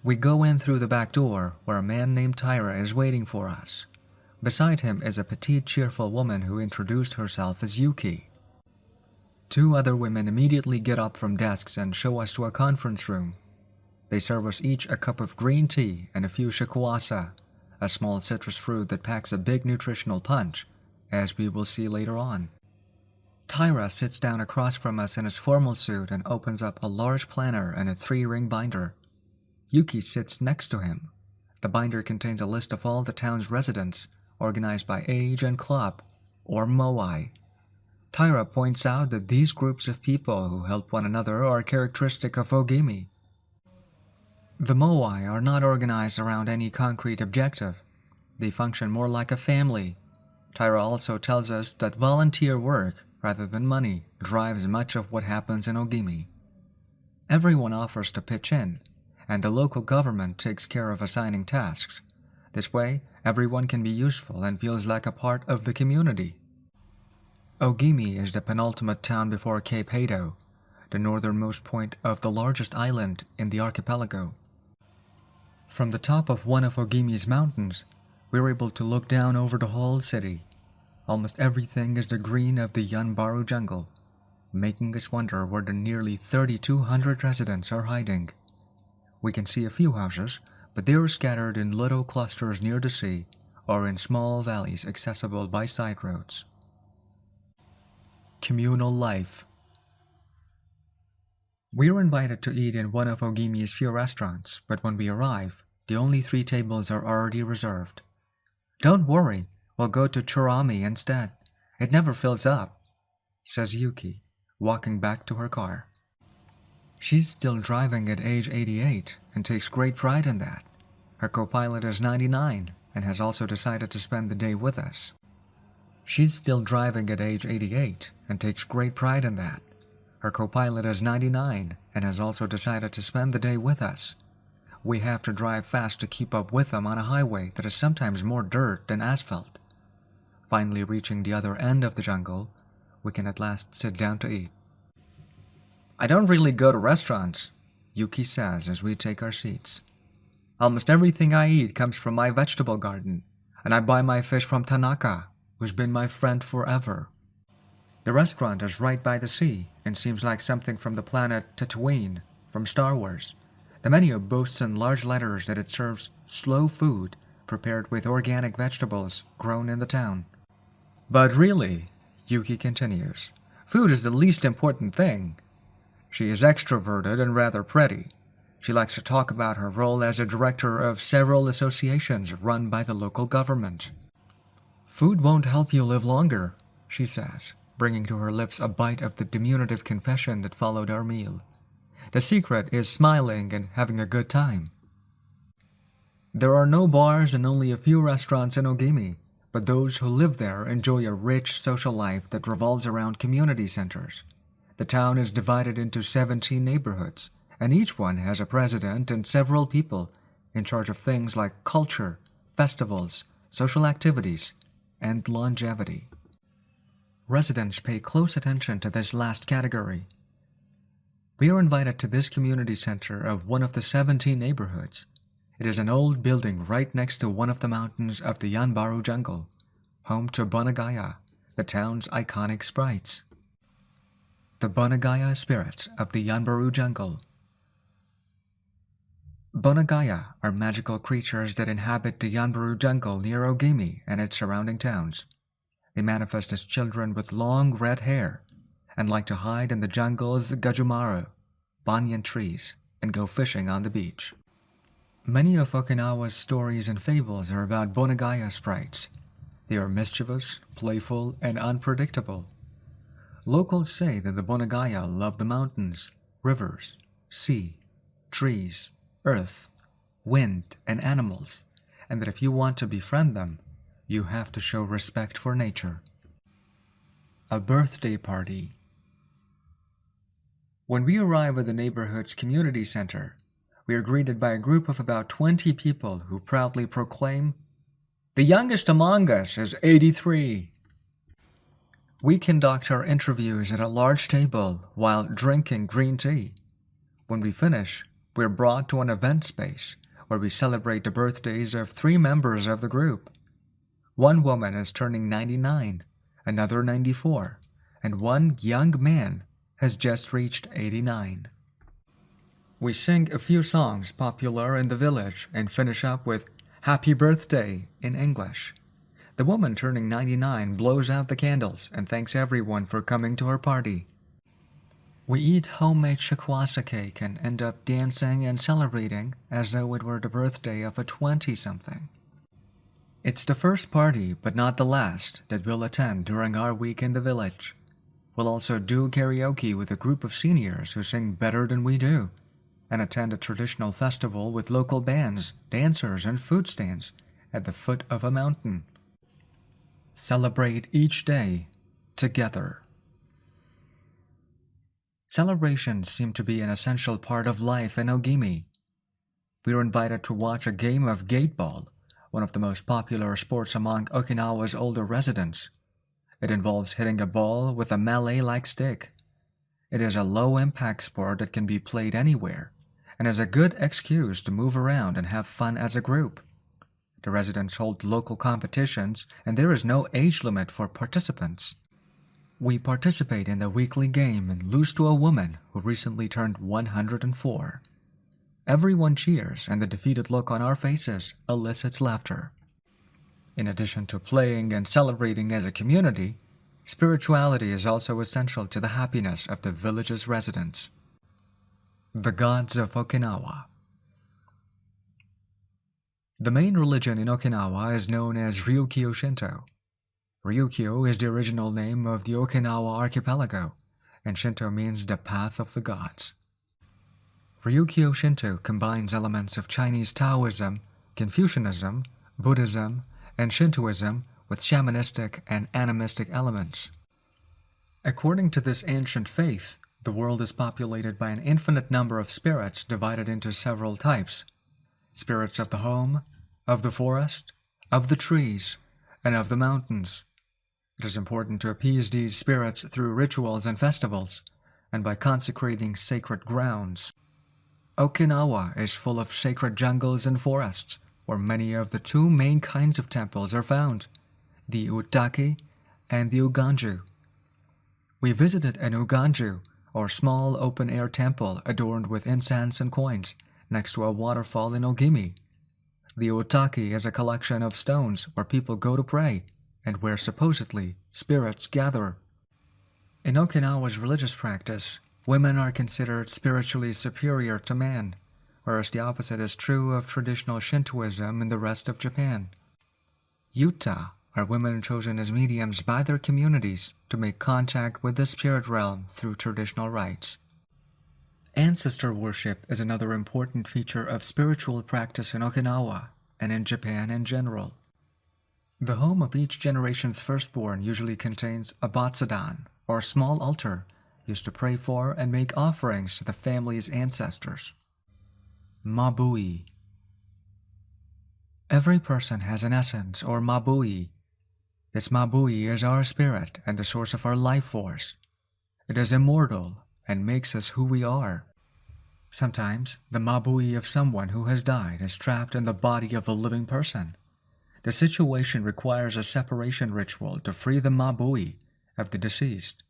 We go in through the back door, where a man named Tyra is waiting for us. Beside him is a petite, cheerful woman who introduced herself as Yuki. 2 other women immediately get up from desks and show us to a conference room. They serve us each a cup of green tea and a few shikuasa, a small citrus fruit that packs a big nutritional punch, as we will see later on. Tyra sits down across from us in his formal suit and opens up a large planner and a 3-ring binder. Yuki sits next to him. The binder contains a list of all the town's residents, organized by age and club, or moai. Tyra points out that these groups of people who help one another are characteristic of Ogimi. The moai are not organized around any concrete objective. They function more like a family, Tyra also tells us that volunteer work, rather than money, drives much of what happens in Ogimi. Everyone offers to pitch in, and the local government takes care of assigning tasks. This way, everyone can be useful and feels like a part of the community. Ogimi is the penultimate town before Cape Hato, the northernmost point of the largest island in the archipelago. From the top of one of Ogimi's mountains, we're able to look down over the whole city. Almost everything is the green of the Yanbaru jungle, making us wonder where the nearly 3,200 residents are hiding. We can see a few houses, but they are scattered in little clusters near the sea or in small valleys accessible by side roads. Communal life. We are invited to eat in one of Ogimi's few restaurants, but when we arrive, the only 3 tables are already reserved. "Don't worry, we'll go to Churami instead. It never fills up," says Yuki, walking back to her car. She's still driving at age 88 and takes great pride in that. Her co-pilot is 99 and has also decided to spend the day with us. She's still driving at age 88 and takes great pride in that. Her co-pilot is 99 and has also decided to spend the day with us. We have to drive fast to keep up with them on a highway that is sometimes more dirt than asphalt. Finally reaching the other end of the jungle, we can at last sit down to eat. "I don't really go to restaurants," Yuki says as we take our seats. "Almost everything I eat comes from my vegetable garden, and I buy my fish from Tanaka, who's been my friend forever." The restaurant is right by the sea and seems like something from the planet Tatooine from Star Wars. The menu boasts in large letters that it serves slow food prepared with organic vegetables grown in the town. "But really," Yuki continues, "food is the least important thing." She is extroverted and rather pretty. She likes to talk about her role as a director of several associations run by the local government. "Food won't help you live longer," she says, bringing to her lips a bite of the diminutive confession that followed our meal. "The secret is smiling and having a good time." There are no bars and only a few restaurants in Ogimi, but those who live there enjoy a rich social life that revolves around community centers. The town is divided into 17 neighborhoods, and each one has a president and several people in charge of things like culture, festivals, social activities, and longevity. Residents pay close attention to this last category. We are invited to this community center of one of the 17 neighborhoods. It is an old building right next to one of the mountains of the Yanbaru jungle, home to Bonagaya, the town's iconic sprites. The Bonagaya spirits of the Yanbaru jungle. Bonagaya are magical creatures that inhabit the Yanbaru jungle near Ogimi and its surrounding towns. They manifest as children with long red hair and like to hide in the jungle's gajumaru, banyan trees, and go fishing on the beach. Many of Okinawa's stories and fables are about Bonagaya sprites. They are mischievous, playful, and unpredictable. Locals say that the Bonagaya love the mountains, rivers, sea, trees, earth, wind, and animals, and that if you want to befriend them, you have to show respect for nature. A birthday party. When we arrive at the neighborhood's community center, we are greeted by a group of about 20 people who proudly proclaim, "The youngest among us is 83. We conduct our interviews at a large table while drinking green tea. When we finish, we're brought to an event space where we celebrate the birthdays of 3 members of the group. One woman is turning 99, another 94, and one young man has just reached 89. We sing a few songs popular in the village and finish up with "Happy Birthday" in English. The woman turning 99 blows out the candles and thanks everyone for coming to her party. We eat homemade shakwasa cake and end up dancing and celebrating as though it were the birthday of a 20-something. It's the first party, but not the last, that we'll attend during our week in the village. We'll also do karaoke with a group of seniors who sing better than we do, and attend a traditional festival with local bands, dancers, and food stands at the foot of a mountain. Celebrate each day together. Celebrations seem to be an essential part of life in Ogimi. We were invited to watch a game of gateball, one of the most popular sports among Okinawa's older residents. It involves hitting a ball with a melee-like stick. It is a low-impact sport that can be played anywhere, and is a good excuse to move around and have fun as a group. The residents hold local competitions, and there is no age limit for participants. We participate in the weekly game and lose to a woman who recently turned 104. Everyone cheers, and the defeated look on our faces elicits laughter. In addition to playing and celebrating as a community, spirituality is also essential to the happiness of the village's residents. The Gods of Okinawa. The main religion in Okinawa is known as Ryukyu Shinto. Ryukyu is the original name of the Okinawa archipelago, and Shinto means the path of the gods. Ryukyu Shinto combines elements of Chinese Taoism, Confucianism, Buddhism, and Shintoism with shamanistic and animistic elements. According to this ancient faith, the world is populated by an infinite number of spirits divided into several types: spirits of the home, of the forest, of the trees, and of the mountains. It is important to appease these spirits through rituals and festivals, and by consecrating sacred grounds. Okinawa is full of sacred jungles and forests, where many of the two main kinds of temples are found, the Utaki and the Uganju. We visited an Uganju, or small open-air temple adorned with incense and coins, next to a waterfall in Ogimi. The Utaki is a collection of stones where people go to pray, and where supposedly spirits gather. In Okinawa's religious practice, women are considered spiritually superior to men, whereas the opposite is true of traditional Shintoism in the rest of Japan. Yuta are women chosen as mediums by their communities to make contact with the spirit realm through traditional rites. Ancestor worship is another important feature of spiritual practice in Okinawa and in Japan in general. The home of each generation's firstborn usually contains a batsudan, or small altar, used to pray for and make offerings to the family's ancestors. Mabui. Every person has an essence, or mabui. This mabui is our spirit and the source of our life force. It is immortal and makes us who we are. Sometimes, the mabui of someone who has died is trapped in the body of a living person. The situation requires a separation ritual to free the mabui of the deceased.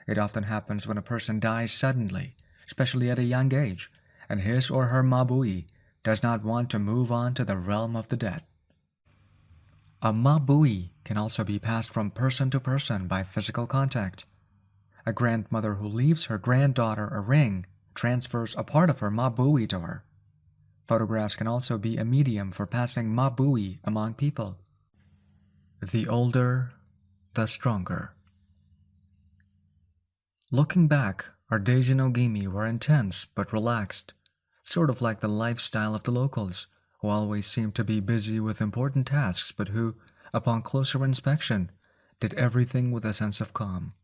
It often happens when a person dies suddenly, especially at a young age, and his or her mabui does not want to move on to the realm of the dead. A mabui can also be passed from person to person by physical contact. A grandmother who leaves her granddaughter a ring transfers a part of her mabui to her. Photographs can also be a medium for passing mabui among people. The older, the stronger. Looking back, our days in Ogimi were intense but relaxed, sort of like the lifestyle of the locals, who always seemed to be busy with important tasks but who, upon closer inspection, did everything with a sense of calm.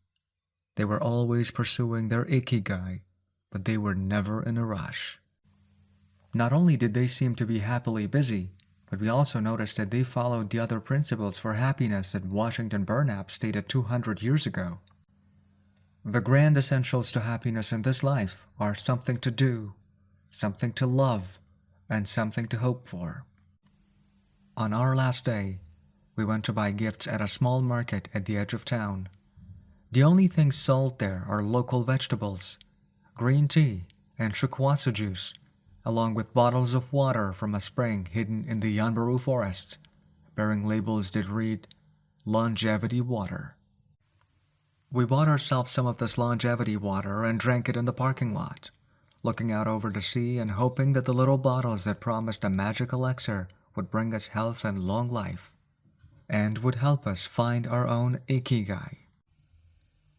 They were always pursuing their Ikigai, but they were never in a rush. Not only did they seem to be happily busy, but we also noticed that they followed the other principles for happiness that Washington Burnap stated 200 years ago. The grand essentials to happiness in this life are something to do, something to love, and something to hope for. On our last day, we went to buy gifts at a small market at the edge of town. The only things sold there are local vegetables, green tea, and shukwasu juice, along with bottles of water from a spring hidden in the Yanbaru forest, bearing labels that read, "Longevity Water." We bought ourselves some of this longevity water and drank it in the parking lot, looking out over the sea and hoping that the little bottles that promised a magic elixir would bring us health and long life, and would help us find our own Ikigai.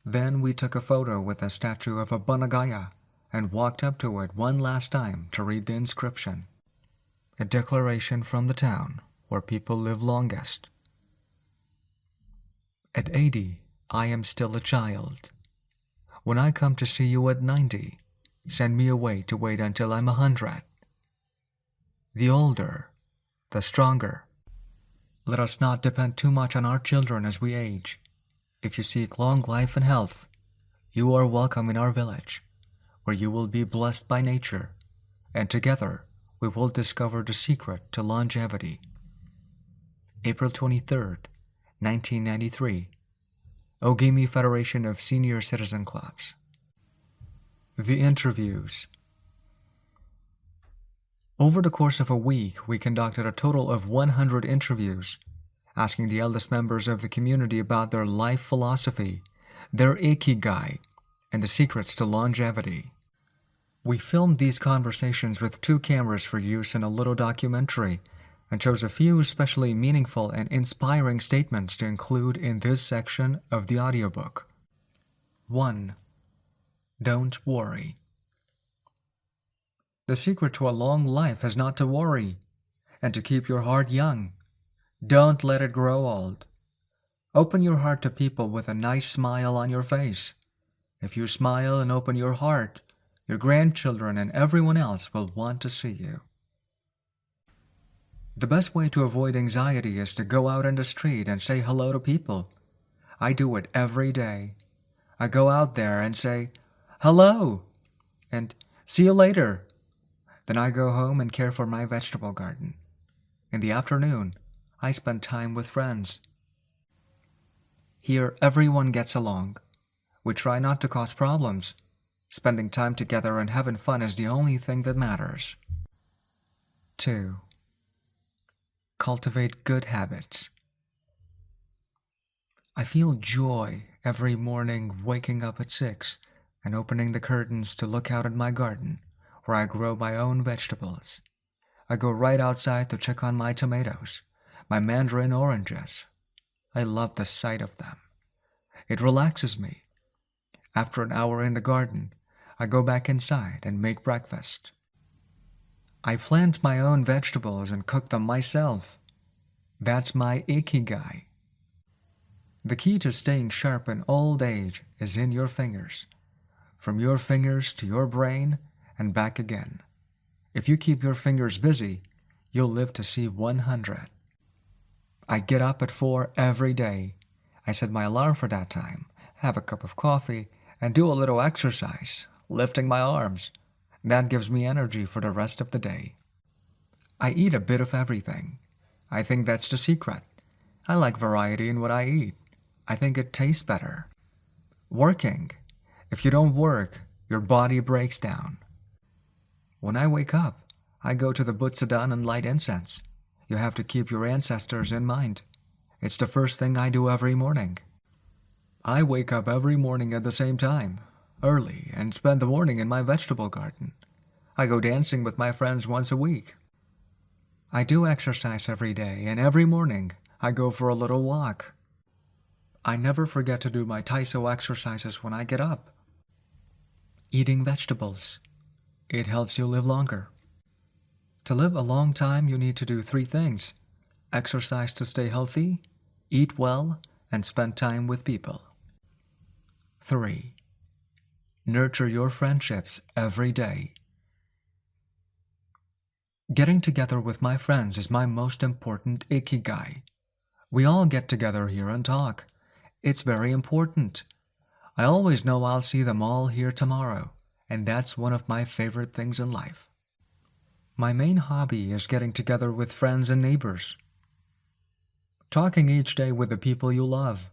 Then we took a photo with a statue of a Bonagaya and walked up to it one last time to read the inscription. A declaration from the town where people live longest. At 80, I am still a child. When I come to see you at 90, send me away to wait until I'm 100. The older, the stronger. Let us not depend too much on our children as we age. If you seek long life and health, you are welcome in our village, where you will be blessed by nature, and together we will discover the secret to longevity. April 23rd, 1993. Ogimi Federation of Senior Citizen Clubs. The interviews. Over the course of a week, we conducted a total of 100 interviews, asking the eldest members of the community about their life philosophy, their Ikigai, and the secrets to longevity. We filmed these conversations with 2 cameras for use in a little documentary, and chose a few especially meaningful and inspiring statements to include in this section of the audiobook. 1. Don't worry. The secret to a long life is not to worry, and to keep your heart young. Don't let it grow old. Open your heart to people with a nice smile on your face. If you smile and open your heart, your grandchildren and everyone else will want to see you. The best way to avoid anxiety is to go out in the street and say hello to people. I do it every day. I go out there and say, hello, and see you later. Then I go home and care for my vegetable garden. In the afternoon, I spend time with friends. Here, everyone gets along. We try not to cause problems. Spending time together and having fun is the only thing that matters. 2. Cultivate good habits. I feel joy every morning waking up at 6 and opening the curtains to look out at my garden, where I grow my own vegetables. I go right outside to check on my tomatoes, my mandarin oranges. I love the sight of them. It relaxes me. After an hour in the garden, I go back inside and make breakfast. I plant my own vegetables and cook them myself. That's my Ikigai. The key to staying sharp in old age is in your fingers. From your fingers to your brain and back again. If you keep your fingers busy, you'll live to see 100. I get up at 4 every day. I set my alarm for that time, have a cup of coffee, and do a little exercise, lifting my arms. That gives me energy for the rest of the day. I eat a bit of everything. I think that's the secret. I like variety in what I eat. I think it tastes better. Working. If you don't work, your body breaks down. When I wake up, I go to the Butsudan and light incense. You have to keep your ancestors in mind. It's the first thing I do every morning. I wake up every morning at the same time, early, and spend the morning in my vegetable garden. I go dancing with my friends once a week. I do exercise every day, and every morning I go for a little walk. I never forget to do my Taiso exercises when I get up. Eating vegetables. It helps you live longer. To live a long time, you need to do 3 things. Exercise to stay healthy, eat well, and spend time with people. 3. Nurture your friendships every day. Getting together with my friends is my most important Ikigai. We all get together here and talk. It's very important. I always know I'll see them all here tomorrow, and that's one of my favorite things in life. My main hobby is getting together with friends and neighbors. Talking each day with the people you love.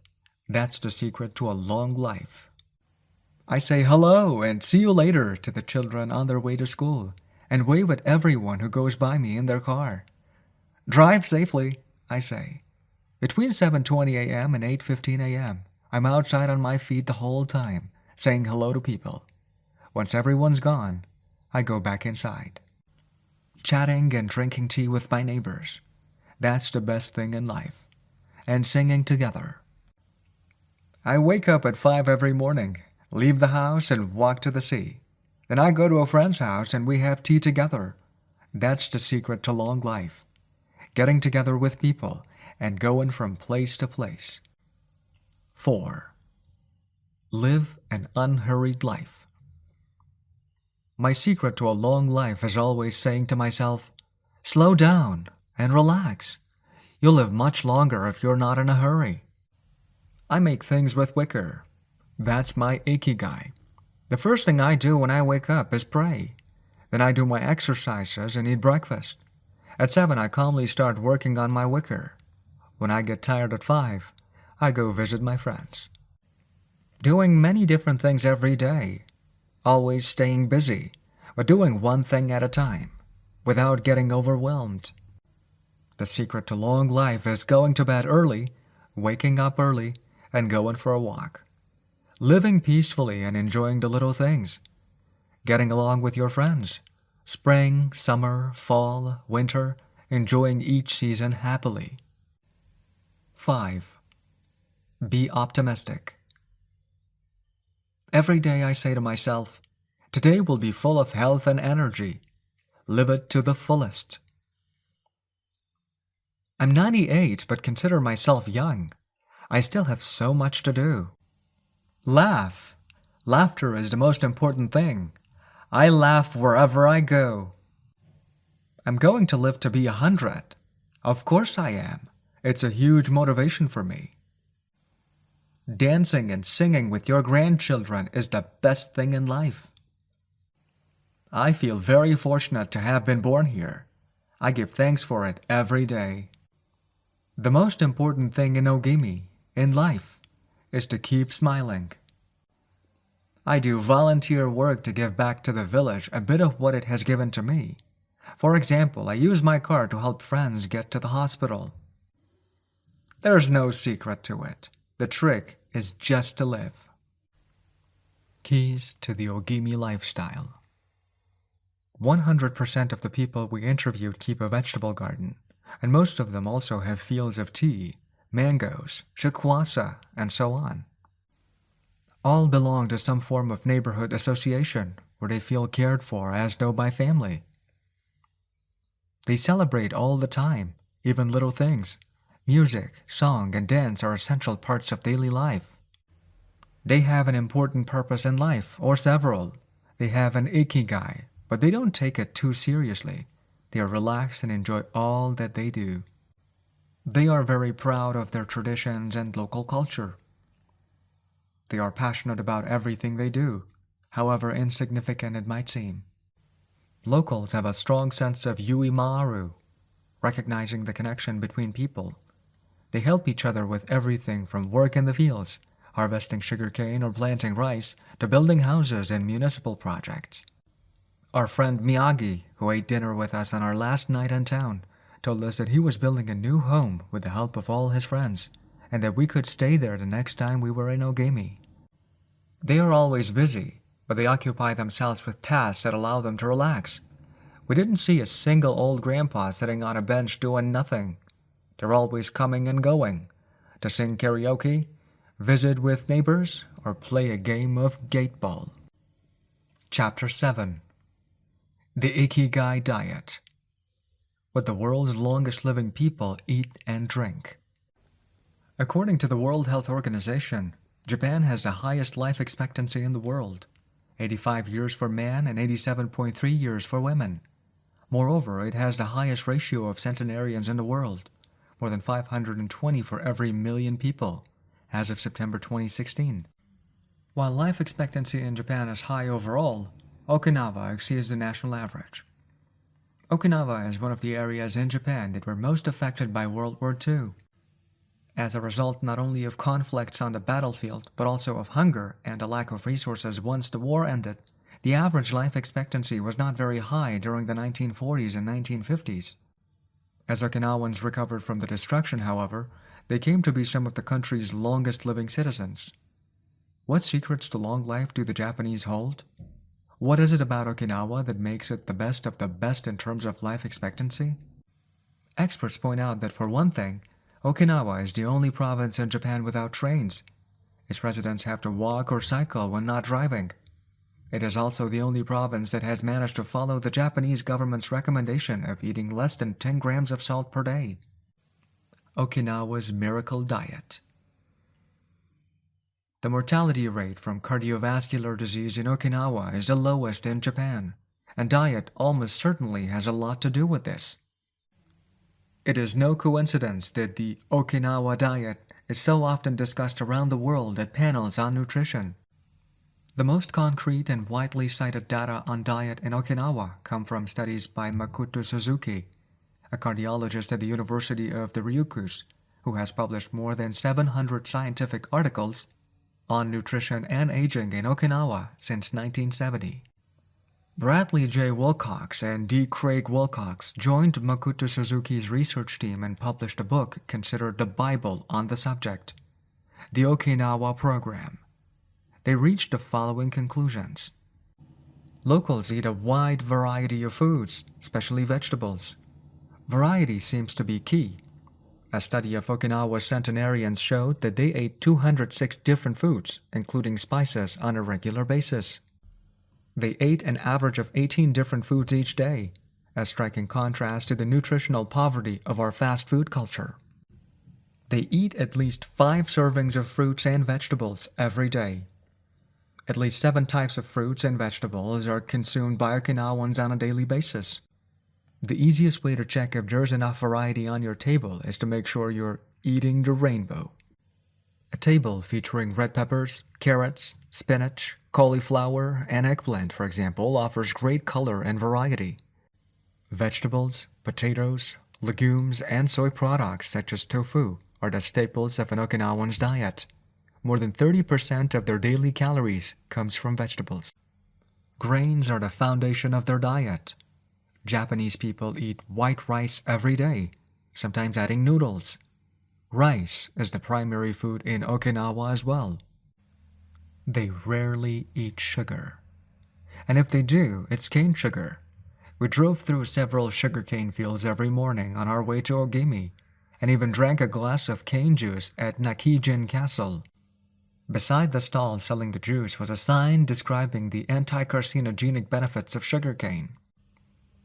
That's the secret to a long life. I say hello and see you later to the children on their way to school, and wave at everyone who goes by me in their car. Drive safely, I say. Between 7:20 a.m. and 8:15 a.m., I'm outside on my feet the whole time, saying hello to people. Once everyone's gone, I go back inside. Chatting and drinking tea with my neighbors. That's the best thing in life. And singing together. I wake up at 5 every morning, leave the house and walk to the sea. Then I go to a friend's house and we have tea together. That's the secret to long life. Getting together with people and going from place to place. 4. Live an unhurried life. My secret to a long life is always saying to myself, slow down and relax. You'll live much longer if you're not in a hurry. I make things with wicker. That's my Ikigai. The first thing I do when I wake up is pray. Then I do my exercises and eat breakfast. At 7, I calmly start working on my wicker. When I get tired at 5, I go visit my friends. Doing many different things every day. Always staying busy, but doing one thing at a time, without getting overwhelmed. The secret to long life is going to bed early, waking up early, and going for a walk. Living peacefully and enjoying the little things. Getting along with your friends. Spring, summer, fall, winter, enjoying each season happily. 5. Be optimistic. Every day I say to myself, today will be full of health and energy. Live it to the fullest. I'm 98 but consider myself young. I still have so much to do. Laugh. Laughter is the most important thing. I laugh wherever I go. I'm going to live to be 100. Of course I am. It's a huge motivation for me. Dancing and singing with your grandchildren is the best thing in life. I feel very fortunate to have been born here. I give thanks for it every day. The most important thing in Ogimi, in life, is to keep smiling. I do volunteer work to give back to the village a bit of what it has given to me. For example, I use my car to help friends get to the hospital. There's no secret to it. The trick is just to live. Keys to the Ogimi lifestyle. 100% of the people we interviewed keep a vegetable garden, and most of them also have fields of tea, mangoes, shikwasa, and so on. All belong to some form of neighborhood association where they feel cared for as though by family. They celebrate all the time, even little things. Music, song, and dance are essential parts of daily life. They have an important purpose in life, or several. They have an Ikigai, but they don't take it too seriously. They are relaxed and enjoy all that they do. They are very proud of their traditions and local culture. They are passionate about everything they do, however insignificant it might seem. Locals have a strong sense of uimaru, recognizing the connection between people. They help each other with everything from work in the fields, harvesting sugarcane or planting rice, to building houses and municipal projects. Our friend Miyagi, who ate dinner with us on our last night in town, told us that he was building a new home with the help of all his friends, and that we could stay there the next time we were in Ogimi. They are always busy, but they occupy themselves with tasks that allow them to relax. We didn't see a single old grandpa sitting on a bench doing nothing. They're always coming and going, to sing karaoke, visit with neighbors, or play a game of gate ball. Chapter 7. The Ikigai Diet. What the world's longest living people eat and drink. According to the World Health Organization, Japan has the highest life expectancy in the world, 85 years for men and 87.3 years for women. Moreover, it has the highest ratio of centenarians in the world, more than 520 for every million people, as of September 2016. While life expectancy in Japan is high overall, Okinawa exceeds the national average. Okinawa is one of the areas in Japan that were most affected by World War II. As a result not only of conflicts on the battlefield, but also of hunger and a lack of resources once the war ended, the average life expectancy was not very high during the 1940s and 1950s. As Okinawans recovered from the destruction, however, they came to be some of the country's longest living citizens. What secrets to long life do the Japanese hold? What is it about Okinawa that makes it the best of the best in terms of life expectancy? Experts point out that for one thing, Okinawa is the only province in Japan without trains. Its residents have to walk or cycle when not driving. It is also the only province that has managed to follow the Japanese government's recommendation of eating less than 10 grams of salt per day. Okinawa's Miracle Diet. The mortality rate from cardiovascular disease in Okinawa is the lowest in Japan, and diet almost certainly has a lot to do with this. It is no coincidence that the Okinawa diet is so often discussed around the world at panels on nutrition. The most concrete and widely cited data on diet in Okinawa come from studies by Makoto Suzuki, a cardiologist at the University of the Ryukyus, who has published more than 700 scientific articles on nutrition and aging in Okinawa since 1970. Bradley J. Wilcox and D. Craig Wilcox joined Makoto Suzuki's research team and published a book considered the Bible on the subject, The Okinawa Program. They reached the following conclusions. Locals eat a wide variety of foods, especially vegetables. Variety seems to be key. A study of Okinawa's Centenarians showed that they ate 206 different foods, including spices, on a regular basis. They ate an average of 18 different foods each day, a striking contrast to the nutritional poverty of our fast food culture. They eat at least 5 servings of fruits and vegetables every day. At least 7 types of fruits and vegetables are consumed by Okinawans on a daily basis. The easiest way to check if there's enough variety on your table is to make sure you're eating the rainbow. A table featuring red peppers, carrots, spinach, cauliflower, and eggplant, for example, offers great color and variety. Vegetables, potatoes, legumes, and soy products such as tofu are the staples of an Okinawan's diet. More than 30% of their daily calories comes from vegetables. Grains are the foundation of their diet. Japanese people eat white rice every day, sometimes adding noodles. Rice is the primary food in Okinawa as well. They rarely eat sugar. And if they do, it's cane sugar. We drove through several sugarcane fields every morning on our way to Ogimi, and even drank a glass of cane juice at Nakijin Castle. Beside the stall selling the juice was a sign describing the anti-carcinogenic benefits of sugarcane.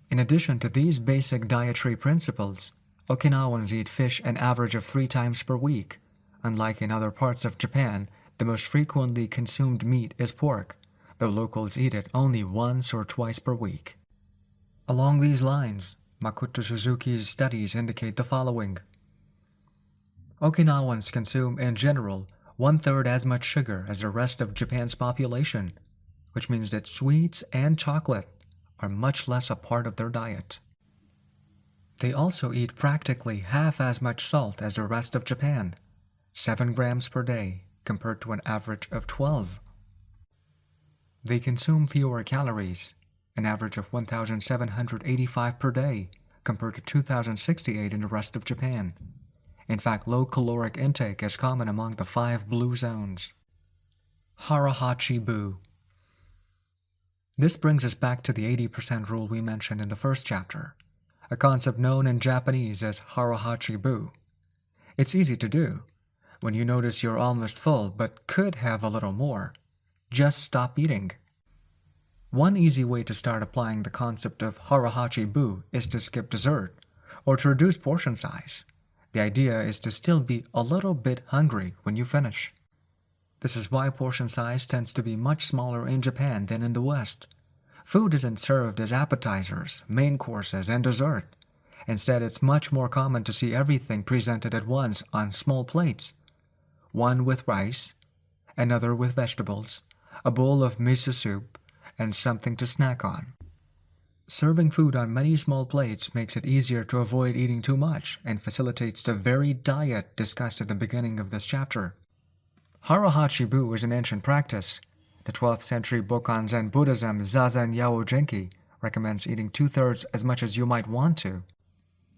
In addition to these basic dietary principles, Okinawans eat fish an average of 3 times per week. Unlike in other parts of Japan, the most frequently consumed meat is pork, though locals eat it only once or twice per week. Along these lines, Makoto Suzuki's studies indicate the following. Okinawans consume, in general, 1/3 as much sugar as the rest of Japan's population, which means that sweets and chocolate are much less a part of their diet. They also eat practically half as much salt as the rest of Japan, 7 grams per day, compared to an average of 12. They consume fewer calories, an average of 1,785 per day, compared to 2,068 in the rest of Japan. In fact, low caloric intake is common among the 5 blue zones. Harahachi-bu. This brings us back to the 80% rule we mentioned in the first chapter, a concept known in Japanese as harahachi-bu. It's easy to do. When you notice you're almost full but could have a little more, just stop eating. One easy way to start applying the concept of harahachi-bu is to skip dessert, or to reduce portion size. The idea is to still be a little bit hungry when you finish. This is why portion size tends to be much smaller in Japan than in the West. Food isn't served as appetizers, main courses, and dessert. Instead, it's much more common to see everything presented at once on small plates. One with rice, another with vegetables, a bowl of miso soup, and something to snack on. Serving food on many small plates makes it easier to avoid eating too much and facilitates the very diet discussed at the beginning of this chapter. Harahachi-bu is an ancient practice. The 12th century book on Zen Buddhism, Zazen Yaojenki, recommends eating 2/3 as much as you might want to.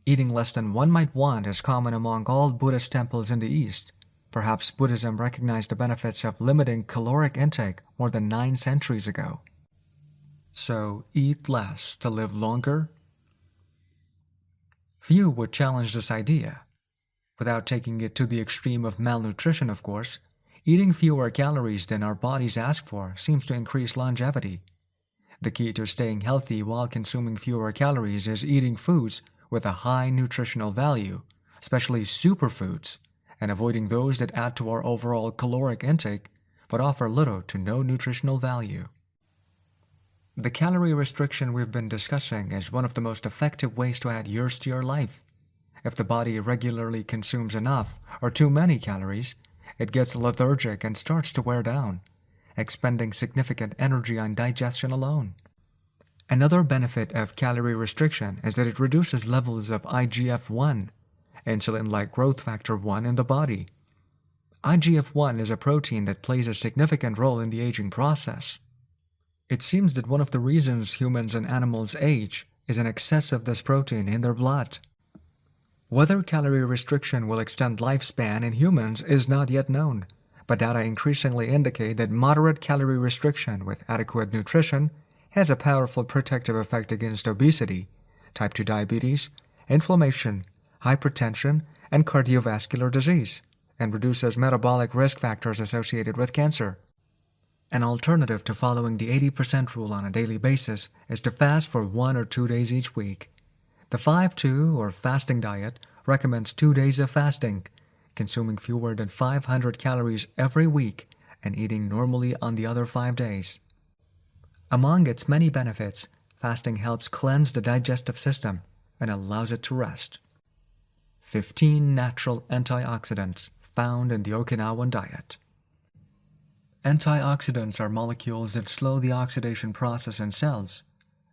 Eating less than one might want is common among all Buddhist temples in the East. Perhaps Buddhism recognized the benefits of limiting caloric intake more than 9 centuries ago. So, eat less to live longer? Few would challenge this idea. Without taking it to the extreme of malnutrition, of course, eating fewer calories than our bodies ask for seems to increase longevity. The key to staying healthy while consuming fewer calories is eating foods with a high nutritional value, especially superfoods, and avoiding those that add to our overall caloric intake, but offer little to no nutritional value. The calorie restriction we've been discussing is one of the most effective ways to add years to your life. If the body regularly consumes enough or too many calories, it gets lethargic and starts to wear down, expending significant energy on digestion alone. Another benefit of calorie restriction is that it reduces levels of IGF-1, insulin-like growth factor 1 in the body. IGF-1 is a protein that plays a significant role in the aging process. It seems that one of the reasons humans and animals age is an excess of this protein in their blood. Whether calorie restriction will extend lifespan in humans is not yet known, but data increasingly indicate that moderate calorie restriction with adequate nutrition has a powerful protective effect against obesity, type 2 diabetes, inflammation, hypertension, and cardiovascular disease, and reduces metabolic risk factors associated with cancer. An alternative to following the 80% rule on a daily basis is to fast for 1 or 2 days each week. The 5-2 or fasting diet recommends 2 days of fasting, consuming fewer than 500 calories every week and eating normally on the other 5 days. Among its many benefits, fasting helps cleanse the digestive system and allows it to rest. 15 natural antioxidants found in the Okinawan diet. Antioxidants are molecules that slow the oxidation process in cells,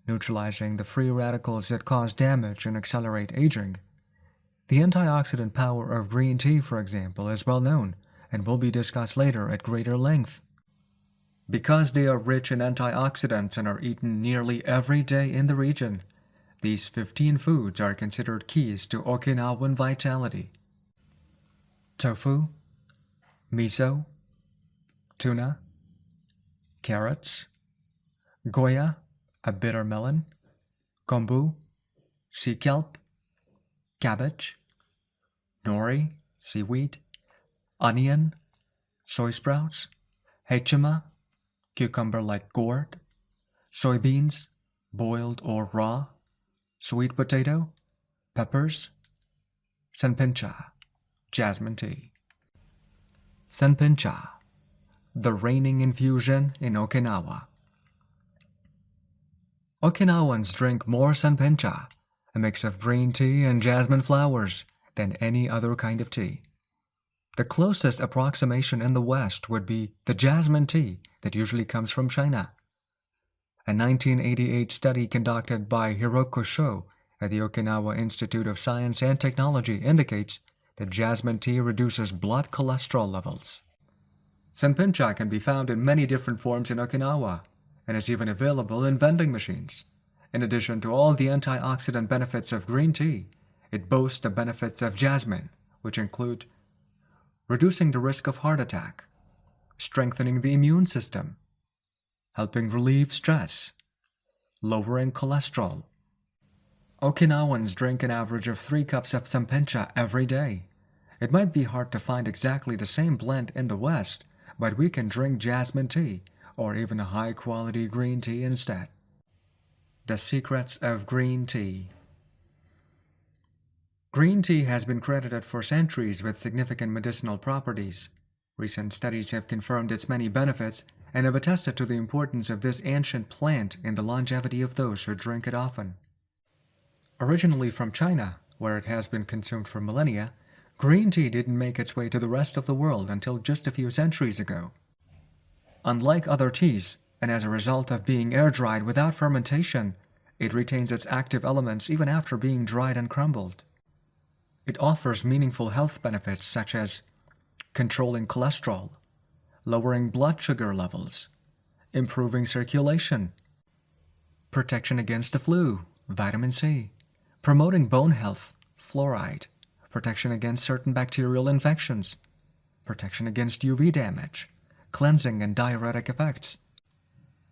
neutralizing the free radicals that cause damage and accelerate aging. The antioxidant power of green tea, for example, is well known and will be discussed later at greater length. Because they are rich in antioxidants and are eaten nearly every day in the region, these 15 foods are considered keys to Okinawan vitality. Tofu, miso, tuna, carrots, goya, a bitter melon, kombu, sea kelp, cabbage, nori, seaweed, onion, soy sprouts, hechima, cucumber-like gourd, soybeans, boiled or raw, sweet potato, peppers, senpincha, jasmine tea. Senpincha, the reigning infusion in Okinawa. Okinawans drink more senpincha, a mix of green tea and jasmine flowers, than any other kind of tea. The closest approximation in the West would be the jasmine tea that usually comes from China. A 1988 study conducted by Hiroko Sho at the Okinawa Institute of Science and Technology indicates that jasmine tea reduces blood cholesterol levels. Senpincha can be found in many different forms in Okinawa and is even available in vending machines. In addition to all the antioxidant benefits of green tea, it boasts the benefits of jasmine, which include reducing the risk of heart attack, strengthening the immune system, helping relieve stress, lowering cholesterol. Okinawans drink an average of 3 cups of senpincha every day. It might be hard to find exactly the same blend in the West, but we can drink jasmine tea or even a high-quality green tea instead. The secrets of green tea. Green tea has been credited for centuries with significant medicinal properties. Recent studies have confirmed its many benefits and have attested to the importance of this ancient plant in the longevity of those who drink it often. Originally from China, where it has been consumed for millennia, green tea didn't make its way to the rest of the world until just a few centuries ago. Unlike other teas, and as a result of being air-dried without fermentation, it retains its active elements even after being dried and crumbled. It offers meaningful health benefits such as controlling cholesterol, lowering blood sugar levels, improving circulation, protection against the flu, vitamin C, promoting bone health, fluoride, protection against certain bacterial infections, protection against UV damage, cleansing and diuretic effects.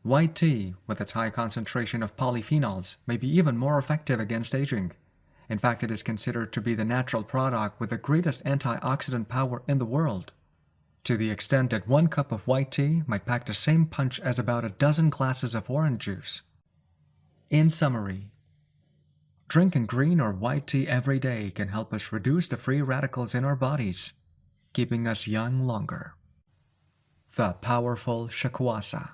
White tea, with its high concentration of polyphenols, may be even more effective against aging. In fact, it is considered to be the natural product with the greatest antioxidant power in the world, to the extent that 1 cup of white tea might pack the same punch as about a dozen glasses of orange juice. In summary, drinking green or white tea every day can help us reduce the free radicals in our bodies, keeping us young longer. The powerful shikuasa.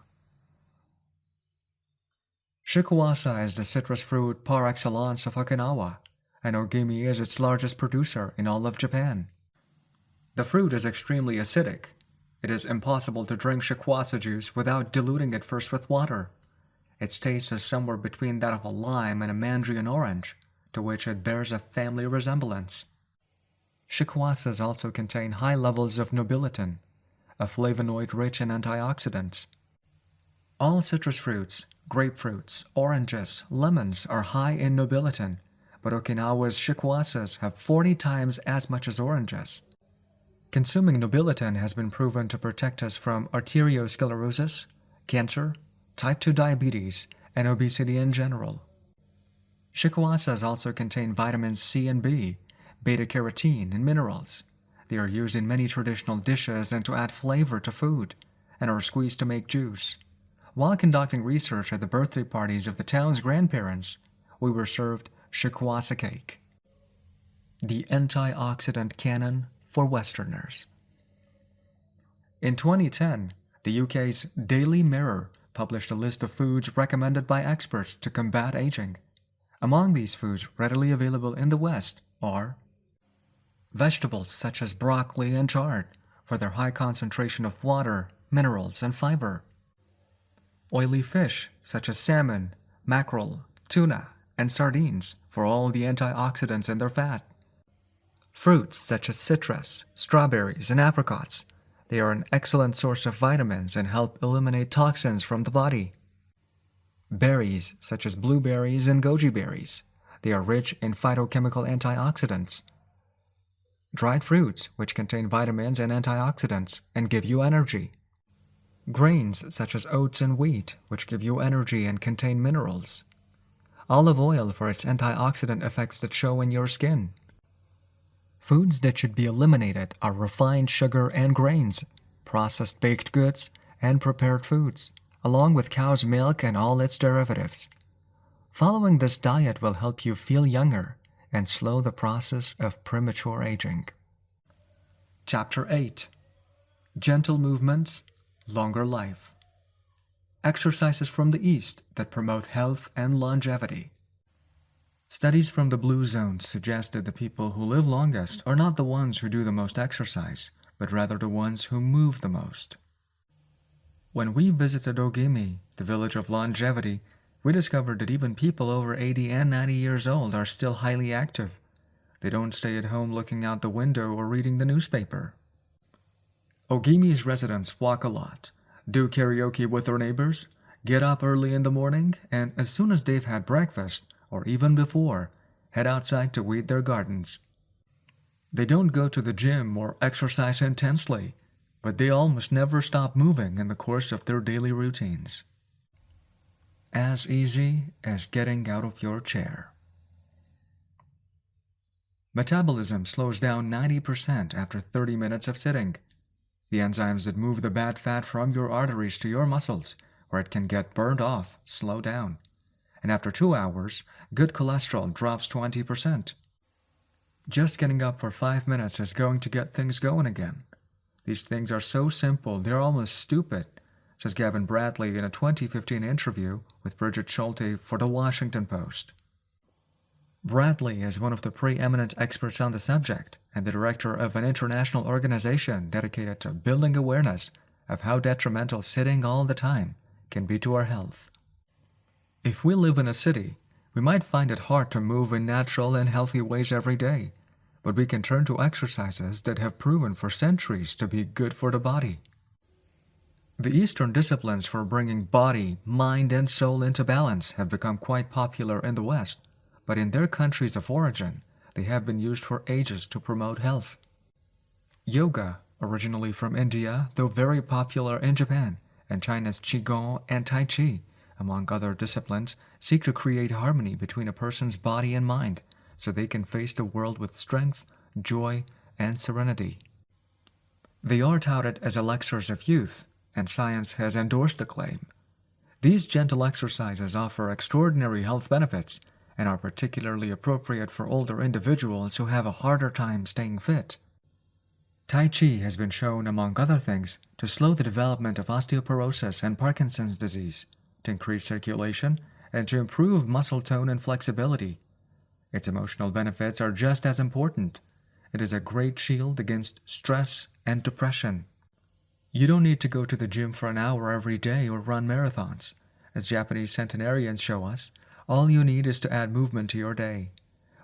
Shikuasa is the citrus fruit par excellence of Okinawa, and Ogimi is its largest producer in all of Japan. The fruit is extremely acidic. It is impossible to drink shikuasa juice without diluting it first with water. Its taste is somewhere between that of a lime and a mandarin orange, to which it bears a family resemblance. Shikuasas also contain high levels of nobiletin, a flavonoid rich in antioxidants. All citrus fruits, grapefruits, oranges, lemons are high in nobiletin, but Okinawa's shikuasas have 40 times as much as oranges. Consuming nobiletin has been proven to protect us from arteriosclerosis, cancer, type 2 diabetes, and obesity in general. Shikuasas also contain vitamins C and B, beta-carotene, and minerals. They are used in many traditional dishes and to add flavor to food, and are squeezed to make juice. While conducting research at the birthday parties of the town's grandparents, we were served shikuasa cake. The antioxidant canon for Westerners. In 2010, the UK's Daily Mirror published a list of foods recommended by experts to combat aging. Among these foods readily available in the West are vegetables such as broccoli and chard for their high concentration of water, minerals, and fiber. Oily fish such as salmon, mackerel, tuna, and sardines for all the antioxidants in their fat. Fruits such as citrus, strawberries, and apricots. They are an excellent source of vitamins and help eliminate toxins from the body. Berries such as blueberries and goji berries. They are rich in phytochemical antioxidants. Dried fruits, which contain vitamins and antioxidants and give you energy. Grains such as oats and wheat, which give you energy and contain minerals. Olive oil for its antioxidant effects that show in your skin. Foods that should be eliminated are refined sugar and grains, processed baked goods, and prepared foods, along with cow's milk and all its derivatives. Following this diet will help you feel younger and slow the process of premature aging. Chapter 8. Gentle Movements, Longer Life. Exercises from the East that promote health and longevity. Studies from the Blue Zones suggest that the people who live longest are not the ones who do the most exercise, but rather the ones who move the most. When we visited Ogimi, the village of longevity, we discovered that even people over 80 and 90 years old are still highly active. They don't stay at home looking out the window or reading the newspaper. Ogimi's residents walk a lot, do karaoke with their neighbors, get up early in the morning, and as soon as they've had breakfast, or even before, head outside to weed their gardens. They don't go to the gym or exercise intensely, but they almost never stop moving in the course of their daily routines. As easy as getting out of your chair. Metabolism slows down 90% after 30 minutes of sitting. The enzymes that move the bad fat from your arteries to your muscles, where it can get burned off, slow down. And after 2 hours, good cholesterol drops 20%. Just getting up for 5 minutes is going to get things going again. These things are so simple, they're almost stupid, says Gavin Bradley in a 2015 interview with Bridget Schulte for The Washington Post. Bradley is one of the preeminent experts on the subject and the director of an international organization dedicated to building awareness of how detrimental sitting all the time can be to our health. If we live in a city, we might find it hard to move in natural and healthy ways every day, but we can turn to exercises that have proven for centuries to be good for the body. The Eastern disciplines for bringing body, mind, and soul into balance have become quite popular in the West, but in their countries of origin, they have been used for ages to promote health. Yoga, originally from India, though very popular in Japan, and China's Qigong and Tai Chi, among other disciplines, seek to create harmony between a person's body and mind so they can face the world with strength, joy, and serenity. They are touted as elixirs of youth, and science has endorsed the claim. These gentle exercises offer extraordinary health benefits and are particularly appropriate for older individuals who have a harder time staying fit. Tai Chi has been shown, among other things, to slow the development of osteoporosis and Parkinson's disease, to increase circulation, and to improve muscle tone and flexibility. Its emotional benefits are just as important. It is a great shield against stress and depression. You don't need to go to the gym for an hour every day or run marathons. As Japanese centenarians show us, all you need is to add movement to your day.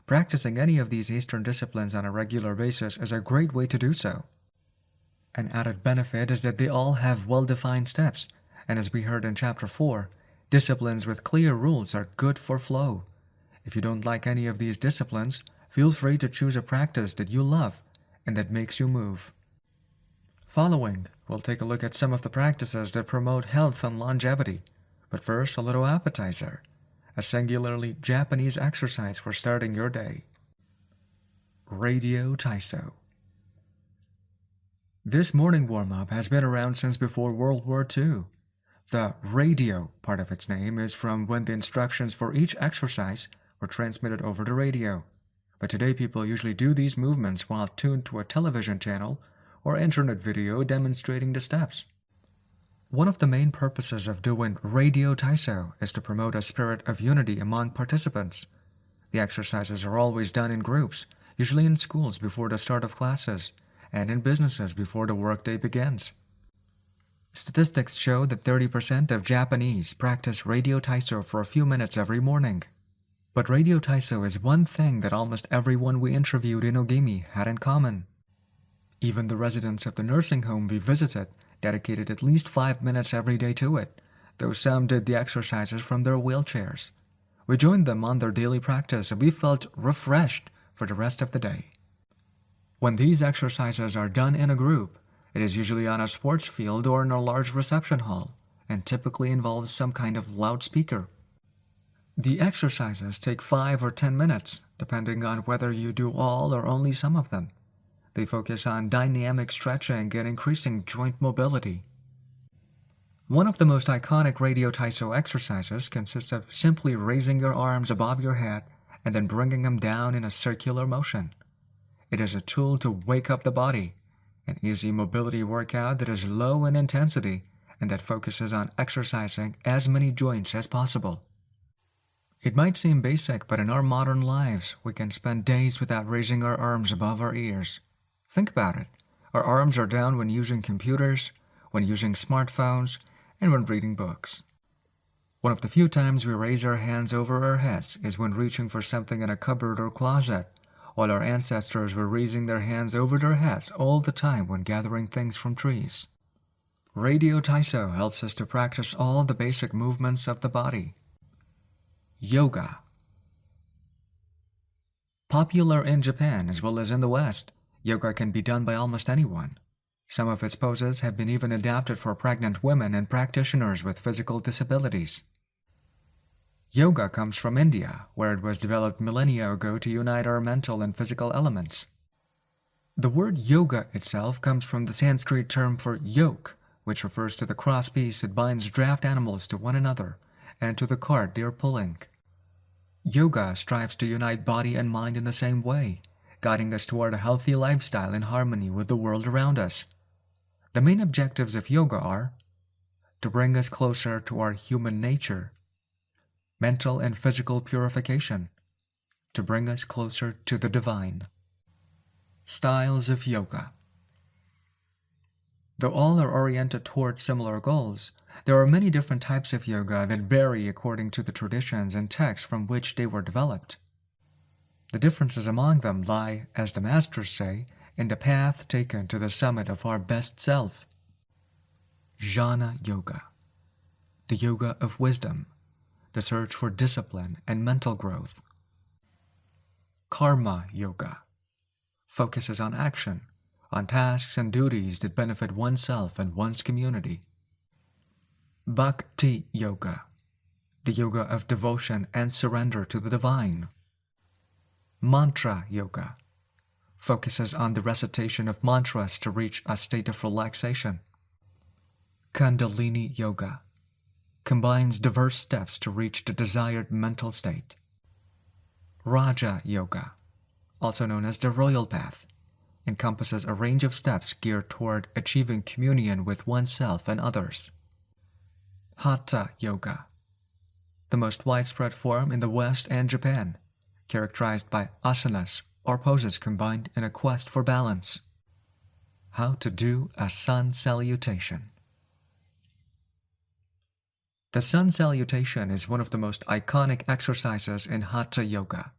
Practicing any of these Eastern disciplines on a regular basis is a great way to do so. An added benefit is that they all have well-defined steps, and as we heard in Chapter 4, disciplines with clear rules are good for flow. If you don't like any of these disciplines, feel free to choose a practice that you love and that makes you move. Following, we'll take a look at some of the practices that promote health and longevity. But first, a little appetizer. A singularly Japanese exercise for starting your day. Radio Taiso. This morning warm-up has been around since before World War II. The radio part of its name is from when the instructions for each exercise were transmitted over the radio. But today people usually do these movements while tuned to a television channel or internet video demonstrating the steps. One of the main purposes of doing Radio Taiso is to promote a spirit of unity among participants. The exercises are always done in groups, usually in schools before the start of classes, and in businesses before the workday begins. Statistics show that 30% of Japanese practice Radio Taiso for a few minutes every morning. But Radio Taiso is one thing that almost everyone we interviewed in Ogimi had in common. Even the residents of the nursing home we visited dedicated at least 5 minutes every day to it, though some did the exercises from their wheelchairs. We joined them on their daily practice and we felt refreshed for the rest of the day. When these exercises are done in a group, it is usually on a sports field or in a large reception hall, and typically involves some kind of loudspeaker. The exercises take 5 or 10 minutes, depending on whether you do all or only some of them. They focus on dynamic stretching and increasing joint mobility. One of the most iconic Radio Taiso exercises consists of simply raising your arms above your head and then bringing them down in a circular motion. It is a tool to wake up the body, an easy mobility workout that is low in intensity and that focuses on exercising as many joints as possible. It might seem basic, but in our modern lives, we can spend days without raising our arms above our ears. Think about it. Our arms are down when using computers, when using smartphones, and when reading books. One of the few times we raise our hands over our heads is when reaching for something in a cupboard or closet, while our ancestors were raising their hands over their heads all the time when gathering things from trees. Radio Taiso helps us to practice all the basic movements of the body. Yoga. Popular in Japan as well as in the West, yoga can be done by almost anyone. Some of its poses have been even adapted for pregnant women and practitioners with physical disabilities. Yoga comes from India, where it was developed millennia ago to unite our mental and physical elements. The word yoga itself comes from the Sanskrit term for yoke, which refers to the crosspiece that binds draft animals to one another and to the cart they are pulling. Yoga strives to unite body and mind in the same way, guiding us toward a healthy lifestyle in harmony with the world around us. The main objectives of yoga are to bring us closer to our human nature, mental and physical purification, to bring us closer to the divine. Styles of yoga. Though all are oriented toward similar goals, there are many different types of yoga that vary according to the traditions and texts from which they were developed. The differences among them lie, as the masters say, in the path taken to the summit of our best self. Jnana Yoga, the yoga of wisdom, the search for discipline and mental growth. Karma Yoga focuses on action, on tasks and duties that benefit oneself and one's community. Bhakti Yoga, the yoga of devotion and surrender to the divine. Mantra Yoga focuses on the recitation of mantras to reach a state of relaxation. Kundalini Yoga combines diverse steps to reach the desired mental state. Raja Yoga, also known as the royal path, encompasses a range of steps geared toward achieving communion with oneself and others. Hatha Yoga, the most widespread form in the West and Japan, characterized by asanas or poses combined in a quest for balance. How to do a sun salutation. The sun salutation is one of the most iconic exercises in Hatha Yoga.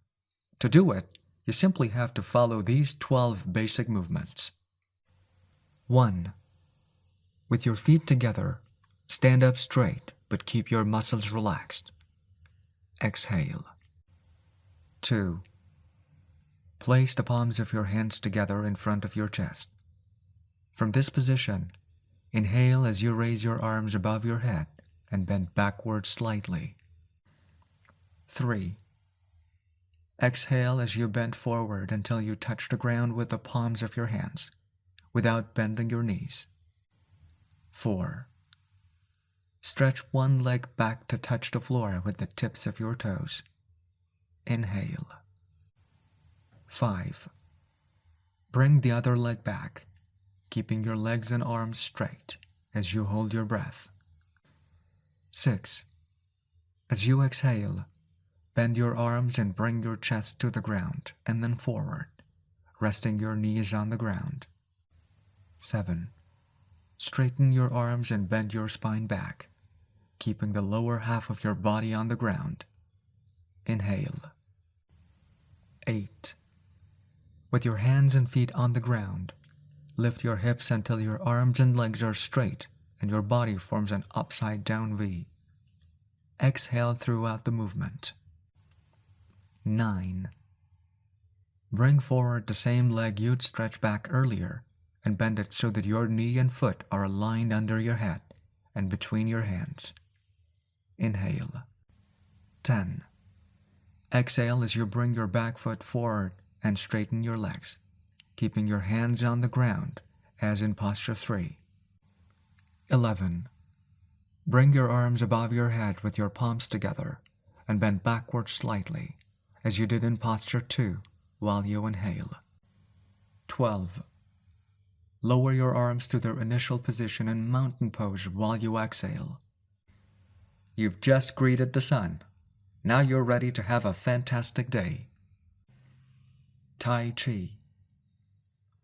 To do it, you simply have to follow these 12 basic movements. 1. With your feet together, stand up straight but keep your muscles relaxed. Exhale. 2. Place the palms of your hands together in front of your chest. From this position, inhale as you raise your arms above your head and bend backwards slightly. 3. Exhale as you bend forward until you touch the ground with the palms of your hands, without bending your knees. 4. Stretch one leg back to touch the floor with the tips of your toes. Inhale. 5. Bring the other leg back, keeping your legs and arms straight as you hold your breath. 6. As you exhale, bend your arms and bring your chest to the ground and then forward, resting your knees on the ground. 7. Straighten your arms and bend your spine back, keeping the lower half of your body on the ground. Inhale. 8. With your hands and feet on the ground, lift your hips until your arms and legs are straight and your body forms an upside-down V. Exhale throughout the movement. 9. Bring forward the same leg you'd stretched back earlier and bend it so that your knee and foot are aligned under your head and between your hands. Inhale. 10. Exhale as you bring your back foot forward and straighten your legs, keeping your hands on the ground as in posture 3. 11. Bring your arms above your head with your palms together and bend backwards slightly, as you did in posture 2 while you inhale. 12. Lower your arms to their initial position in mountain pose while you exhale. You've just greeted the sun. Now you're ready to have a fantastic day. Tai Chi.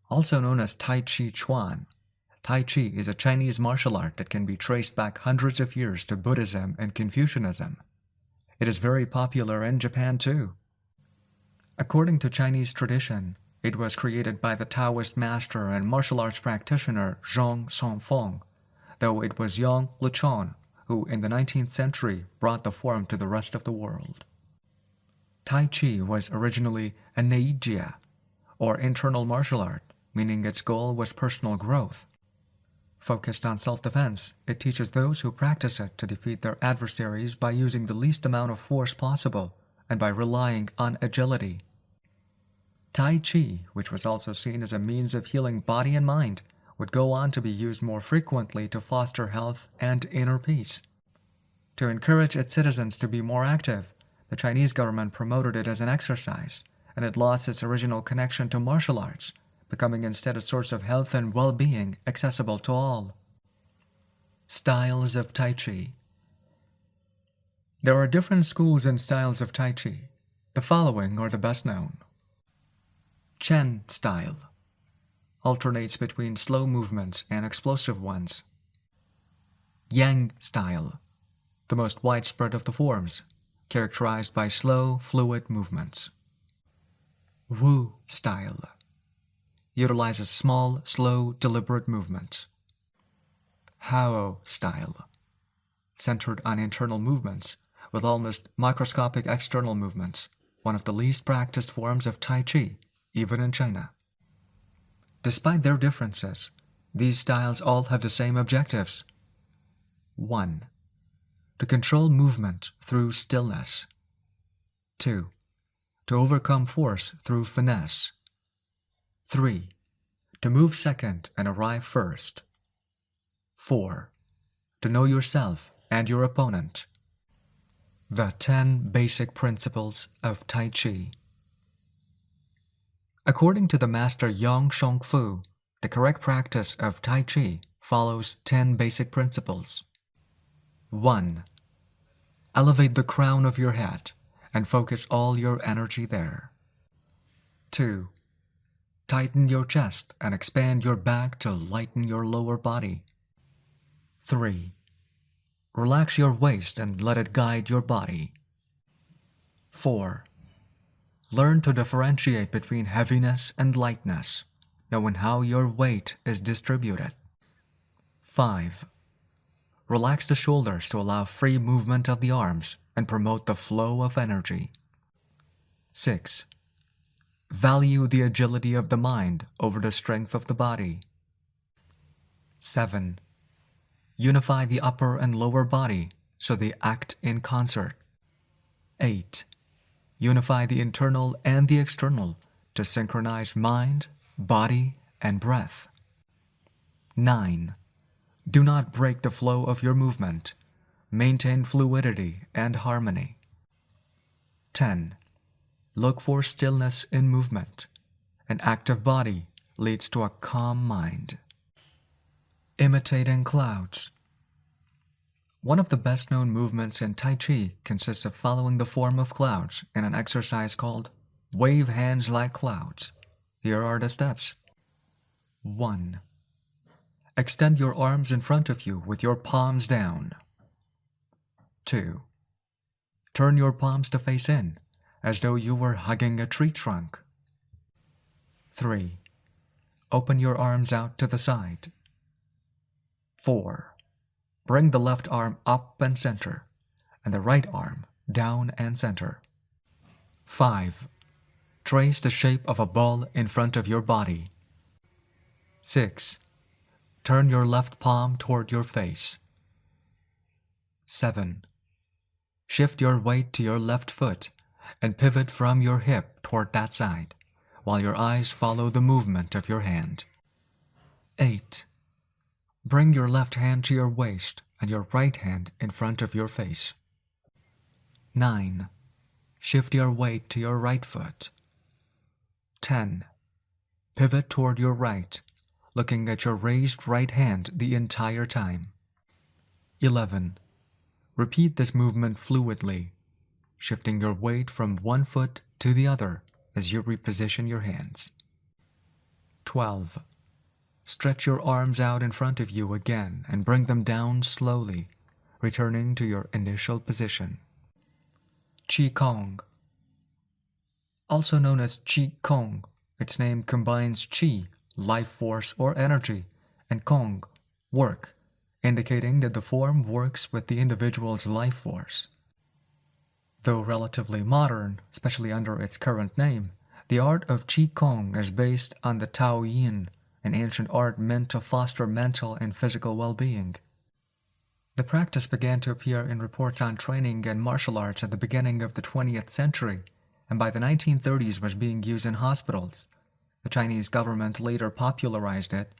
Also known as Tai Chi Chuan, Tai Chi is a Chinese martial art that can be traced back hundreds of years to Buddhism and Confucianism. It is very popular in Japan too. According to Chinese tradition, it was created by the Taoist master and martial arts practitioner Zhang Songfeng, though it was Yang Luchon who in the 19th century brought the form to the rest of the world. Tai Chi was originally a neijia, or internal martial art, meaning its goal was personal growth. Focused on self-defense, it teaches those who practice it to defeat their adversaries by using the least amount of force possible and by relying on agility. Tai Chi, which was also seen as a means of healing body and mind, would go on to be used more frequently to foster health and inner peace. To encourage its citizens to be more active, the Chinese government promoted it as an exercise, and it lost its original connection to martial arts, becoming instead a source of health and well-being accessible to all. Styles of Tai Chi. There are different schools and styles of Tai Chi. The following are the best known. Chen style alternates between slow movements and explosive ones. Yang style, the most widespread of the forms, characterized by slow, fluid movements. Wu style utilizes small, slow, deliberate movements. Hao style, centered on internal movements, with almost microscopic external movements, one of the least practiced forms of Tai Chi, even in China. Despite their differences, these styles all have the same objectives. 1. To control movement through stillness. 2. To overcome force through finesse. 3. To move second and arrive first. 4. To know yourself and your opponent. The 10 basic principles of Tai Chi. According to the master Yang Shong Fu, the correct practice of Tai Chi follows 10 basic principles. 1. Elevate the crown of your head and focus all your energy there. 2. Tighten your chest and expand your back to lighten your lower body. 3. Relax your waist and let it guide your body. 4. Learn to differentiate between heaviness and lightness, knowing how your weight is distributed. 5. Relax the shoulders to allow free movement of the arms and promote the flow of energy. 6. Value the agility of the mind over the strength of the body. 7. Unify the upper and lower body so they act in concert. 8. Unify the internal and the external to synchronize mind, body, and breath. 9. Do not break the flow of your movement. Maintain fluidity and harmony. 10. Look for stillness in movement. An active body leads to a calm mind. Imitating clouds. One of the best-known movements in Tai Chi consists of following the form of clouds in an exercise called Wave Hands Like Clouds. Here are the steps. 1. Extend your arms in front of you with your palms down. 2. Turn your palms to face in, as though you were hugging a tree trunk. 3. Open your arms out to the side. 4. Bring the left arm up and center, and the right arm down and center. 5. Trace the shape of a ball in front of your body. 6. Turn your left palm toward your face. 7. Shift your weight to your left foot and pivot from your hip toward that side, while your eyes follow the movement of your hand. 8. Bring your left hand to your waist and your right hand in front of your face. 9. Shift your weight to your right foot. 10. Pivot toward your right, looking at your raised right hand the entire time. 11. Repeat this movement fluidly, shifting your weight from one foot to the other as you reposition your hands. 12. Stretch your arms out in front of you again and bring them down slowly, returning to your initial position. Qi Kong. Also known as Qi Kong, its name combines Qi, life force or energy, and Kong, work, indicating that the form works with the individual's life force. Though relatively modern, especially under its current name, the art of Qi Kong is based on the Tao Yin, an ancient art meant to foster mental and physical well-being. The practice began to appear in reports on training and martial arts at the beginning of the 20th century, and by the 1930s was being used in hospitals. The Chinese government later popularized it,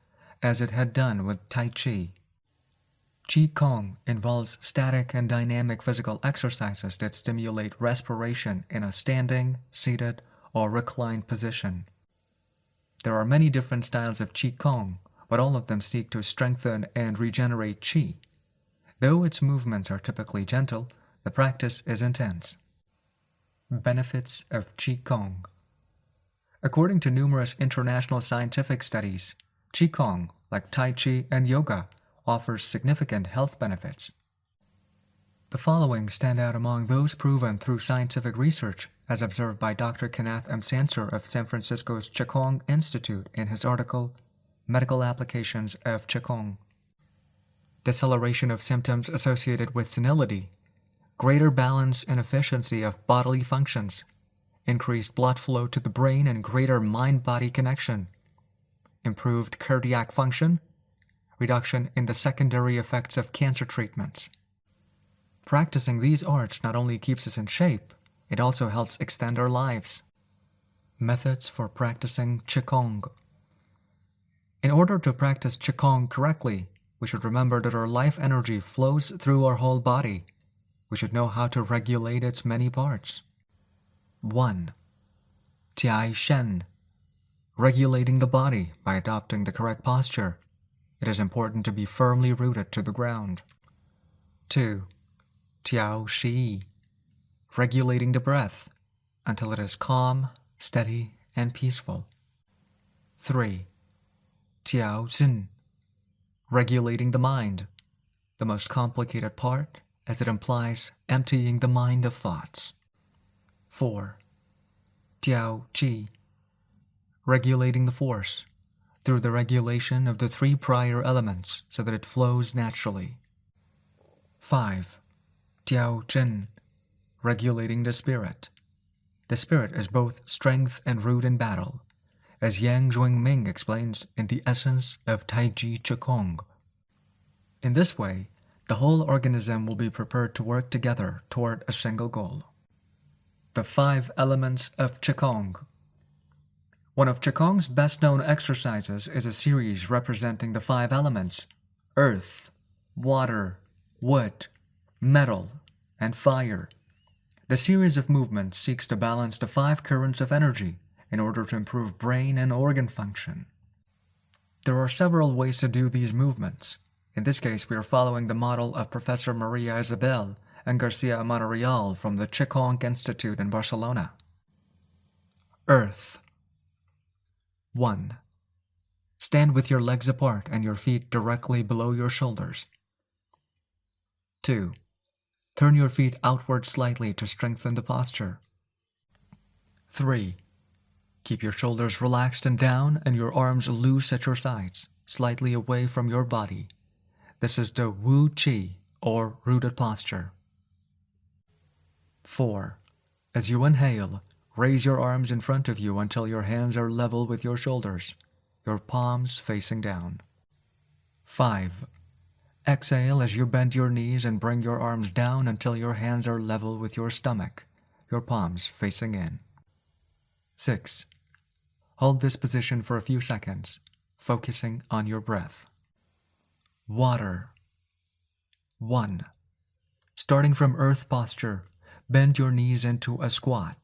as it had done with Tai Chi. Qi Kong involves static and dynamic physical exercises that stimulate respiration in a standing, seated, or reclined position. There are many different styles of Qi Kong, but all of them seek to strengthen and regenerate Qi. Though its movements are typically gentle, the practice is intense. Benefits of Qi Kong. According to numerous international scientific studies, Qi Kong, like Tai Chi and yoga, offers significant health benefits. The following stand out among those proven through scientific research, as observed by Dr. Kenneth M. Sanser of San Francisco's Qigong Institute in his article, Medical Applications of Qigong. Deceleration of symptoms associated with senility, greater balance and efficiency of bodily functions, increased blood flow to the brain and greater mind-body connection, improved cardiac function, reduction in the secondary effects of cancer treatments. Practicing these arts not only keeps us in shape, it also helps extend our lives. Methods for practicing Qigong. In order to practice Qigong correctly, we should remember that our life energy flows through our whole body. We should know how to regulate its many parts. 1. Tiai Shen, regulating the body by adopting the correct posture. It is important to be firmly rooted to the ground. 2. Tiao Shi, regulating the breath until it is calm, steady, and peaceful. 3. Tiao Zin, regulating the mind, the most complicated part as it implies emptying the mind of thoughts. 4. Tiao Qi, regulating the force through the regulation of the 3 prior elements so that it flows naturally. 5. Tiao Zhen, regulating the spirit. The spirit is both strength and root in battle, as Yang Zhuangming explains in The Essence of Taiji Qigong. In this way, the whole organism will be prepared to work together toward a single goal. The 5 elements of Qigong. One of Qigong's best-known exercises is a series representing the 5 elements: earth, water, wood, metal, and fire. The series of movements seeks to balance the 5 currents of energy in order to improve brain and organ function. There are several ways to do these movements. In this case, we are following the model of Professor Maria Isabel and García Monreal from the Qigong Institute in Barcelona. Earth. 1. Stand with your legs apart and your feet directly below your shoulders. 2. Turn your feet outward slightly to strengthen the posture. 3. Keep your shoulders relaxed and down and your arms loose at your sides, slightly away from your body. This is the Wu Qi, or rooted posture. 4. As you inhale, raise your arms in front of you until your hands are level with your shoulders, your palms facing down. 5. Exhale as you bend your knees and bring your arms down until your hands are level with your stomach, your palms facing in. 6. Hold this position for a few seconds, focusing on your breath. Water. 1. Starting from earth posture, bend your knees into a squat,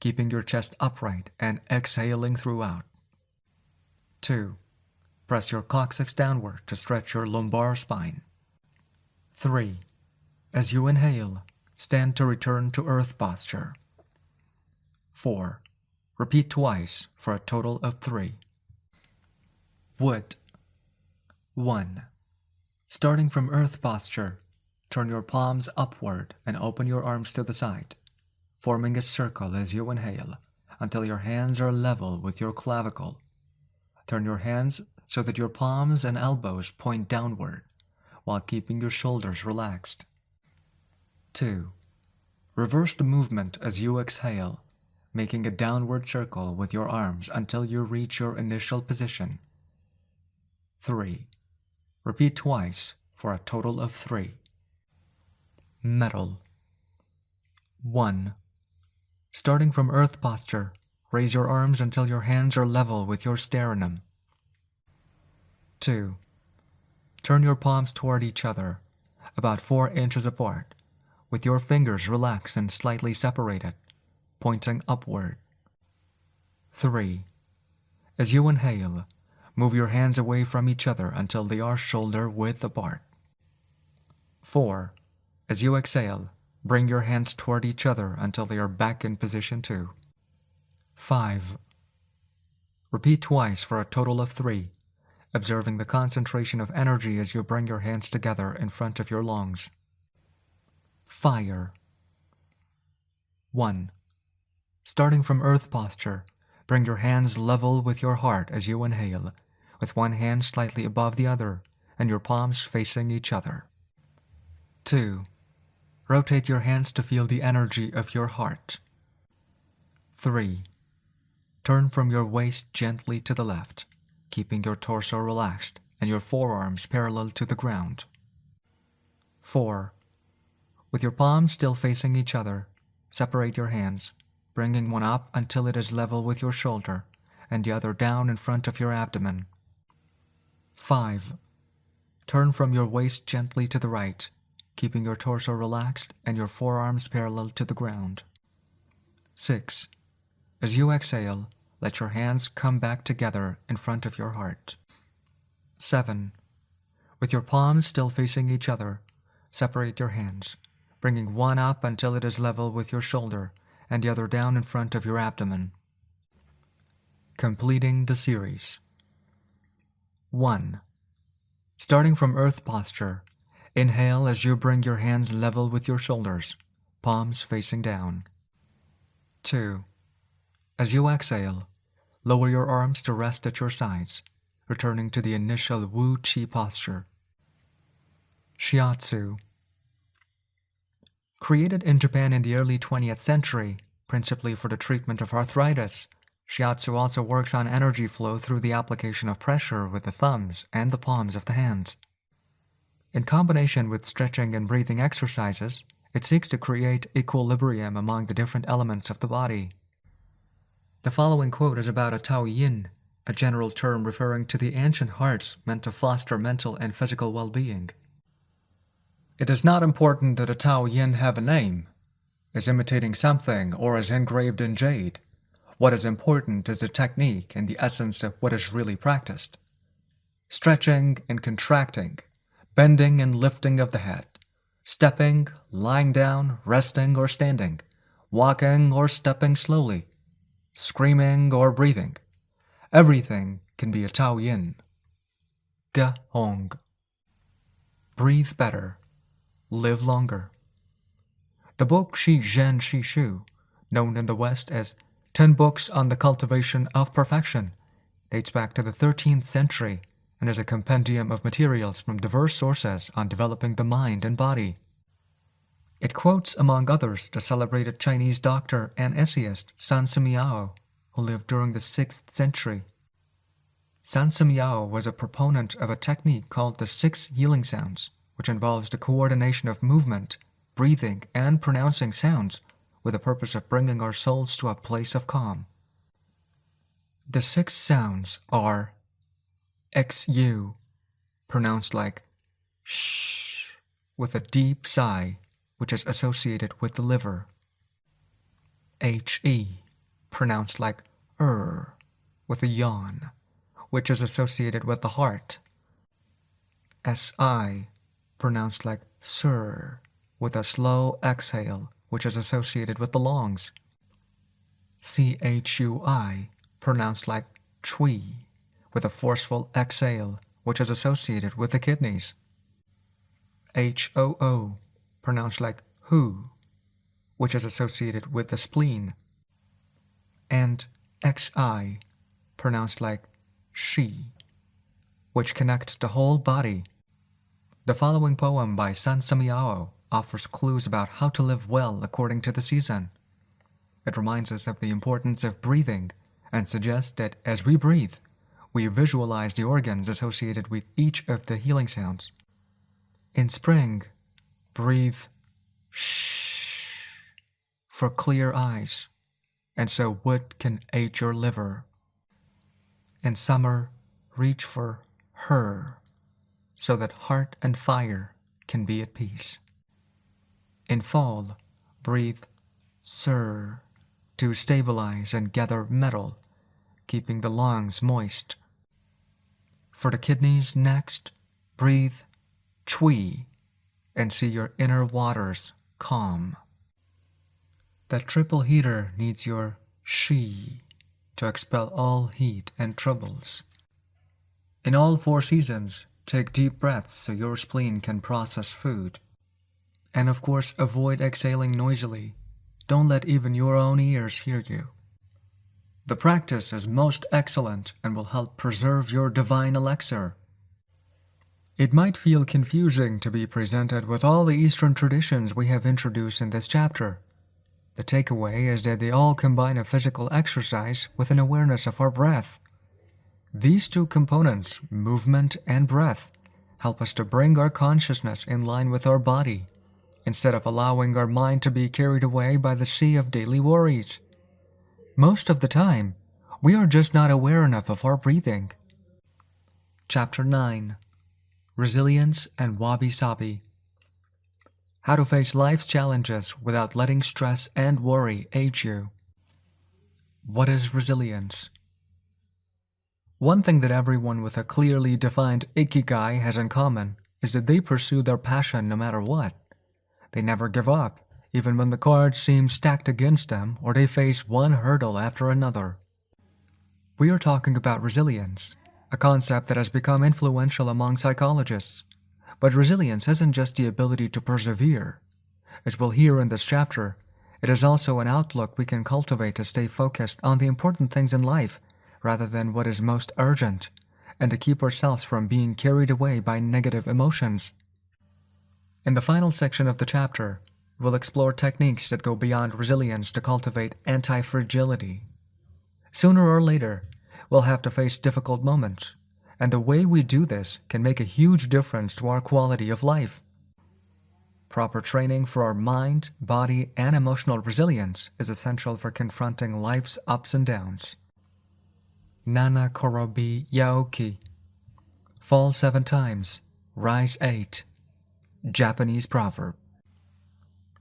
keeping your chest upright and exhaling throughout. 2. Press your coccyx downward to stretch your lumbar spine. 3. As you inhale, stand to return to earth posture. 4. Repeat twice for a total of 3. Wood. 1. Starting from earth posture, turn your palms upward and open your arms to the side, forming a circle as you inhale until your hands are level with your clavicle. Turn your hands so that your palms and elbows point downward while keeping your shoulders relaxed. 2. Reverse the movement as you exhale, making a downward circle with your arms until you reach your initial position. 3. Repeat twice for a total of 3. Metal. 1. Starting from earth posture, raise your arms until your hands are level with your sternum. 2. Turn your palms toward each other, about 4 inches apart, with your fingers relaxed and slightly separated, pointing upward. 3. As you inhale, move your hands away from each other until they are shoulder width apart. 4. As you exhale, bring your hands toward each other until they are back in position 2. 5. Repeat twice for a total of 3, observing the concentration of energy as you bring your hands together in front of your lungs. Fire. 1. Starting from earth posture, bring your hands level with your heart as you inhale, with one hand slightly above the other and your palms facing each other. 2. Rotate your hands to feel the energy of your heart. 3. Turn from your waist gently to the left, keeping your torso relaxed and your forearms parallel to the ground. 4. With your palms still facing each other, separate your hands, bringing one up until it is level with your shoulder and the other down in front of your abdomen. 5. Turn from your waist gently to the right, keeping your torso relaxed and your forearms parallel to the ground. 6. As you exhale, let your hands come back together in front of your heart. 7. With your palms still facing each other, separate your hands, bringing one up until it is level with your shoulder and the other down in front of your abdomen. Completing the series. 1. Starting from Earth posture, inhale as you bring your hands level with your shoulders, palms facing down. 2. As you exhale, lower your arms to rest at your sides, returning to the initial Wu Qi posture. Shiatsu. Created in Japan in the early 20th century, principally for the treatment of arthritis, Shiatsu also works on energy flow through the application of pressure with the thumbs and the palms of the hands. In combination with stretching and breathing exercises, it seeks to create equilibrium among the different elements of the body. The following quote is about a Tao Yin, a general term referring to the ancient arts meant to foster mental and physical well-being. It is not important that a Tao Yin have a name, is imitating something, or is engraved in jade. What is important is the technique and the essence of what is really practiced. Stretching and contracting, bending and lifting of the head, stepping, lying down, resting or standing, walking or stepping slowly, screaming or breathing. Everything can be a Tao Yin. Ge Hong. Breathe better. Live longer. The book Shi Zhen Shi Shu, known in the West as 10 Books on the Cultivation of Perfection, dates back to the 13th century and is a compendium of materials from diverse sources on developing the mind and body. It quotes, among others, the celebrated Chinese doctor and essayist San Simiao, who lived during the 6th century. San Simiao was a proponent of a technique called the 6 healing sounds, which involves the coordination of movement, breathing, and pronouncing sounds with the purpose of bringing our souls to a place of calm. The 6 sounds are XU, pronounced like shh, with a deep sigh, which is associated with the liver. HE, pronounced like with a yawn, which is associated with the heart. SI, pronounced like sir, with a slow exhale, which is associated with the lungs. CHUI, pronounced like chui, with a forceful exhale, which is associated with the kidneys. HOO, pronounced like hu, which is associated with the spleen. And XI, pronounced like she, which connects the whole body. The following poem by San Simiao offers clues about how to live well according to the season. It reminds us of the importance of breathing and suggests that as we breathe, we visualize the organs associated with each of the healing sounds. In spring, breathe shh for clear eyes, and so wood can aid your liver. In summer, reach for her, so that heart and fire can be at peace. In fall, breathe sir to stabilize and gather metal, keeping the lungs moist. For the kidneys next, breathe chui and see your inner waters calm. The triple heater needs your shi to expel all heat and troubles. In all 4 seasons, take deep breaths so your spleen can process food. And of course, avoid exhaling noisily. Don't let even your own ears hear you. The practice is most excellent and will help preserve your divine elixir. It might feel confusing to be presented with all the Eastern traditions we have introduced in this chapter. The takeaway is that they all combine a physical exercise with an awareness of our breath. These 2 components, movement and breath, help us to bring our consciousness in line with our body, instead of allowing our mind to be carried away by the sea of daily worries. Most of the time, we are just not aware enough of our breathing. Chapter 9. Resilience and Wabi-Sabi. How to face life's challenges without letting stress and worry age you. What is resilience? One thing that everyone with a clearly defined Ikigai has in common is that they pursue their passion no matter what. They never give up, even when the cards seem stacked against them or they face one hurdle after another. We are talking about resilience, a concept that has become influential among psychologists. But resilience isn't just the ability to persevere. As we'll hear in this chapter, it is also an outlook we can cultivate to stay focused on the important things in life rather than what is most urgent, and to keep ourselves from being carried away by negative emotions. In the final section of the chapter, we'll explore techniques that go beyond resilience to cultivate anti-fragility. Sooner or later, we'll have to face difficult moments, and the way we do this can make a huge difference to our quality of life. Proper training for our mind, body, and emotional resilience is essential for confronting life's ups and downs. Nana Korobi Yaoki. Fall 7 times, rise 8. Japanese proverb.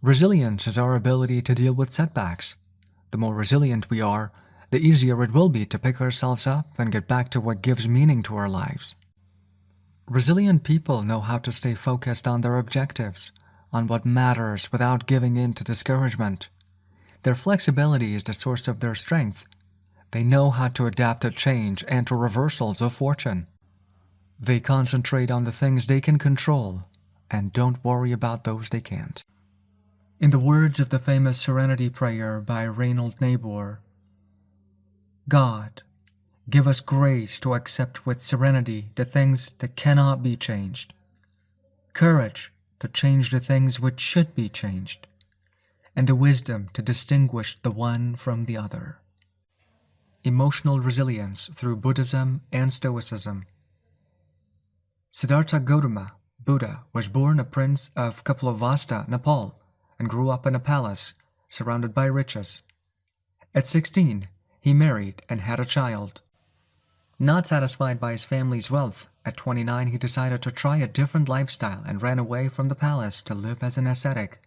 Resilience is our ability to deal with setbacks. The more resilient we are, the easier it will be to pick ourselves up and get back to what gives meaning to our lives. Resilient people know how to stay focused on their objectives, on what matters without giving in to discouragement. Their flexibility is the source of their strength. They know how to adapt to change and to reversals of fortune. They concentrate on the things they can control and don't worry about those they can't. In the words of the famous Serenity Prayer by Reinhold Niebuhr, God, give us grace to accept with serenity the things that cannot be changed, courage to change the things which should be changed, and the wisdom to distinguish the one from the other. Emotional resilience through Buddhism and Stoicism. Siddhartha Gautama, Buddha, was born a prince of Kapilavastu, Nepal, and grew up in a palace, surrounded by riches. At 16, he married and had a child. Not satisfied by his family's wealth, at 29 he decided to try a different lifestyle and ran away from the palace to live as an ascetic.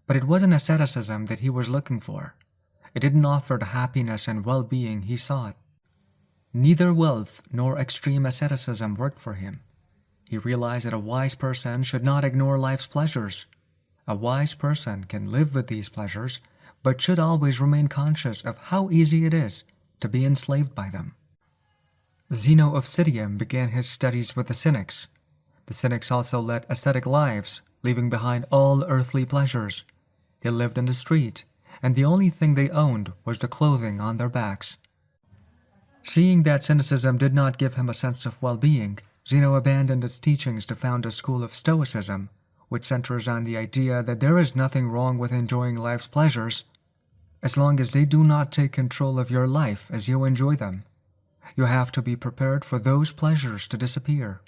But it wasn't asceticism that he was looking for. It didn't offer the happiness and well-being he sought. Neither wealth nor extreme asceticism worked for him. He realized that a wise person should not ignore life's pleasures. A wise person can live with these pleasures, but should always remain conscious of how easy it is to be enslaved by them. Zeno of Citium began his studies with the Cynics. The Cynics also led ascetic lives, leaving behind all earthly pleasures. They lived in the street, and the only thing they owned was the clothing on their backs. Seeing that cynicism did not give him a sense of well-being, Zeno abandoned its teachings to found a school of Stoicism, which centers on the idea that there is nothing wrong with enjoying life's pleasures, as long as they do not take control of your life as you enjoy them. You have to be prepared for those pleasures to disappear.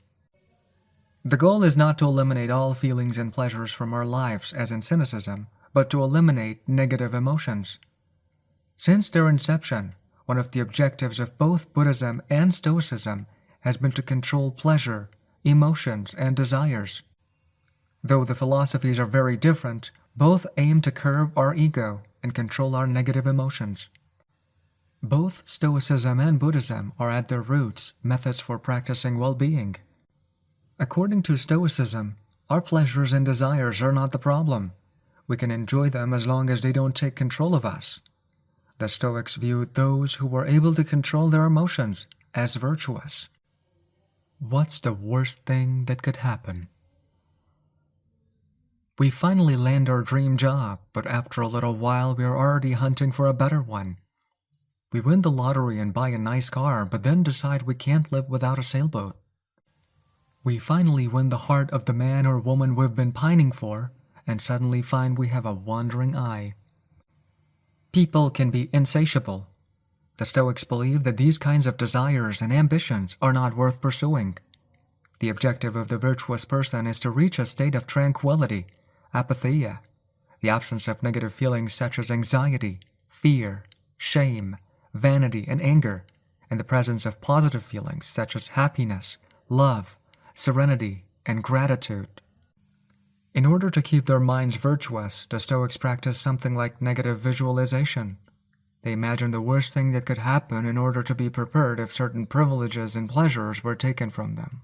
The goal is not to eliminate all feelings and pleasures from our lives, as in cynicism, but to eliminate negative emotions. Since their inception, one of the objectives of both Buddhism and Stoicism has been to control pleasure, emotions, and desires. Though the philosophies are very different, both aim to curb our ego and control our negative emotions. Both Stoicism and Buddhism are at their roots methods for practicing well-being. According to Stoicism, our pleasures and desires are not the problem. We can enjoy them as long as they don't take control of us. The Stoics viewed those who were able to control their emotions as virtuous. What's the worst thing that could happen? We finally land our dream job, but after a little while we are already hunting for a better one. We win the lottery and buy a nice car, but then decide we can't live without a sailboat. We finally win the heart of the man or woman we've been pining for, and suddenly find we have a wandering eye. People can be insatiable. The Stoics believe that these kinds of desires and ambitions are not worth pursuing. The objective of the virtuous person is to reach a state of tranquility, apatheia, the absence of negative feelings such as anxiety, fear, shame, vanity, and anger, and the presence of positive feelings such as happiness, love, serenity, and gratitude. In order to keep their minds virtuous, the Stoics practice something like negative visualization. They imagined the worst thing that could happen in order to be prepared if certain privileges and pleasures were taken from them.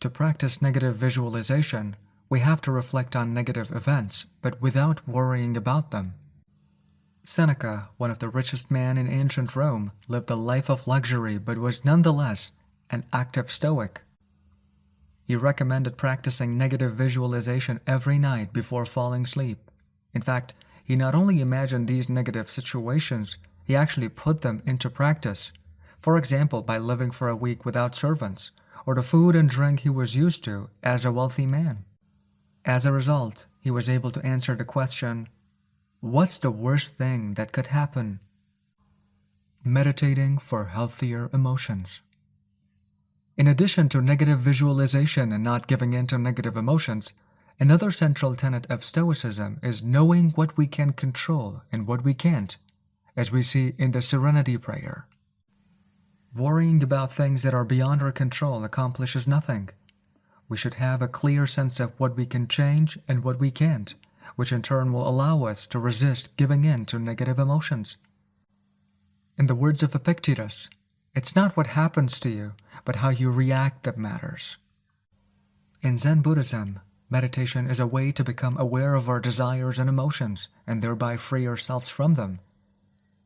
To practice negative visualization, we have to reflect on negative events, but without worrying about them. Seneca, one of the richest men in ancient Rome, lived a life of luxury but was nonetheless an active Stoic. He recommended practicing negative visualization every night before falling asleep. In fact, he not only imagined these negative situations, he actually put them into practice. For example, by living for a week without servants, or the food and drink he was used to as a wealthy man. As a result, he was able to answer the question, "What's the worst thing that could happen?" Meditating for healthier emotions. In addition to negative visualization and not giving in to negative emotions, another central tenet of Stoicism is knowing what we can control and what we can't, as we see in the Serenity Prayer. Worrying about things that are beyond our control accomplishes nothing. We should have a clear sense of what we can change and what we can't, which in turn will allow us to resist giving in to negative emotions. In the words of Epictetus, it's not what happens to you, but how you react that matters. In Zen Buddhism, meditation is a way to become aware of our desires and emotions, and thereby free ourselves from them.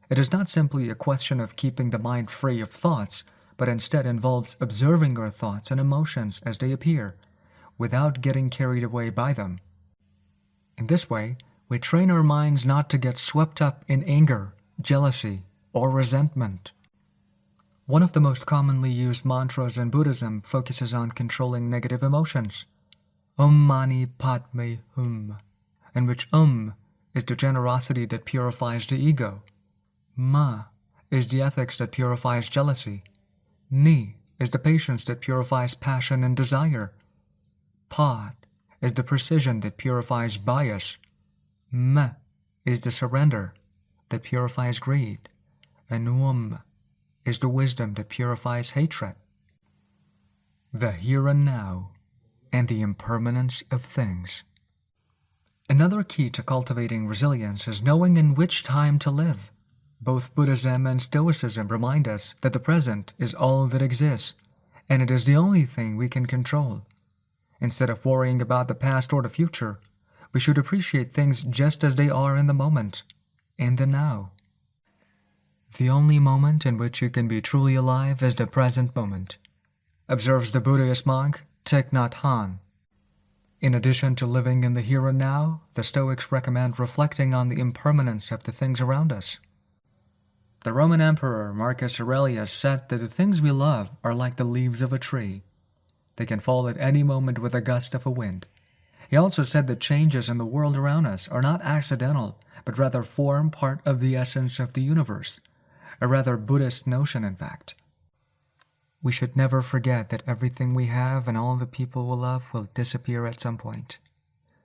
It is not simply a question of keeping the mind free of thoughts, but instead involves observing our thoughts and emotions as they appear, without getting carried away by them. In this way, we train our minds not to get swept up in anger, jealousy, or resentment. One of the most commonly used mantras in Buddhism focuses on controlling negative emotions. Om Mani Padme Hum, in which is the generosity that purifies the ego. Ma is the ethics that purifies jealousy. Ni is the patience that purifies passion and desire. Pad is the precision that purifies bias. Me is the surrender that purifies greed. And is the wisdom that purifies hatred. The here and now, and the impermanence of things. Another key to cultivating resilience is knowing in which time to live. Both Buddhism and Stoicism remind us that the present is all that exists, and it is the only thing we can control. Instead of worrying about the past or the future, we should appreciate things just as they are in the moment, in the now. The only moment in which you can be truly alive is the present moment, observes the Buddhist monk Thich Nhat Hanh. In addition to living in the here and now, the Stoics recommend reflecting on the impermanence of the things around us. The Roman Emperor Marcus Aurelius said that the things we love are like the leaves of a tree. They can fall at any moment with a gust of a wind. He also said that changes in the world around us are not accidental, but rather form part of the essence of the universe. A rather Buddhist notion, in fact. We should never forget that everything we have and all the people we love will disappear at some point.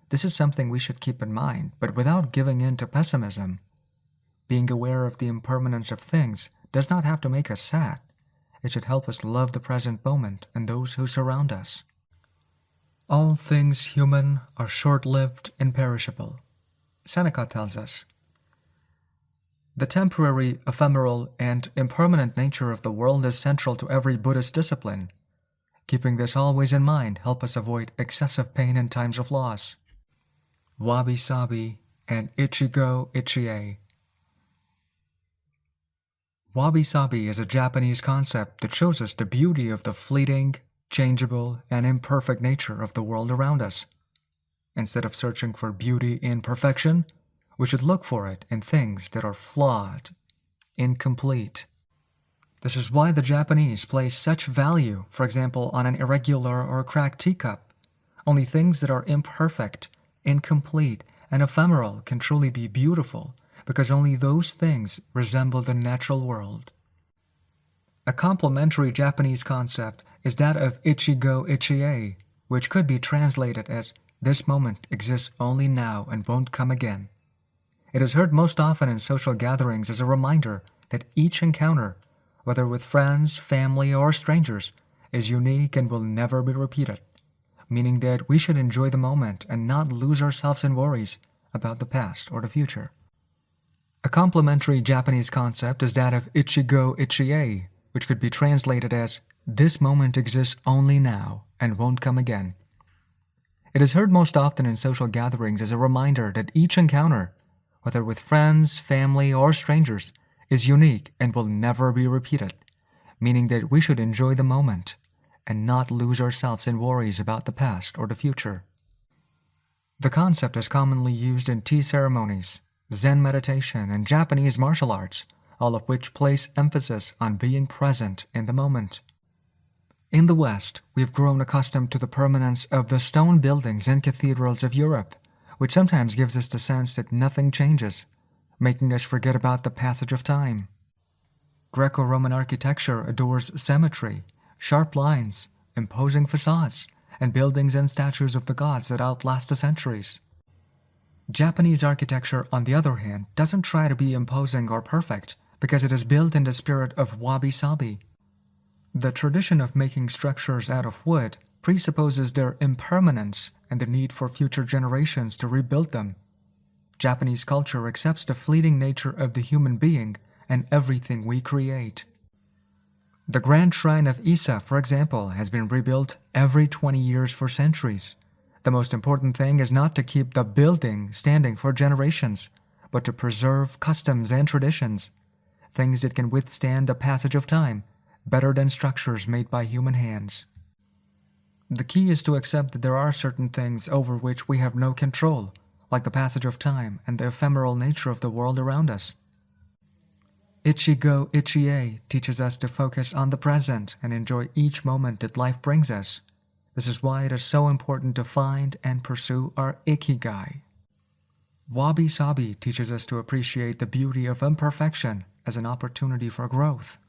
This is something we should keep in mind, but without giving in to pessimism. Being aware of the impermanence of things does not have to make us sad. It should help us love the present moment and those who surround us. All things human are short-lived and perishable, Seneca tells us. The temporary, ephemeral, and impermanent nature of the world is central to every Buddhist discipline. Keeping this always in mind helps us avoid excessive pain in times of loss. Wabi-Sabi and Ikigai. Wabi-Sabi is a Japanese concept that shows us the beauty of the fleeting, changeable, and imperfect nature of the world around us. Instead of searching for beauty in perfection, we should look for it in things that are flawed, incomplete. This is why the Japanese place such value, for example, on an irregular or cracked teacup. Only things that are imperfect, incomplete, and ephemeral can truly be beautiful, because only those things resemble the natural world. A complementary Japanese concept is that of Ichigo, which could be translated as, "This moment exists only now and won't come again." It is heard most often in social gatherings as a reminder that each encounter, whether with friends, family, or strangers, is unique and will never be repeated, meaning that we should enjoy the moment and not lose ourselves in worries about the past or the future. A complementary Japanese concept is that of Ichigo, which could be translated as, "This moment exists only now and won't come again." It is heard most often in social gatherings as a reminder that each encounter, whether with friends, family, or strangers, is unique and will never be repeated, meaning that we should enjoy the moment and not lose ourselves in worries about the past or the future. The concept is commonly used in tea ceremonies, Zen meditation, and Japanese martial arts, all of which place emphasis on being present in the moment. In the West, we've grown accustomed to the permanence of the stone buildings and cathedrals of Europe, which sometimes gives us the sense that nothing changes, making us forget about the passage of time. Greco-Roman architecture adores symmetry, sharp lines, imposing facades, and buildings and statues of the gods that outlast the centuries. Japanese architecture, on the other hand, doesn't try to be imposing or perfect because it is built in the spirit of Wabi-Sabi. The tradition of making structures out of wood presupposes their impermanence and the need for future generations to rebuild them. Japanese culture accepts the fleeting nature of the human being and everything we create. The Grand Shrine of Ise, for example, has been rebuilt every 20 years for centuries. The most important thing is not to keep the building standing for generations, but to preserve customs and traditions, things that can withstand the passage of time, better than structures made by human hands. The key is to accept that there are certain things over which we have no control, like the passage of time and the ephemeral nature of the world around us. Ichigo teaches us to focus on the present and enjoy each moment that life brings us. This is why it is so important to find and pursue our Ikigai. Wabi-Sabi teaches us to appreciate the beauty of imperfection as an opportunity for growth.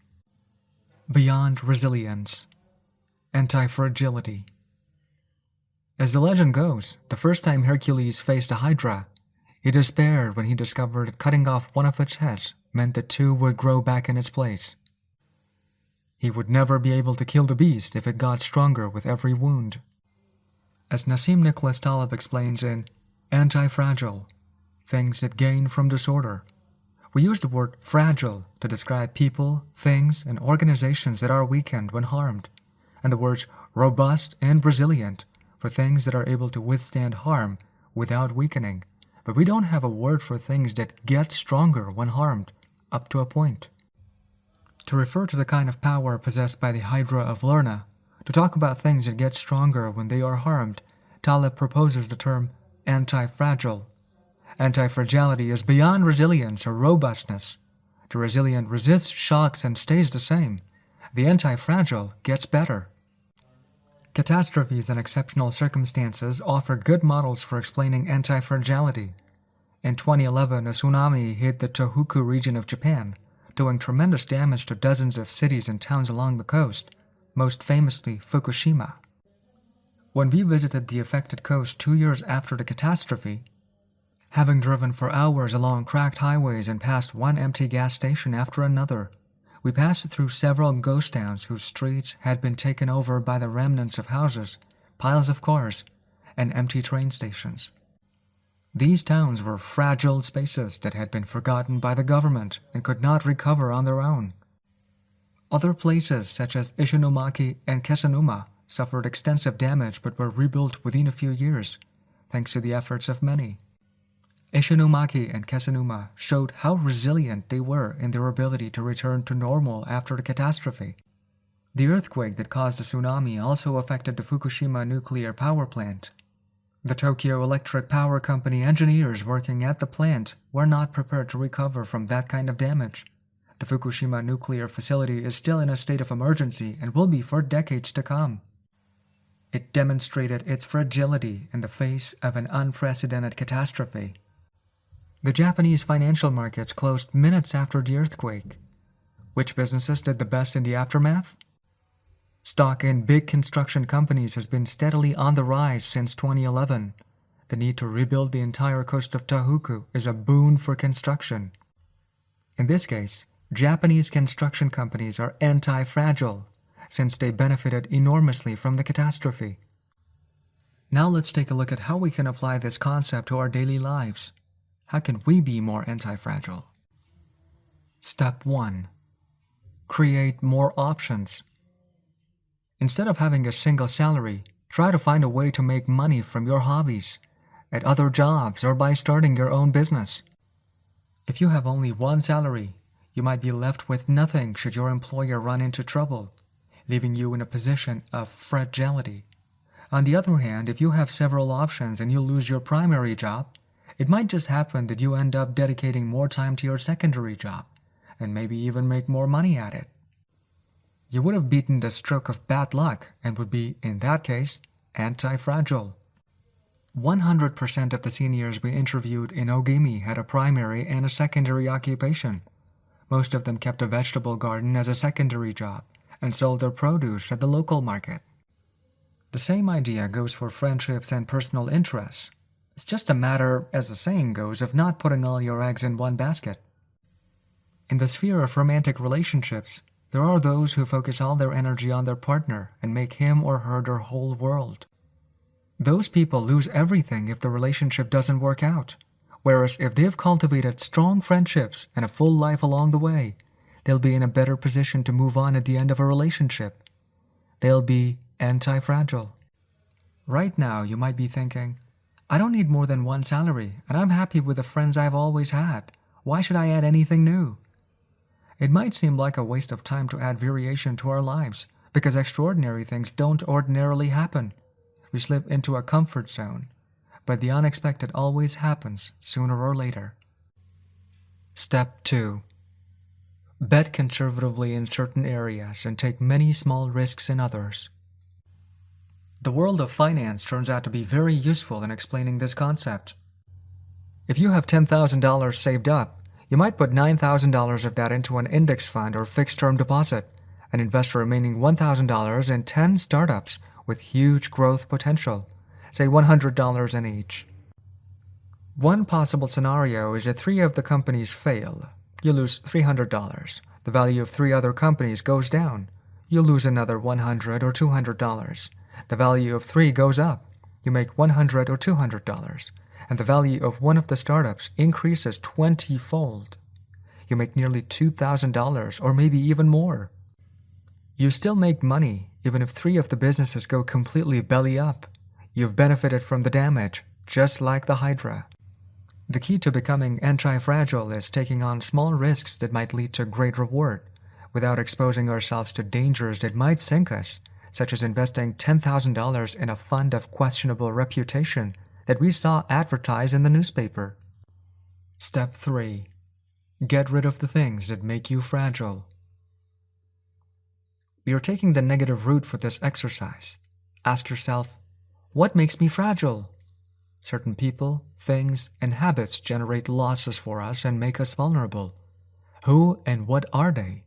Beyond resilience, anti-fragility. As the legend goes, the first time Hercules faced a hydra, he despaired when he discovered that cutting off one of its heads meant that two would grow back in its place. He would never be able to kill the beast if it got stronger with every wound. As Nassim Nicholas Taleb explains in Anti-Fragile, Things That Gain from Disorder, we use the word fragile to describe people, things, and organizations that are weakened when harmed, and the words robust and resilient for things that are able to withstand harm without weakening, but we don't have a word for things that get stronger when harmed, up to a point. To refer to the kind of power possessed by the Hydra of Lerna, to talk about things that get stronger when they are harmed, Taleb proposes the term anti-fragile. Anti-fragility is beyond resilience or robustness. The resilient resists shocks and stays the same. The anti-fragile gets better. Catastrophes and exceptional circumstances offer good models for explaining anti-fragility. In 2011, a tsunami hit the Tohoku region of Japan, doing tremendous damage to dozens of cities and towns along the coast, most famously Fukushima. When we visited the affected coast 2 years after the catastrophe, having driven for hours along cracked highways and passed one empty gas station after another, we passed through several ghost towns whose streets had been taken over by the remnants of houses, piles of cars, and empty train stations. These towns were fragile spaces that had been forgotten by the government and could not recover on their own. Other places, such as Ishinomaki and Kesennuma, suffered extensive damage but were rebuilt within a few years, thanks to the efforts of many. Ishinomaki and Kesennuma showed how resilient they were in their ability to return to normal after the catastrophe. The earthquake that caused the tsunami also affected the Fukushima nuclear power plant. The Tokyo Electric Power Company engineers working at the plant were not prepared to recover from that kind of damage. The Fukushima nuclear facility is still in a state of emergency and will be for decades to come. It demonstrated its fragility in the face of an unprecedented catastrophe. The Japanese financial markets closed minutes after the earthquake. Which businesses did the best in the aftermath? Stock in big construction companies has been steadily on the rise since 2011. The need to rebuild the entire coast of Tohoku is a boon for construction. In this case, Japanese construction companies are anti-fragile, since they benefited enormously from the catastrophe. Now let's take a look at how we can apply this concept to our daily lives. How can we be more anti-fragile? Step 1. Create more options. Instead of having a single salary, try to find a way to make money from your hobbies, at other jobs, or by starting your own business. If you have only one salary, you might be left with nothing should your employer run into trouble, leaving you in a position of fragility. On the other hand, if you have several options and you lose your primary job, it might just happen that you end up dedicating more time to your secondary job, and maybe even make more money at it. You would have beaten the stroke of bad luck and would be, in that case, anti-fragile. 100% of the seniors we interviewed in Ogimi had a primary and a secondary occupation. Most of them kept a vegetable garden as a secondary job and sold their produce at the local market. The same idea goes for friendships and personal interests. It's just a matter, as the saying goes, of not putting all your eggs in one basket. In the sphere of romantic relationships, there are those who focus all their energy on their partner and make him or her their whole world. Those people lose everything if the relationship doesn't work out, whereas if they've cultivated strong friendships and a full life along the way, they'll be in a better position to move on at the end of a relationship. They'll be anti-fragile. Right now, you might be thinking, I don't need more than one salary, and I'm happy with the friends I've always had. Why should I add anything new? It might seem like a waste of time to add variation to our lives, because extraordinary things don't ordinarily happen. We slip into a comfort zone, but the unexpected always happens sooner or later. Step 2. Bet conservatively in certain areas and take many small risks in others. The world of finance turns out to be very useful in explaining this concept. If you have $10,000 saved up, you might put $9,000 of that into an index fund or fixed-term deposit and invest the remaining $1,000 in 10 startups with huge growth potential, say $100 in each. One possible scenario is that 3 of the companies fail. You lose $300. The value of 3 other companies goes down. You lose another $100 or $200. The value of 3 goes up. You make $100 or $200. And the value of one of the startups increases 20-fold. You make nearly $2,000 or maybe even more. You still make money even if 3 of the businesses go completely belly up. You've benefited from the damage, just like the Hydra. The key to becoming anti-fragile is taking on small risks that might lead to great reward, without exposing ourselves to dangers that might sink us, such as investing $10,000 in a fund of questionable reputation that we saw advertised in the newspaper. Step 3. Get rid of the things that make you fragile. We are taking the negative route for this exercise. Ask yourself, what makes me fragile? Certain people, things, and habits generate losses for us and make us vulnerable. Who and what are they?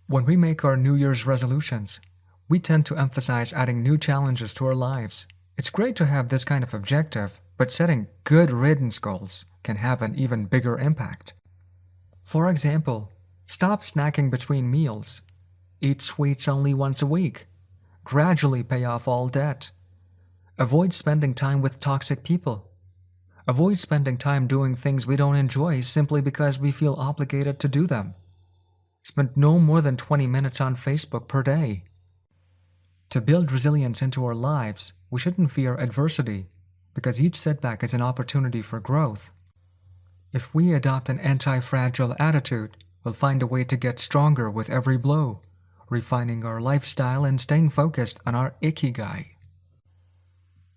When we make our New Year's resolutions, we tend to emphasize adding new challenges to our lives. It's great to have this kind of objective, but setting good riddance goals can have an even bigger impact. For example, stop snacking between meals. Eat sweets only once a week. Gradually pay off all debt. Avoid spending time with toxic people. Avoid spending time doing things we don't enjoy simply because we feel obligated to do them. Spend no more than 20 minutes on Facebook per day. To build resilience into our lives, we shouldn't fear adversity, because each setback is an opportunity for growth. If we adopt an anti-fragile attitude, we'll find a way to get stronger with every blow, refining our lifestyle and staying focused on our Ikigai.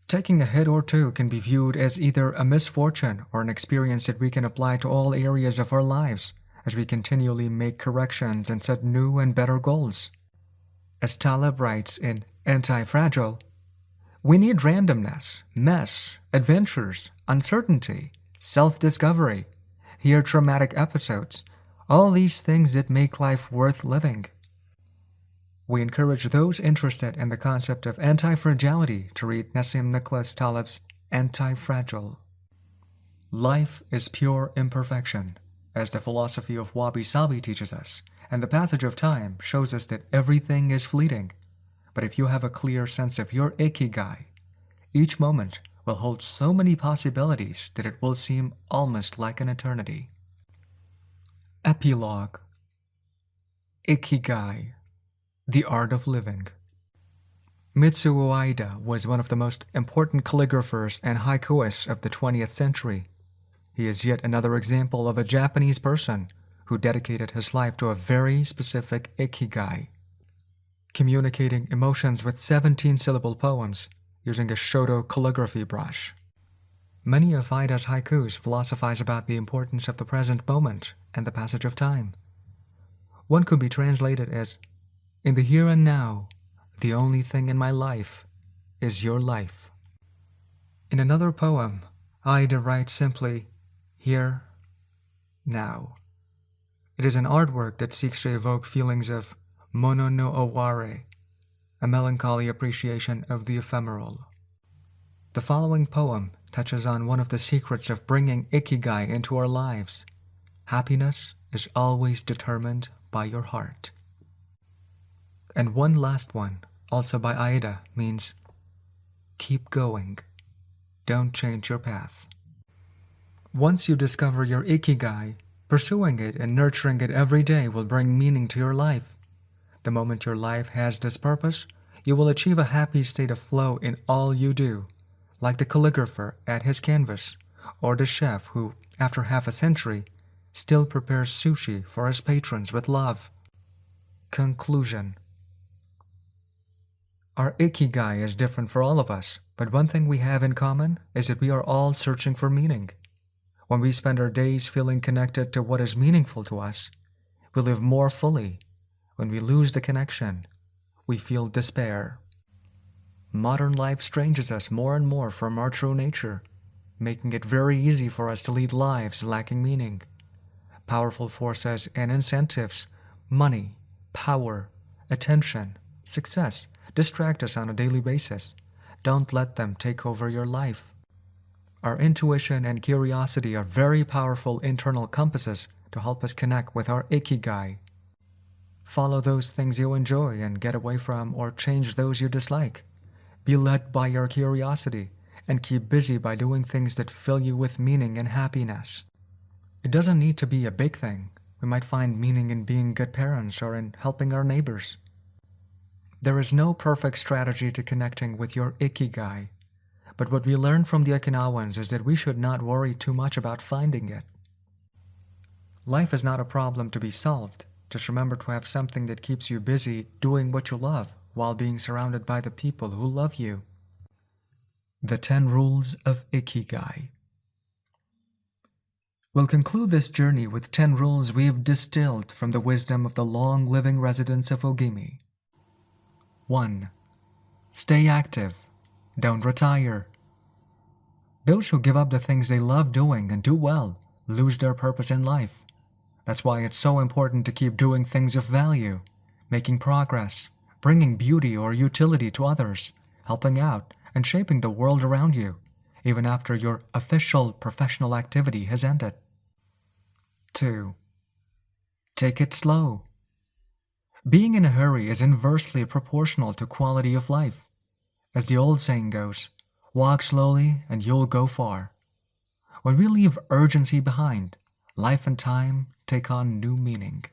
Taking a hit or two can be viewed as either a misfortune or an experience that we can apply to all areas of our lives as we continually make corrections and set new and better goals. As Taleb writes in Anti-Fragile, we need randomness, mess, adventures, uncertainty, self-discovery, hear traumatic episodes, all these things that make life worth living. We encourage those interested in the concept of anti-fragility to read Nassim Nicholas Taleb's Anti-Fragile. Life is pure imperfection, as the philosophy of Wabi-Sabi teaches us, and the passage of time shows us that everything is fleeting. But if you have a clear sense of your Ikigai, each moment will hold so many possibilities that it will seem almost like an eternity. Epilogue. Ikigai, the art of living. Mitsuo Aida was one of the most important calligraphers and haikuists of the 20th century. He is yet another example of a Japanese person who dedicated his life to a very specific ikigai, communicating emotions with 17-syllable poems using a shoto calligraphy brush. Many of Aida's haikus philosophize about the importance of the present moment and the passage of time. One could be translated as, "In the here and now, the only thing in my life is your life." In another poem, Aida writes simply, "Here, now." It is an artwork that seeks to evoke feelings of mono no oware, a melancholy appreciation of the ephemeral. The following poem touches on one of the secrets of bringing ikigai into our lives. Happiness is always determined by your heart. And one last one, also by Aida, means, keep going. Don't change your path. Once you discover your ikigai, pursuing it and nurturing it every day will bring meaning to your life. The moment your life has this purpose, you will achieve a happy state of flow in all you do, like the calligrapher at his canvas, or the chef who, after half a century, still prepares sushi for his patrons with love. Conclusion. Our ikigai is different for all of us, but one thing we have in common is that we are all searching for meaning. When we spend our days feeling connected to what is meaningful to us, we live more fully. When we lose the connection, we feel despair. Modern life estranges us more and more from our true nature, making it very easy for us to lead lives lacking meaning. Powerful forces and incentives, money, power, attention, success, distract us on a daily basis. Don't let them take over your life. Our intuition and curiosity are very powerful internal compasses to help us connect with our ikigai. Follow those things you enjoy and get away from or change those you dislike. Be led by your curiosity and keep busy by doing things that fill you with meaning and happiness. It doesn't need to be a big thing. We might find meaning in being good parents or in helping our neighbors. There is no perfect strategy to connecting with your ikigai, but what we learned from the Okinawans is that we should not worry too much about finding it. Life is not a problem to be solved. Just remember to have something that keeps you busy doing what you love while being surrounded by the people who love you. The 10 Rules of Ikigai. We'll conclude this journey with 10 rules we've distilled from the wisdom of the long-living residents of Ogimi. 1. Stay active. Don't retire. Those who give up the things they love doing and do well lose their purpose in life. That's why it's so important to keep doing things of value, making progress, bringing beauty or utility to others, helping out, and shaping the world around you, even after your official professional activity has ended. 2. Take it slow. Being in a hurry is inversely proportional to quality of life. As the old saying goes, walk slowly and you'll go far. When we leave urgency behind, life and time take on new meaning.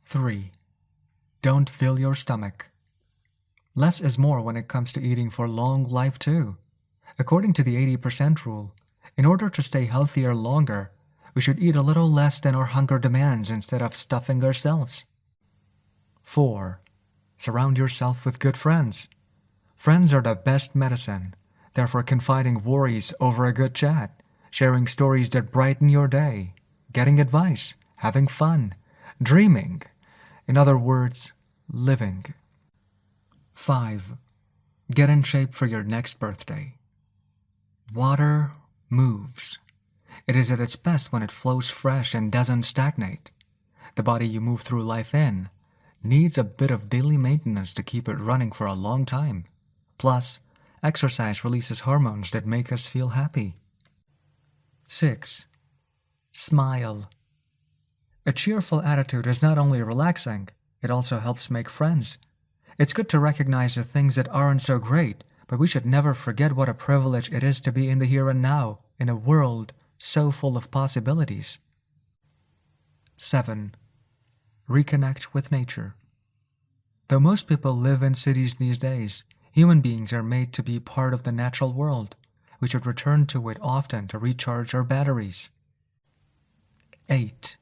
3. Don't fill your stomach. Less is more when it comes to eating for long life too. According to the 80% rule, in order to stay healthier longer, we should eat a little less than our hunger demands instead of stuffing ourselves. 4. Surround yourself with good friends. Friends are the best medicine. Therefore, confiding worries over a good chat, sharing stories that brighten your day, getting advice, having fun, dreaming. In other words, living. 5. Get in shape for your next birthday. Water moves. It is at its best when it flows fresh and doesn't stagnate. The body you move through life in needs a bit of daily maintenance to keep it running for a long time. Plus, exercise releases hormones that make us feel happy. 6. Smile. A cheerful attitude is not only relaxing, it also helps make friends. It's good to recognize the things that aren't so great, but we should never forget what a privilege it is to be in the here and now, in a world so full of possibilities. 7. Reconnect with nature. Though most people live in cities these days, human beings are made to be part of the natural world. We should return to it often to recharge our batteries. 8.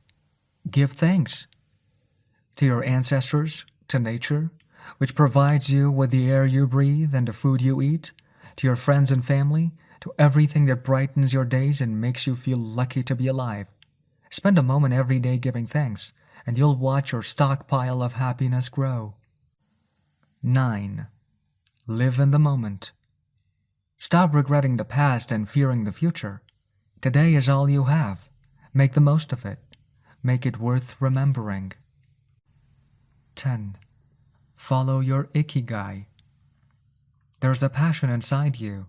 Give thanks to your ancestors, to nature, which provides you with the air you breathe and the food you eat, to your friends and family, to everything that brightens your days and makes you feel lucky to be alive. Spend a moment every day giving thanks, and you'll watch your stockpile of happiness grow. 9. Live in the moment. Stop regretting the past and fearing the future. Today is all you have. Make the most of it. Make it worth remembering. 10. Follow your Ikigai. There's a passion inside you,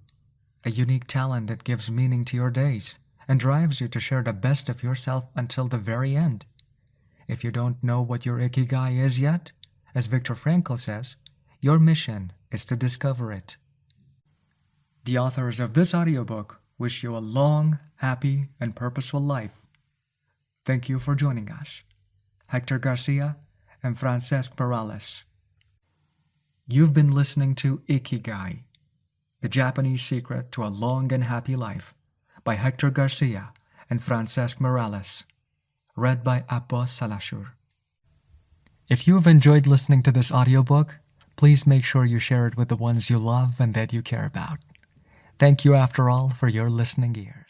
a unique talent that gives meaning to your days and drives you to share the best of yourself until the very end. If you don't know what your Ikigai is yet, as Viktor Frankl says, your mission is to discover it. The authors of this audiobook wish you a long, happy, and purposeful life. Thank you for joining us. Héctor García and Francesc Miralles. You've been listening to Ikigai, The Japanese Secret to a Long and Happy Life, by Héctor García and Francesc Miralles. Read by Abbas Salahshour. If you've enjoyed listening to this audiobook, please make sure you share it with the ones you love and that you care about. Thank you, after all, for your listening ear.